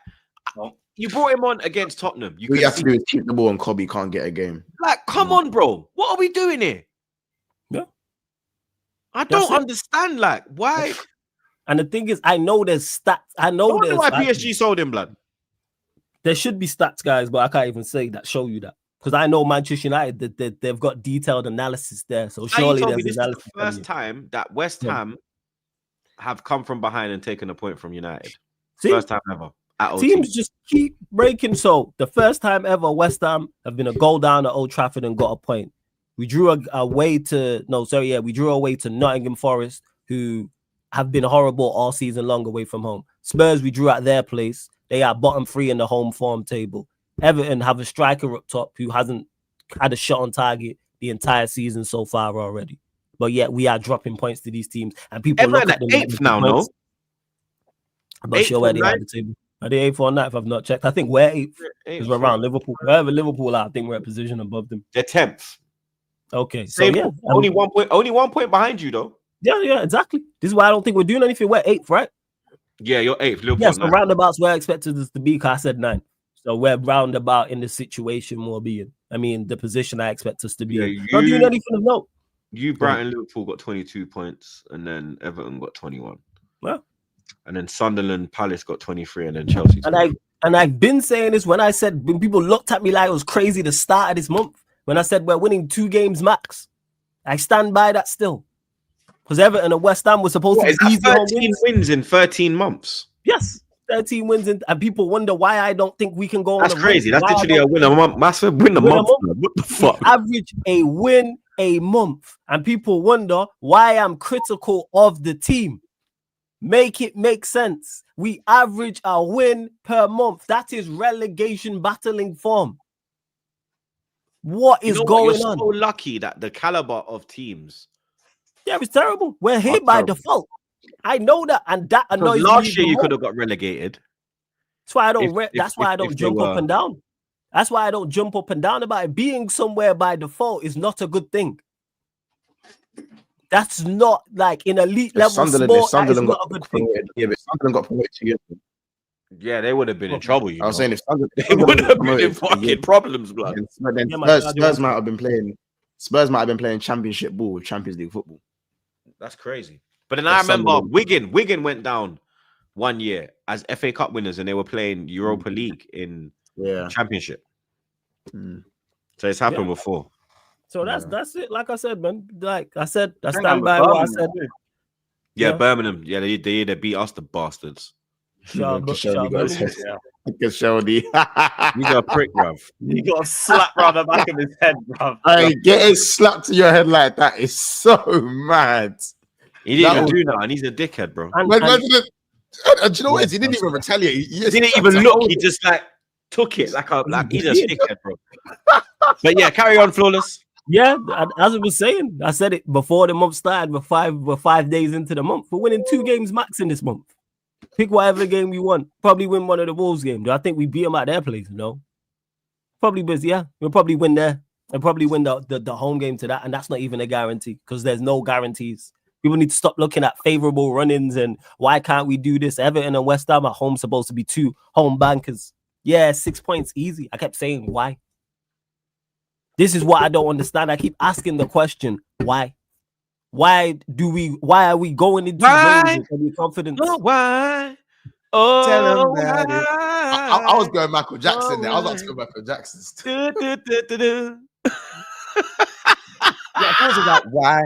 you brought him on against Tottenham. What you have to do is keep the ball, and Cobby can't get a game. Like, come on, bro. What are we doing here? Yeah, I don't understand. Like, why? And the thing is, I know there's stats. I know there's why PSG sold him, blood. There should be stats, guys, but I can't even say that. Show you that. Because I know Manchester United, they've got detailed analysis there. So surely there's analysis. This is the first time that West Ham have come from behind and taken a point from United. First time ever. Teams just keep breaking. So the first time ever West Ham have been a goal down at Old Trafford and got a point. We drew away to Nottingham Forest, who have been horrible all season long away from home. Spurs, we drew at their place. They are bottom 3 in the home form table. Everton have a striker up top who hasn't had a shot on target the entire season so far already. But yet we are dropping points to these teams, and people look at them 8th now, no? I'm not sure where they are at the table. Are they 8th or 9th? I've not checked. I think we're 8th because we're around Liverpool. Wherever Liverpool are, I think we're a position above them. They're 10th. Okay, so yeah, only 1 point. Only 1 point behind you, though. Yeah, exactly. This is why I don't think we're doing anything. We're 8th, right? Yeah, you're 8th. Liverpool. Yes, so roundabouts where I expected us to be. Because I said 9th. So we're roundabout in the situation we'll be in. I mean, the position I expect us to be in. Not doing anything of note. You, Brighton, Liverpool got 22 points, and then Everton got 21. Well, and then Sunderland, Palace got 23, and then Chelsea. And I've been saying this when people looked at me like it was crazy the start of this month. When I said we're winning 2 games max, I stand by that still. Because Everton and West Ham were supposed to be easy 13 wins in 13 months. Yes. 13 wins, and people wonder why I don't think we can go. That's crazy. That's literally a win a month. Massive win a month. What the fuck? We average a win a month, and people wonder why I'm critical of the team. Make it make sense. We average a win per month. That is relegation battling form. What is going on? You're so lucky that the caliber of teams. Yeah, it's terrible. We're here by default. I know that, and that annoys me. Last year you could have got relegated. That's why I don't. That's why I don't jump up and down. That's why I don't jump up and down about it. Being somewhere by default is not a good thing. That's not like in elite level sport. Sunderland got promoted. Yeah, but Sunderland got promoted 2 years ago. Yeah, they would have been in trouble. I was saying if Sunderland, they would have been in fucking problems, blood. Spurs might have been playing Championship ball with Champions League football. That's crazy. But then I remember Wigan went down one year as FA Cup winners, and they were playing Europa League in Championship. So it's happened before. So that's it. Like I said, man. Like I said, I stand by what I said. Yeah, Birmingham. Yeah, they beat us, the bastards. Kashani. He's a prick, bruv. He got a slap round the back of his head, bruv. Hey, getting slapped to your head like that is so mad. He didn't even do that, and he's a dickhead, bro. And do you know what? He didn't even retaliate. He didn't even look. He just like took it like he's a dickhead, bro. But yeah, carry on, Flawless. Yeah, as I was saying, I said it before the month started. We're 5 days into the month. We're winning 2 games max in this month. Pick whatever game you want. Probably win one of the Wolves games. I think we beat them at their place, Probably busy, yeah. We'll probably win there and probably win the home game to that. And that's not even a guarantee because there's no guarantees. People need to stop looking at favorable run-ins and why can't we do this? Everton and West Ham at home supposed to be 2 home bankers. Yeah, 6 points easy. I kept saying why. This is what I don't understand. I keep asking the question, why? Why are we going into games with confidence? Oh, why? Oh, tell him that I was going Michael Jackson there. I was about to go Michael Jackson. Yeah, it was about why?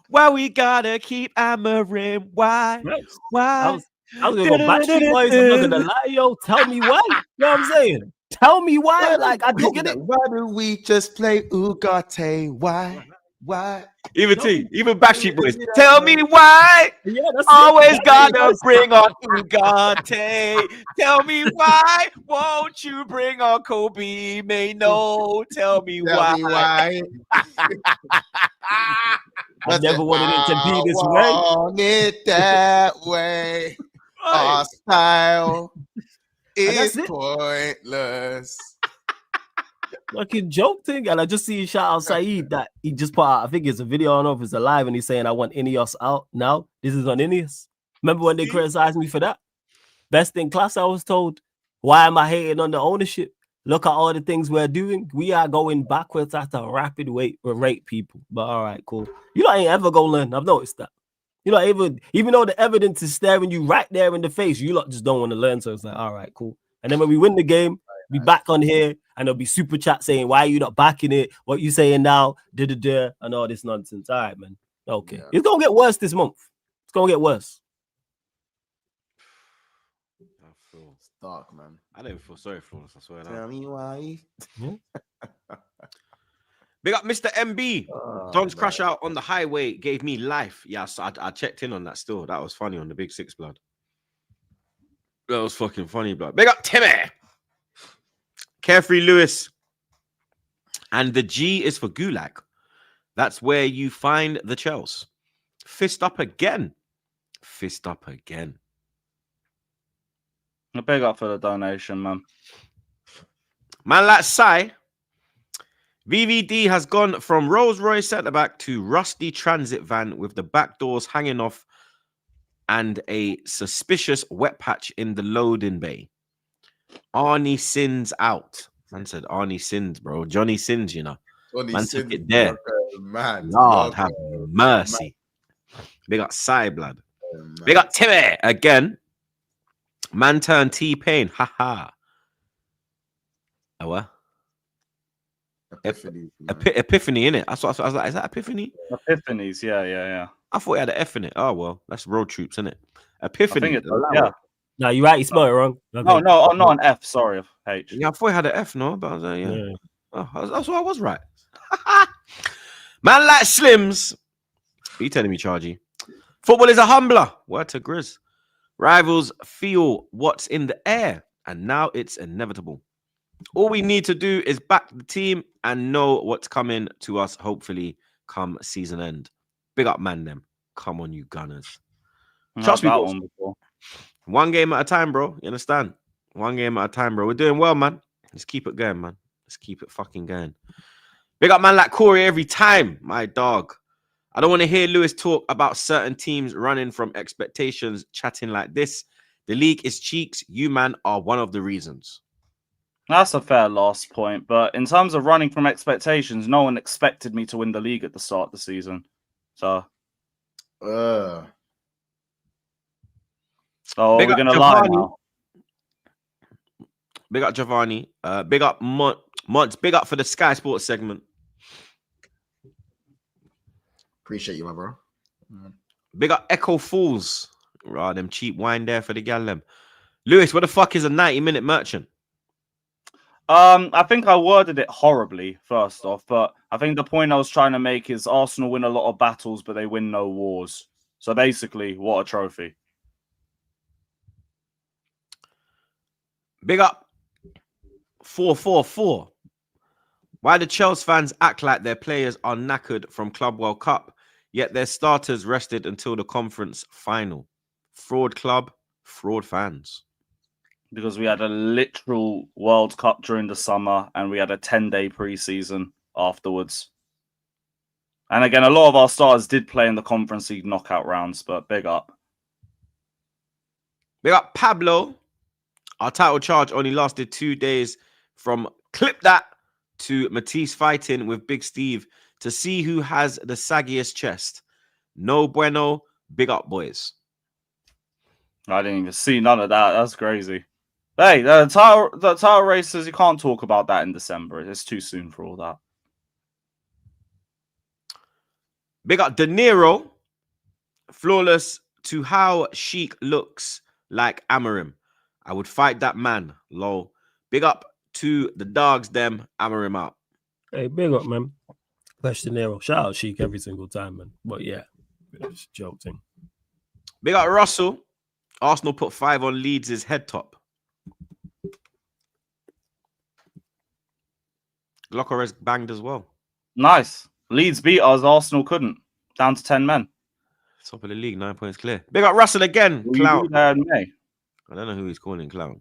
Why we gotta keep hammering? Why? I was gonna go Backstreet Boys. I'm not gonna lie, yo. Tell me why. You know what I'm saying? Tell me why. Like I don't get it. Why do we just play Ugarte? Why? Even Backstreet Boys. Tell me why. Yeah, always gotta bring on Ugarte. Tell me why. Won't you bring on Kobe? May no. Tell me why. I never wanted it to be this way. Want it that way. Our style is pointless. Fucking joke thing. And I just see shout out Saeed that he just put out, I think it's a video, I don't know if it's alive, and he's saying I want Ineos out now. This is on Ineos. Remember when they criticized me for that? Best in class, I was told. Why am I hating on the ownership? Look at all the things we're doing. We are going backwards at a rapid rate, people. But all right, cool. You ain't ever gonna learn. I've noticed that. Even though the evidence is staring you right there in the face, you lot just don't want to learn. So it's like, all right, cool. And then when we win the game, be back on here and there'll be super chat saying, why are you not backing it? What you saying now? And all this nonsense. All right, man. Okay. Yeah. It's going to get worse this month. It's going to get worse. It's dark, man. I don't feel sorry for us, I swear. Tell me why. Big up Mr. MB. Don's crash out on the highway gave me life. Yeah, so I checked in on that still. That was funny on the Big Six, blood. That was fucking funny, blood. Big up Timmy. Carefree Lewis. And the G is for Gulag. That's where you find the Chelsea. Fist up again. Fist up again. A big up for the donation, man. Man, like Sai. VVD has gone from Rolls Royce centre-back to rusty transit van with the back doors hanging off and a suspicious wet patch in the loading bay. Arnie sins out. Man said Arnie sins, bro. Johnny sins, you know. Man took it there. Man, Lord have mercy. Big up Sai, blood. Big up Timmy again. Man turned T-Pain. Haha. Oh, what? Epiphany, innit? I was like, is that Epiphany? Epiphanies, yeah. I thought it had an F in it. Oh, well, that's Road Troops, innit? Epiphany. Yeah. No, you're right. You spelled it wrong. Okay. No, not an F. Sorry, H. Yeah, I thought it had an F, no? But I was like, yeah. Oh, that's why I was right. Man like Slims. Are you telling me, Chargy? Football is a humbler. Word to Grizz. Rivals feel what's in the air, and now it's inevitable. All we need to do is back the team and know what's coming to us, hopefully, come season end. Big up, man, them. Come on, you Gunners. Trust me, one before. One game at a time, bro. You understand? One game at a time, bro. We're doing well, man. Let's keep it going, man. Let's keep it fucking going. Big up, man, like Corey every time, my dog. I don't want to hear Lewis talk about certain teams running from expectations, chatting like this. The league is cheeks. You, man, are one of the reasons. That's a fair last point. But in terms of running from expectations, no one expected me to win the league at the start of the season. So, Uh, we're going to lie now. Big up Giovanni. Big up Mods. Big up for the Sky Sports segment. appreciate you, my bro. Big up Echo Fools. Right, them cheap wine there for the gal them. Lewis, what the fuck is a 90-minute merchant? I think I worded it horribly, first off, but I think the point I was trying to make is Arsenal win a lot of battles, but they win no wars. So basically, what a trophy. Big up 444. Why do Chelsea fans act like their players are knackered from Club World Cup, yet their starters rested until the conference final? Fraud club, fraud fans. Because we had a literal World Cup during the summer and we had a 10-day preseason afterwards. And again, a lot of our stars did play in the Conference League knockout rounds, but big up. Big up Pablo. Our title charge only lasted 2 days from clip that to Matisse fighting with Big Steve to see who has the saggiest chest. No bueno. Big up, boys. I didn't even see none of that. That's crazy. Hey, the title races, you can't talk about that in December. It's too soon for all that. Big up De Niro. Flawless to how Sheik looks like Amorim. I would fight that man. Lol. Big up to the dogs, them. Amorim out. Hey, big up, man. Flash De Niro. Shout out Sheik every single time, man. But yeah, it's joking. Big up Russell. Arsenal put 5 on Leeds' head top. Locker banged as well. Nice. Leeds beat us. Arsenal couldn't. Down to 10 men. Top of the league, 9 points clear. Big up Russell again. Clown. I don't know who he's calling clown.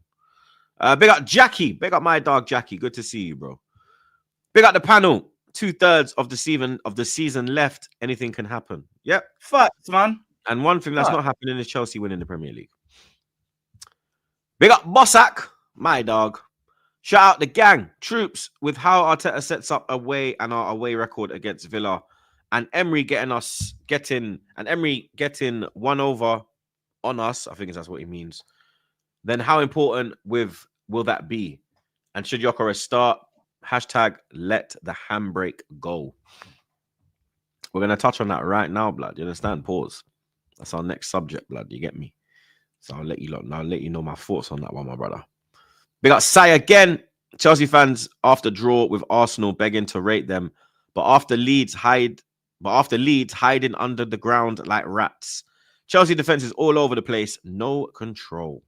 Big up Jackie. Big up my dog Jackie. Good to see you, bro. Big up the panel. 2/3 of the season left. Anything can happen. Yep. Facts, man. And one thing that's not happening is Chelsea winning the Premier League. Big up Bossack, my dog. Shout out the gang. Troops with how Arteta sets up away and our away record against Villa. And Emery getting 1 over on us. I think that's what he means. Then how important will that be? And should Gyökeres start? Hashtag let the handbrake go. We're going to touch on that right now, blood. You understand? Pause. That's our next subject, blood. You get me? So I'll let you know my thoughts on that one, my brother. Big up Sai again. Chelsea fans after draw with Arsenal begging to rate them. But after Leeds hiding under the ground like rats. Chelsea defense is all over the place. No control.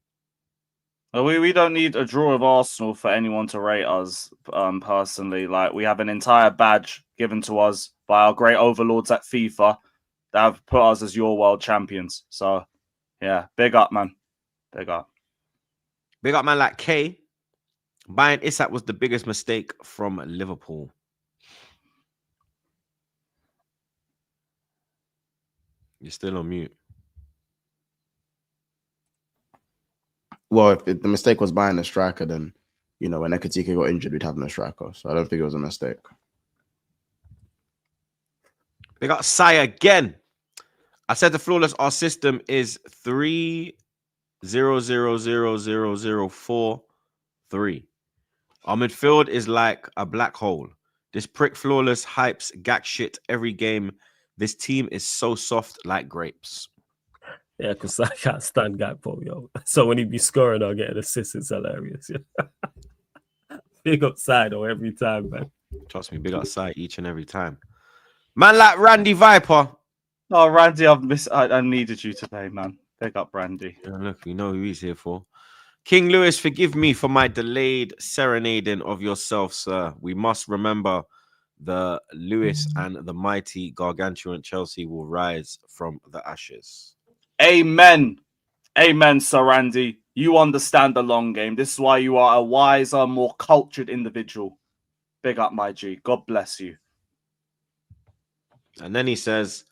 We don't need a draw of Arsenal for anyone to rate us personally. Like, we have an entire badge given to us by our great overlords at FIFA that have put us as your world champions. So, yeah, big up, man. Big up. Big up, man, like K. Buying Isak was the biggest mistake from Liverpool. You're still on mute. Well, if the mistake was buying a striker, then, when Ekitike got injured, we'd have no striker. So I don't think it was a mistake. They got Sai again. I said the flawless. Our system is 3-0-0-0-0-0-4-3. Our midfield is like a black hole. This prick flawless hypes gag shit every game. This team is so soft like grapes. Yeah, because I can't stand Gakpo, yo. So when he be scoring or getting assists, it's hilarious. Yeah. Big up Sido every time, man. Trust me, big up Sai each and every time. Man like Randy Viper. Oh, Randy, I needed you today, man. Big up, Randy. Yeah, look, we know who he's here for. King Lewis, forgive me for my delayed serenading of yourself, sir. We must remember the Lewis and the mighty gargantuan Chelsea will rise from the ashes. Amen. Amen, Sir Randy. You understand the long game. This is why you are a wiser, more cultured individual. Big up, my G. God bless you. And then he says,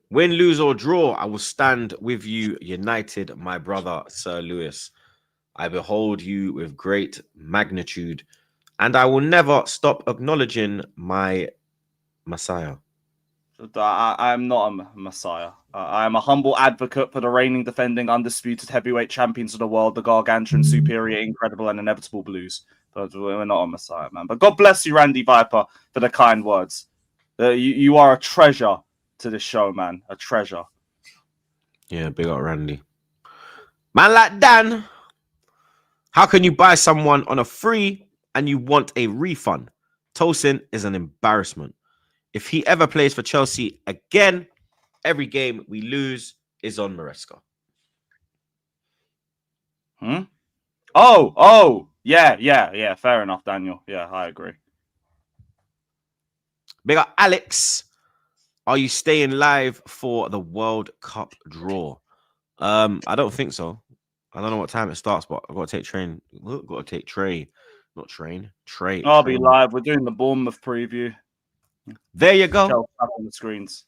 win, lose, or draw, I will stand with you united, my brother, Sir Lewis. I behold you with great magnitude, and I will never stop acknowledging my Messiah. I'm not a messiah. I am a humble advocate for the reigning, defending, undisputed heavyweight champions of the world, the gargantuan, superior, incredible, and inevitable Blues. But we're not a messiah, man. But God bless you, Randy Viper, for the kind words. You are a treasure to this show, man. A treasure. Yeah, big up Randy. Man like Dan, how can you buy someone on a free and you want a refund? Tosin is an embarrassment. If he ever plays for Chelsea again, every game we lose is on Maresca. Oh, yeah. Fair enough, Daniel. Yeah, I agree. Big up Alex. Are you staying live for the World Cup draw? I don't think so. I don't know what time it starts, but I've got to take train. Got to take Trey. Not train. Trey. I'll be live. We're doing the Bournemouth preview. There you go. On the screens.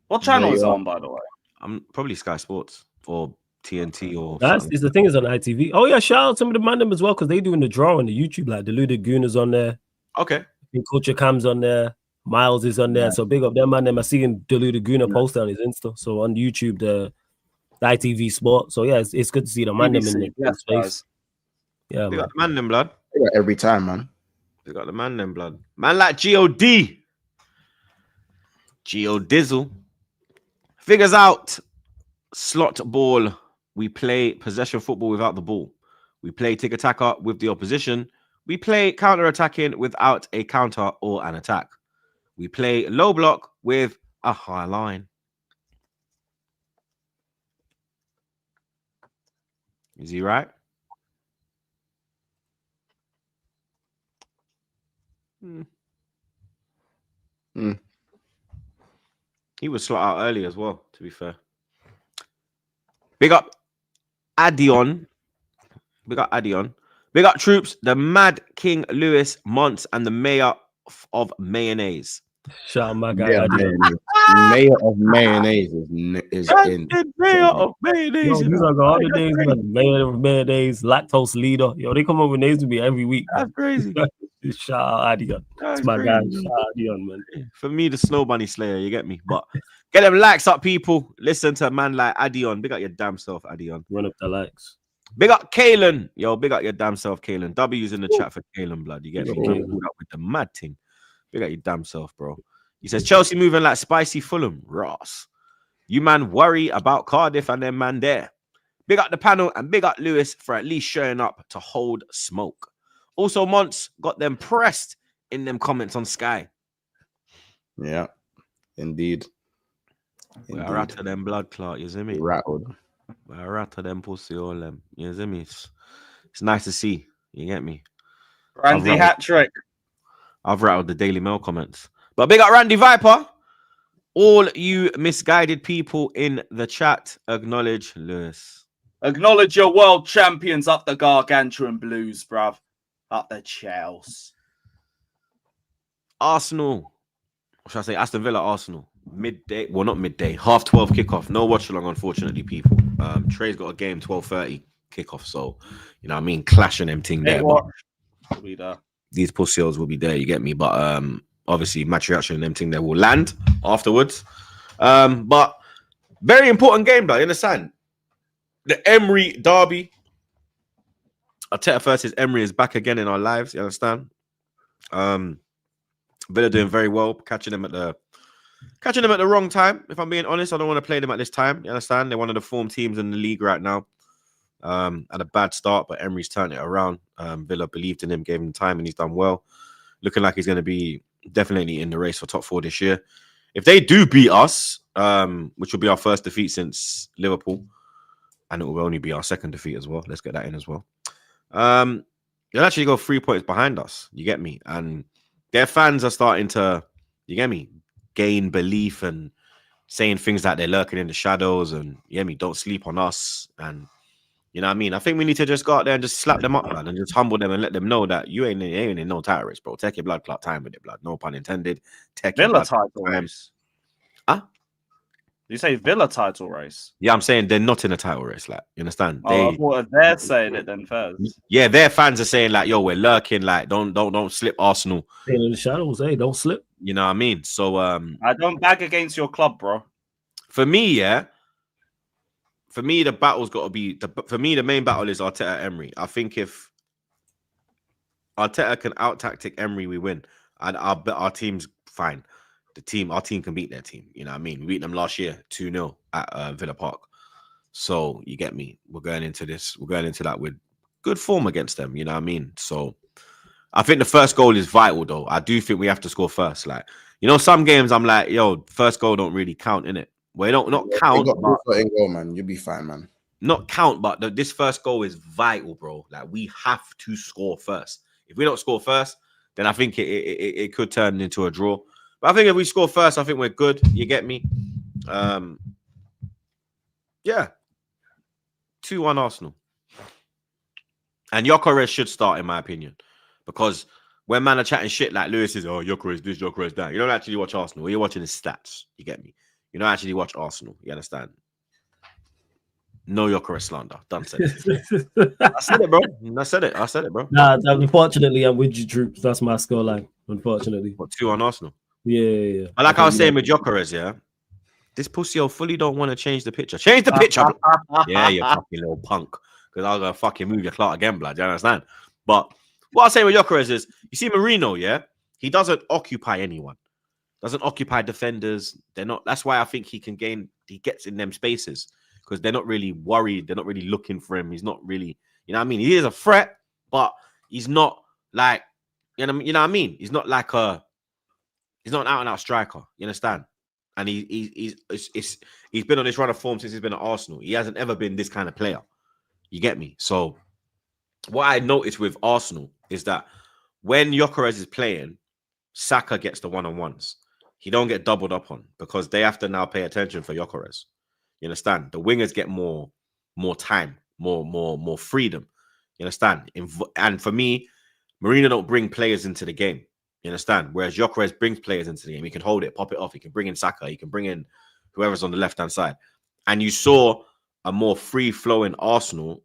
What channel is it on, by the way? I'm probably Sky Sports or TNT or Is the thing is on ITV. Oh yeah, shout out some of the man them as well because they doing the draw on the YouTube. Like Deluded Gooner's on there. Okay. Culture Cam's on there. Miles is on there. So big up them man them. I see him Deluded Gooner post on his Insta. So on YouTube the ITV Sport. So yeah, it's good to see the man them in the space. Yeah, they got the man them blood. Every time, man. They got the man them blood. Man like God. Geo Dizzle figures out slot ball. We play possession football without the ball. We play tiki-taka with the opposition. We play counter-attacking without a counter or an attack. We play low block with a high line. Is he right? He was slot out early as well, to be fair. Big up Adion. Big up Adion. Big up Troops, the Mad King Lewis, Monts, and the Mayor of Mayonnaise. Shout out my guy. Yeah, Mayor of Mayonnaise is in. Mayor of Mayonnaise. These are all the names, man. Mayor of Mayonnaise, lactose leader. Yo, they come up with names to me every week. That's crazy. Shout out Adion. That's my guy. Shout out Adion, man. For me, the Snow Bunny Slayer, you get me? But get them likes up, people. Listen to a man like Adion. Big up your damn self, Adion. Run up the likes. Big up Kalen. Yo, big up your damn self, Kalen. W's in the chat for Kalen, blood. You get me? Pulled up with the mad thing. Big up your damn self, bro. He says, Chelsea moving like spicy Fulham. Ross. You man worry about Cardiff and them man there. Big up the panel and big up Lewis for at least showing up to hold smoke. Also, Monts got them pressed in them comments on Sky. Yeah, indeed. I rattle them blood clot, you see me? Rattled. I rattle them pussy all them. You see me? It's nice to see. You get me? Randy hat trick. I've rattled the Daily Mail comments. But big up Randy Viper. All you misguided people in the chat, acknowledge Lewis. Acknowledge your world champions up the gargantuan Blues, bruv. Up the Chelsea. Arsenal. What should I say? Aston Villa, Arsenal. Midday. Well, not midday. 12:30 kickoff. No watch along, unfortunately, people. Trey's got a game 12:30 kickoff. So, you know what I mean? Clashing them thing there. These pussies will be there, you get me? But obviously, match reaction and them thing there will land afterwards. But very important game, though. You understand? The Emery derby. Arteta versus Emery is back again in our lives. You understand? Villa doing very well, catching them at the wrong time. If I'm being honest, I don't want to play them at this time. You understand? They're one of the form teams in the league right now. Had a bad start, but Emery's turned it around. Villa believed in him, gave him time, and he's done well. Looking like he's going to be definitely in the race for top 4 this year. If they do beat us, which will be our first defeat since Liverpool, and it will only be our second defeat as well. Let's get that in as well. They'll actually go 3 points behind us. You get me? And their fans are starting to, you get me, gain belief and saying things like they're lurking in the shadows and, you get me, don't sleep on us. And, you know what I mean? I think we need to just go out there and just slap them up, man, and just humble them and let them know that you ain't in no title race, bro. Take your blood clot time with it, blood. No pun intended. Take your Villa title race. Huh? You say Villa title race? Yeah, I'm saying they're not in a title race. Like, you understand? They're saying it then first. Yeah, their fans are saying like, "Yo, we're lurking. Like, don't slip Arsenal." In the shadows, hey, don't slip. You know what I mean? So I don't bag against your club, bro. For me, yeah. For me, the battle's got to be for me. The main battle is Arteta Emery. I think if Arteta can out tactic Emery, we win. And I bet our team's fine. Our team can beat their team. You know what I mean? We beat them last year 2-0 at Villa Park. So you get me. We're going into that with good form against them. You know what I mean? So I think the first goal is vital, though. I do think we have to score first. Like, you know, some games I'm like, yo, first goal don't really count, innit? Well, not count. You got but, in goal, man. You'll be fine, man. Not count, but this first goal is vital, bro. Like, we have to score first. If we don't score first, then I think it could turn into a draw. But I think if we score first, I think we're good. You get me? Yeah. 2-1 Arsenal. And Gyökeres should start, in my opinion. Because when man are chatting shit like Lewis is, oh, Gyökeres this, Gyökeres that. You don't actually watch Arsenal. You're watching his stats. You get me? You don't actually watch Arsenal. You understand? No Gyökeres slander. Done said it. I said it, bro. I said it, bro. Nah, unfortunately, I'm with you, Troops. That's my scoreline, unfortunately. What, 2-1 Arsenal? Yeah. But like I was saying with Gyökeres, yeah, this pussy fully don't want to change the picture. Change the picture. Yeah, you fucking little punk. Because I'm going to fucking move your clout again, blood. You understand? But what I was saying with Gyökeres is, you see Marino, yeah? He doesn't occupy anyone. Doesn't occupy defenders. They're not. That's why I think he gets in them spaces. Because they're not really worried. They're not really looking for him. He's not really, you know what I mean? He is a threat, but he's not like, you know what I mean? He's not like he's not an out-and-out striker. You understand? And he's been on this run of form since he's been at Arsenal. He hasn't ever been this kind of player. You get me? So what I noticed with Arsenal is that when Gyökeres is playing, Saka gets the one-on-ones. He don't get doubled up on because they have to now pay attention for Gyökeres. You understand? The wingers get more time, more freedom. You understand? And for me, Marino don't bring players into the game. You understand? Whereas Gyökeres brings players into the game. He can hold it, pop it off. He can bring in Saka. He can bring in whoever's on the left-hand side. And you saw a more free-flowing Arsenal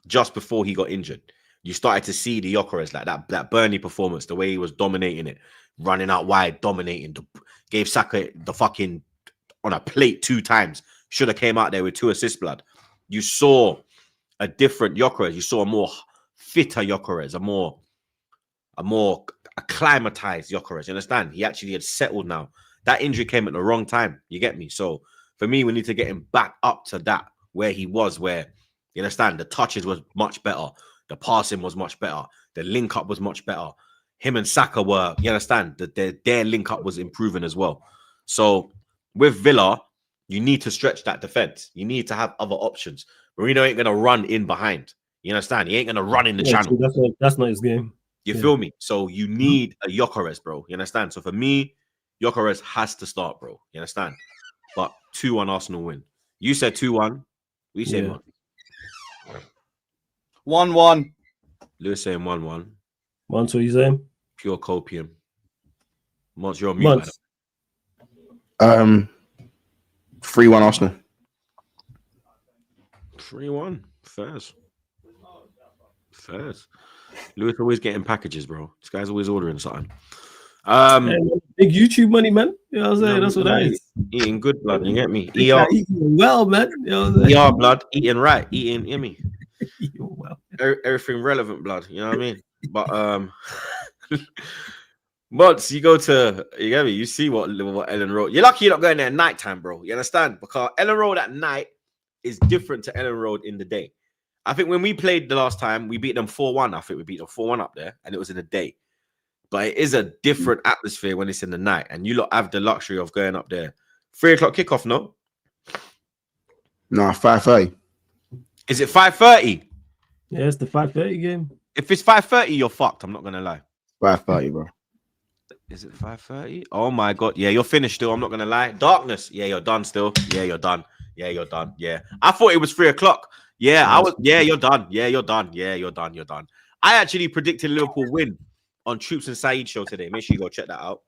just before he got injured. You started to see the Gyökeres, like that Burnley performance, the way he was dominating it, running out wide, dominating. Gave Saka the fucking on a plate 2 times. Should have came out there with 2 assists, blood. You saw a different Gyökeres. You saw a more fitter Gyökeres, a more acclimatized Gyökeres. You understand? He actually had settled now. That injury came at the wrong time. You get me? So for me, we need to get him back up to that where he was, where, you understand, the touches was much better. The passing was much better. The link up was much better. Him and Saka were, you understand, their link up was improving as well. So with Villa, you need to stretch that defense. You need to have other options. Marino ain't going to run in behind. You understand? He ain't going to run in the channel. That's not his game. You feel me? So you need a Gyökeres, bro. You understand? So for me, Gyökeres has to start, bro. You understand? But 2-1 Arsenal win. You said 2-1. We said 1. 1-1. Lewis saying 1-1. Monts, what you saying? Pure copium. Monts, you're on mute. 3-1 Arsenal. 3-1. Fairs. Lewis always getting packages, bro. This guy's always ordering something. Big YouTube money, man. You know what I'm saying? That's what that is. Eating good blood, you get me? Eating well, man. You know what I'm saying? Blood, eating right, eating, you know me? Well. Everything relevant, blood. You know what I mean? But Mods, you get me? You see what Ellen Road. You're lucky you're not going there at nighttime, bro. You understand? Because Ellen Road at night is different to Ellen Road in the day. I think when we played the last time, we beat them 4-1. I think we beat them 4-1 up there, and it was in the day. But it is a different atmosphere when it's in the night, and you lot have the luxury of going up there. 3 o'clock kickoff, no? No, 5:30. Is it 5:30? Yeah, it's the 5:30 game. If it's 5:30, you're fucked. I'm not gonna lie. 5:30, bro. Is it 5:30? Oh my god. Yeah, you're finished still. I'm not gonna lie. Darkness. Yeah, you're done still. Yeah, you're done. Yeah, you're done. Yeah. I thought it was 3 o'clock. Yeah, I was. Yeah, you're done. Yeah, you're done. Yeah, you're done. You're done. I actually predicted Liverpool win on Troops and Saeed show today. Make sure you go check that out.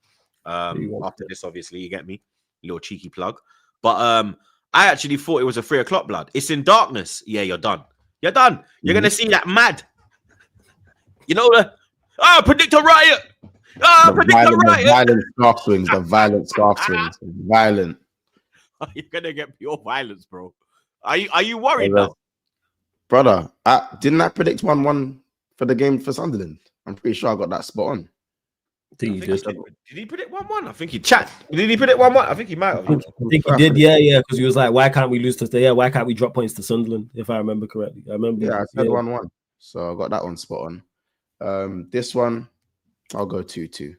After this, obviously, you get me. Little cheeky plug. But I actually thought it was a 3 o'clock, blood. It's in darkness. Yeah, you're done. You're done. You're gonna see that mad. You know the predict a riot. The violent scarf swings. The violent scarf swings. Violent. You're gonna get pure violence, bro. Are you worried now? Brother, didn't I predict 1-1 for the game for Sunderland? I'm pretty sure I got that spot on. Did he predict 1-1? I think he chat. Did he predict 1-1? I think he might have. I think he did, yeah, because he was like, why can't we lose to why can't we drop points to Sunderland, if I remember correctly. I remember. Yeah, I said 1-1. So I got that one spot on. This one, I'll go 2-2.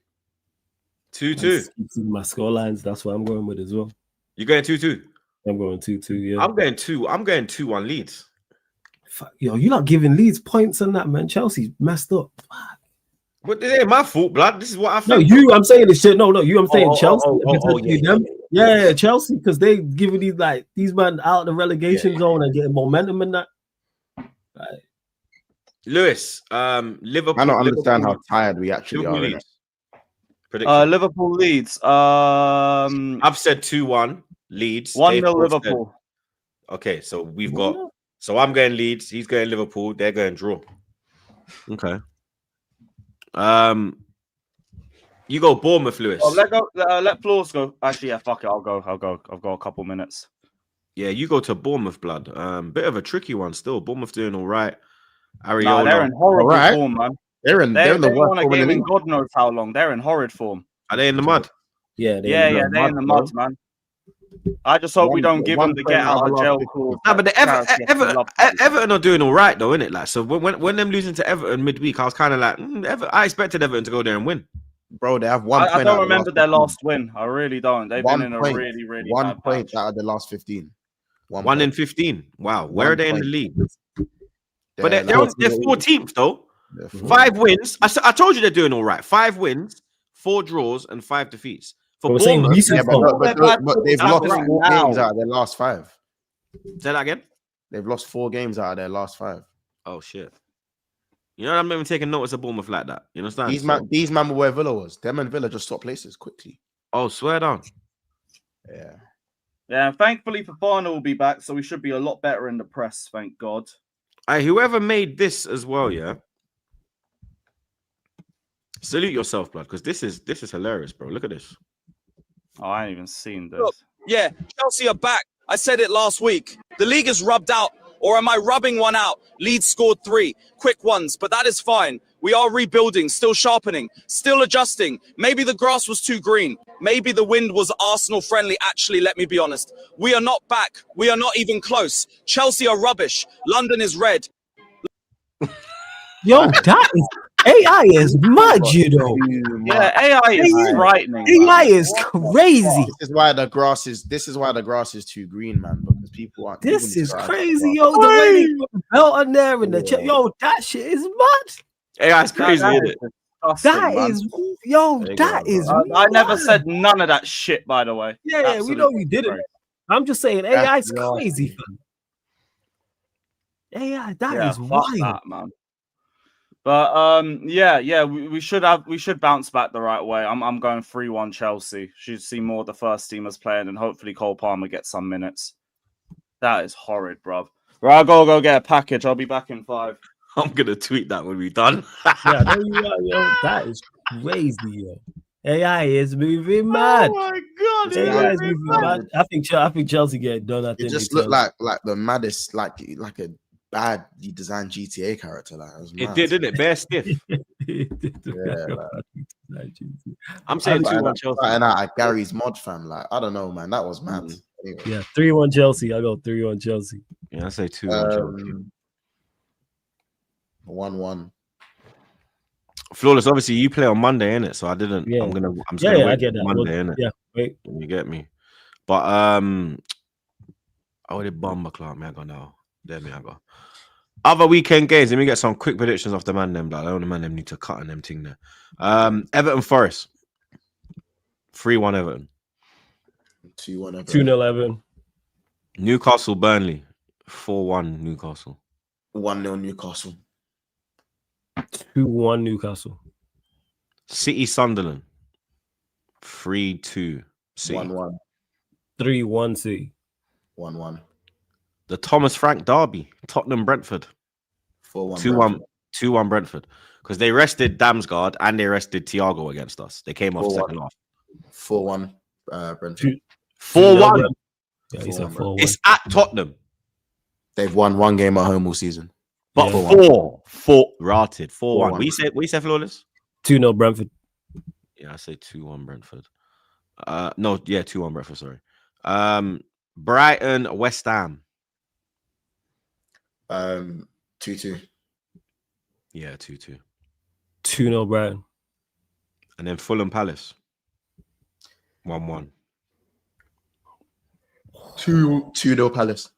2-2. My score lines, that's what I'm going with as well. You're going 2-2? I'm going 2-2, yeah. I'm going 2-1 Leeds. Fuck, yo, you're not giving Leeds points on that, man. Chelsea's messed up. Fuck. But it ain't my fault, blood. This is what I think. No, you, I'm saying this shit. No, you, I'm saying Chelsea. Yeah, Chelsea, because they giving these man out the relegation zone and getting momentum in that. Right. Lewis, Liverpool. I don't understand how tired we actually are. Liverpool Leeds. I've said 2-1 Leeds. 1-0 Liverpool. Okay, so we've got. So I'm going Leeds. He's going Liverpool. They're going draw. Okay. You go Bournemouth, Lewis. Let Floors go. Actually, yeah, fuck it. I'll go. I've got a couple minutes. Yeah, you go to Bournemouth, blood. Bit of a tricky one still. Bournemouth doing all right. Nah, they're in horrible form, man. They're in the worst form in the league. God knows how long. They're in horrid form. Are they in the mud? Yeah, they're in the mud, man. I just hope we don't give them the get out of jail clause. No, but Everton are doing all right though, innit? Like, so when them losing to Everton midweek, I was kind of like, I expected Everton to go there and win. Bro, they have 1 point. I don't remember their last win. I really don't. They've been in a really, really bad 1 point out of the last 15. 1 in 15. Wow, where are they in the league? But they're 14th though. 5 wins. I told you they're doing all right. 5 wins, 4 draws, and 5 defeats. For Bournemouth, but they've lost 4 games out of their last 5. Say that again. They've lost 4 games out of their last 5. Oh shit! You know, I'm not even taking notice of Bournemouth like that. You understand? These man were where Villa was. Them and Villa just swapped places quickly. Oh, swear down. Yeah. Yeah. Thankfully, Fofana will be back, so we should be a lot better in the press. Thank God. Whoever made this as well, yeah. Salute yourself, blood, because this is hilarious, bro. Look at this. Oh, I ain't even seen this. Look, yeah, Chelsea are back. I said it last week. The league is rubbed out, or am I rubbing one out? Leeds scored 3 quick ones, but that is fine. We are rebuilding, still sharpening, still adjusting. Maybe the grass was too green. Maybe the wind was Arsenal friendly. Actually, let me be honest. We are not back. We are not even close. Chelsea are rubbish. London is red. Yo, that is AI is mad, you know. Yeah, AI is frightening. AI is crazy. This is why the grass is too green, man. Because people aren't. This is crazy, yo. The way they put the belt on there and the yo, that shit is mad. AI is crazy, isn't it? That is. I never said none of that shit, by the way. Yeah, absolutely. We know you didn't. Crazy. I'm just saying, AI is crazy, fam. AI, that is wild, that, man. But we should bounce back the right way. I'm going 3-1 Chelsea. Should see more of the first teamers playing, and hopefully Cole Palmer gets some minutes. That is horrid, bruv. Right, I'll go get a package. I'll be back in 5. I'm gonna tweet that when we're done. Yeah, no, you are, yo. That is crazy, yo. AI is moving mad. Oh my god, AI is moving mad. I think Chelsea get it done. It just looked like the maddest, like a bad designed GTA character. Like it did, didn't it? Bare stiff. I'm saying 2-1 Chelsea. And out at Gary's mod fam. Like, I don't know, man. That was mad. Anyway. Yeah, 3-1 Chelsea. I go 3-1 Chelsea. Yeah, I say 2-1 Chelsea. 1-1. Flawless. Obviously, you play on Monday, innit? So I didn't. Yeah. I'm gonna I get that. Monday, innit? Yeah, wait. You get me. But I did bomb o'clock. Me I go now. There me I go. Other weekend games. Let me get some quick predictions off the man them. Like, I know the man them need to cut on them thing there. Everton Forest. 3-1 Everton. 2-1 Everton. 2-0 Everton. Newcastle Burnley. 4-1 Newcastle. 1-0 Newcastle. 2-1 Newcastle. City Sunderland. 3-2 City. 1-1. 3-1 City. 1-1. The Thomas Frank derby. Tottenham Brentford. 4-1. 2-1 Brentford. because they rested Damsgaard and they rested Thiago against us. They came off 4-1. second half. 4-1. Brentford. 4-1. Yeah, he said 4-1. It's at Tottenham. They've won one game at home all season. But Yeah. 4 rated. 4-1. 4-1. What you say, Flawless? 2-0 Brentford. Yeah, I say 2-1 Brentford. No, yeah, 2-1 Brentford, sorry. Brighton, West Ham. 2-2. Yeah, 2-2. 2-0 Brighton. And then Fulham Palace. 1-1. 2-0 Palace.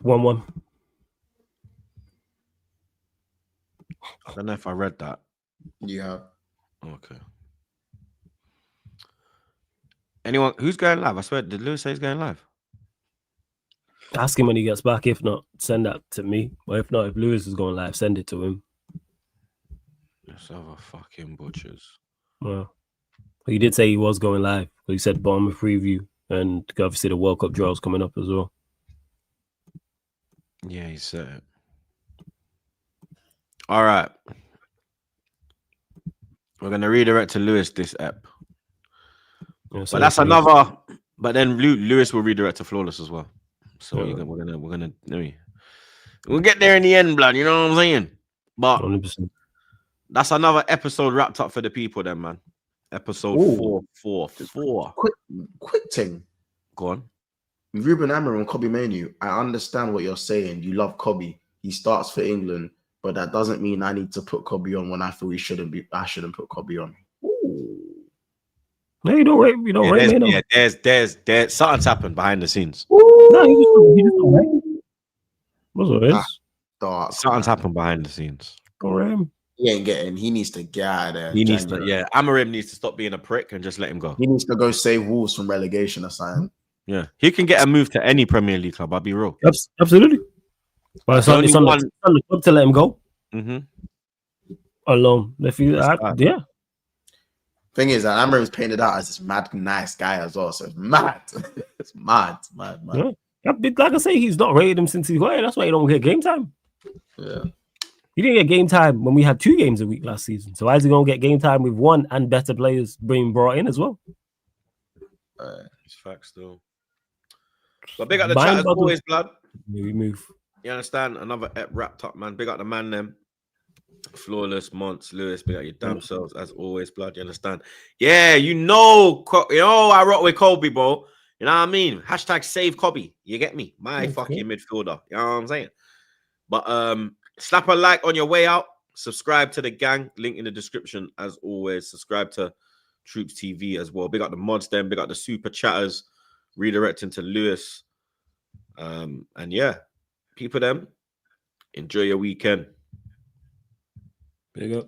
One. I don't know if I read that. Yeah. Okay. Anyone who's going live? I swear, did Lewis say he's going live? Ask him when he gets back. If not, send that to me. Or if not, if Lewis is going live, send it to him. Let's have a fucking butchers. Well, he did say he was going live. He said Bournemouth preview, and obviously the World Cup draw is coming up as well. Yeah, he said it. All right. We're going to redirect to Lewis this ep. Yeah, but that's another. But then Lewis will redirect to Flawless as well. So we'll get there in the end, blood. You know what I'm saying? But 100%. That's another episode wrapped up for the people, then, man. Episode 4. Quick thing. Go on. Ruben Amorim and Kobbie Mainoo. I understand what you're saying. You love Kobbie. He starts for England, but that doesn't mean I need to put Kobbie on when I feel he shouldn't be. I shouldn't put Kobbie on. No, you don't rate. You don't rate me. There's something's happened behind the scenes. No, he just don't rate. What's what it is? Something's happened behind the scenes. Don't rate him. He ain't getting. He needs to get out of there. He needs to. Yeah, Amorim needs to stop being a prick and just let him go. He needs to go save Wolves from relegation or something. Yeah, he can get a move to any Premier League club. I'll be real. Absolutely. But it's on the club to let him go. Mm-hmm. Alone. If you, yeah. Thing is that Amorim's painted out as this mad, nice guy as well. So it's mad. It's mad. Yeah. Like I say, he's not rated him since he's got it. That's why he don't get game time. Yeah. He didn't get game time when we had 2 games a week last season. So why is he going to get game time with 1 and better players being brought in as well? It's facts, though. But big up the chat as always, blood. Yeah, we move. You understand? Another ep wrapped up, man. Big up the man, them. Flawless, Monts, Lewis, big up your damn selves as always, blood. You understand? Yeah, you know, I rock with Kobbie, bro. You know what I mean? Hashtag save Kobbie. You get me? My fucking midfielder. You know what I'm saying? But slap a like on your way out. Subscribe to the gang. Link in the description as always. Subscribe to TroopzTV as well. Big up the mods, then. Big up the super chatters. Redirecting to Lewis. And yeah, people them. Enjoy your weekend. Big up.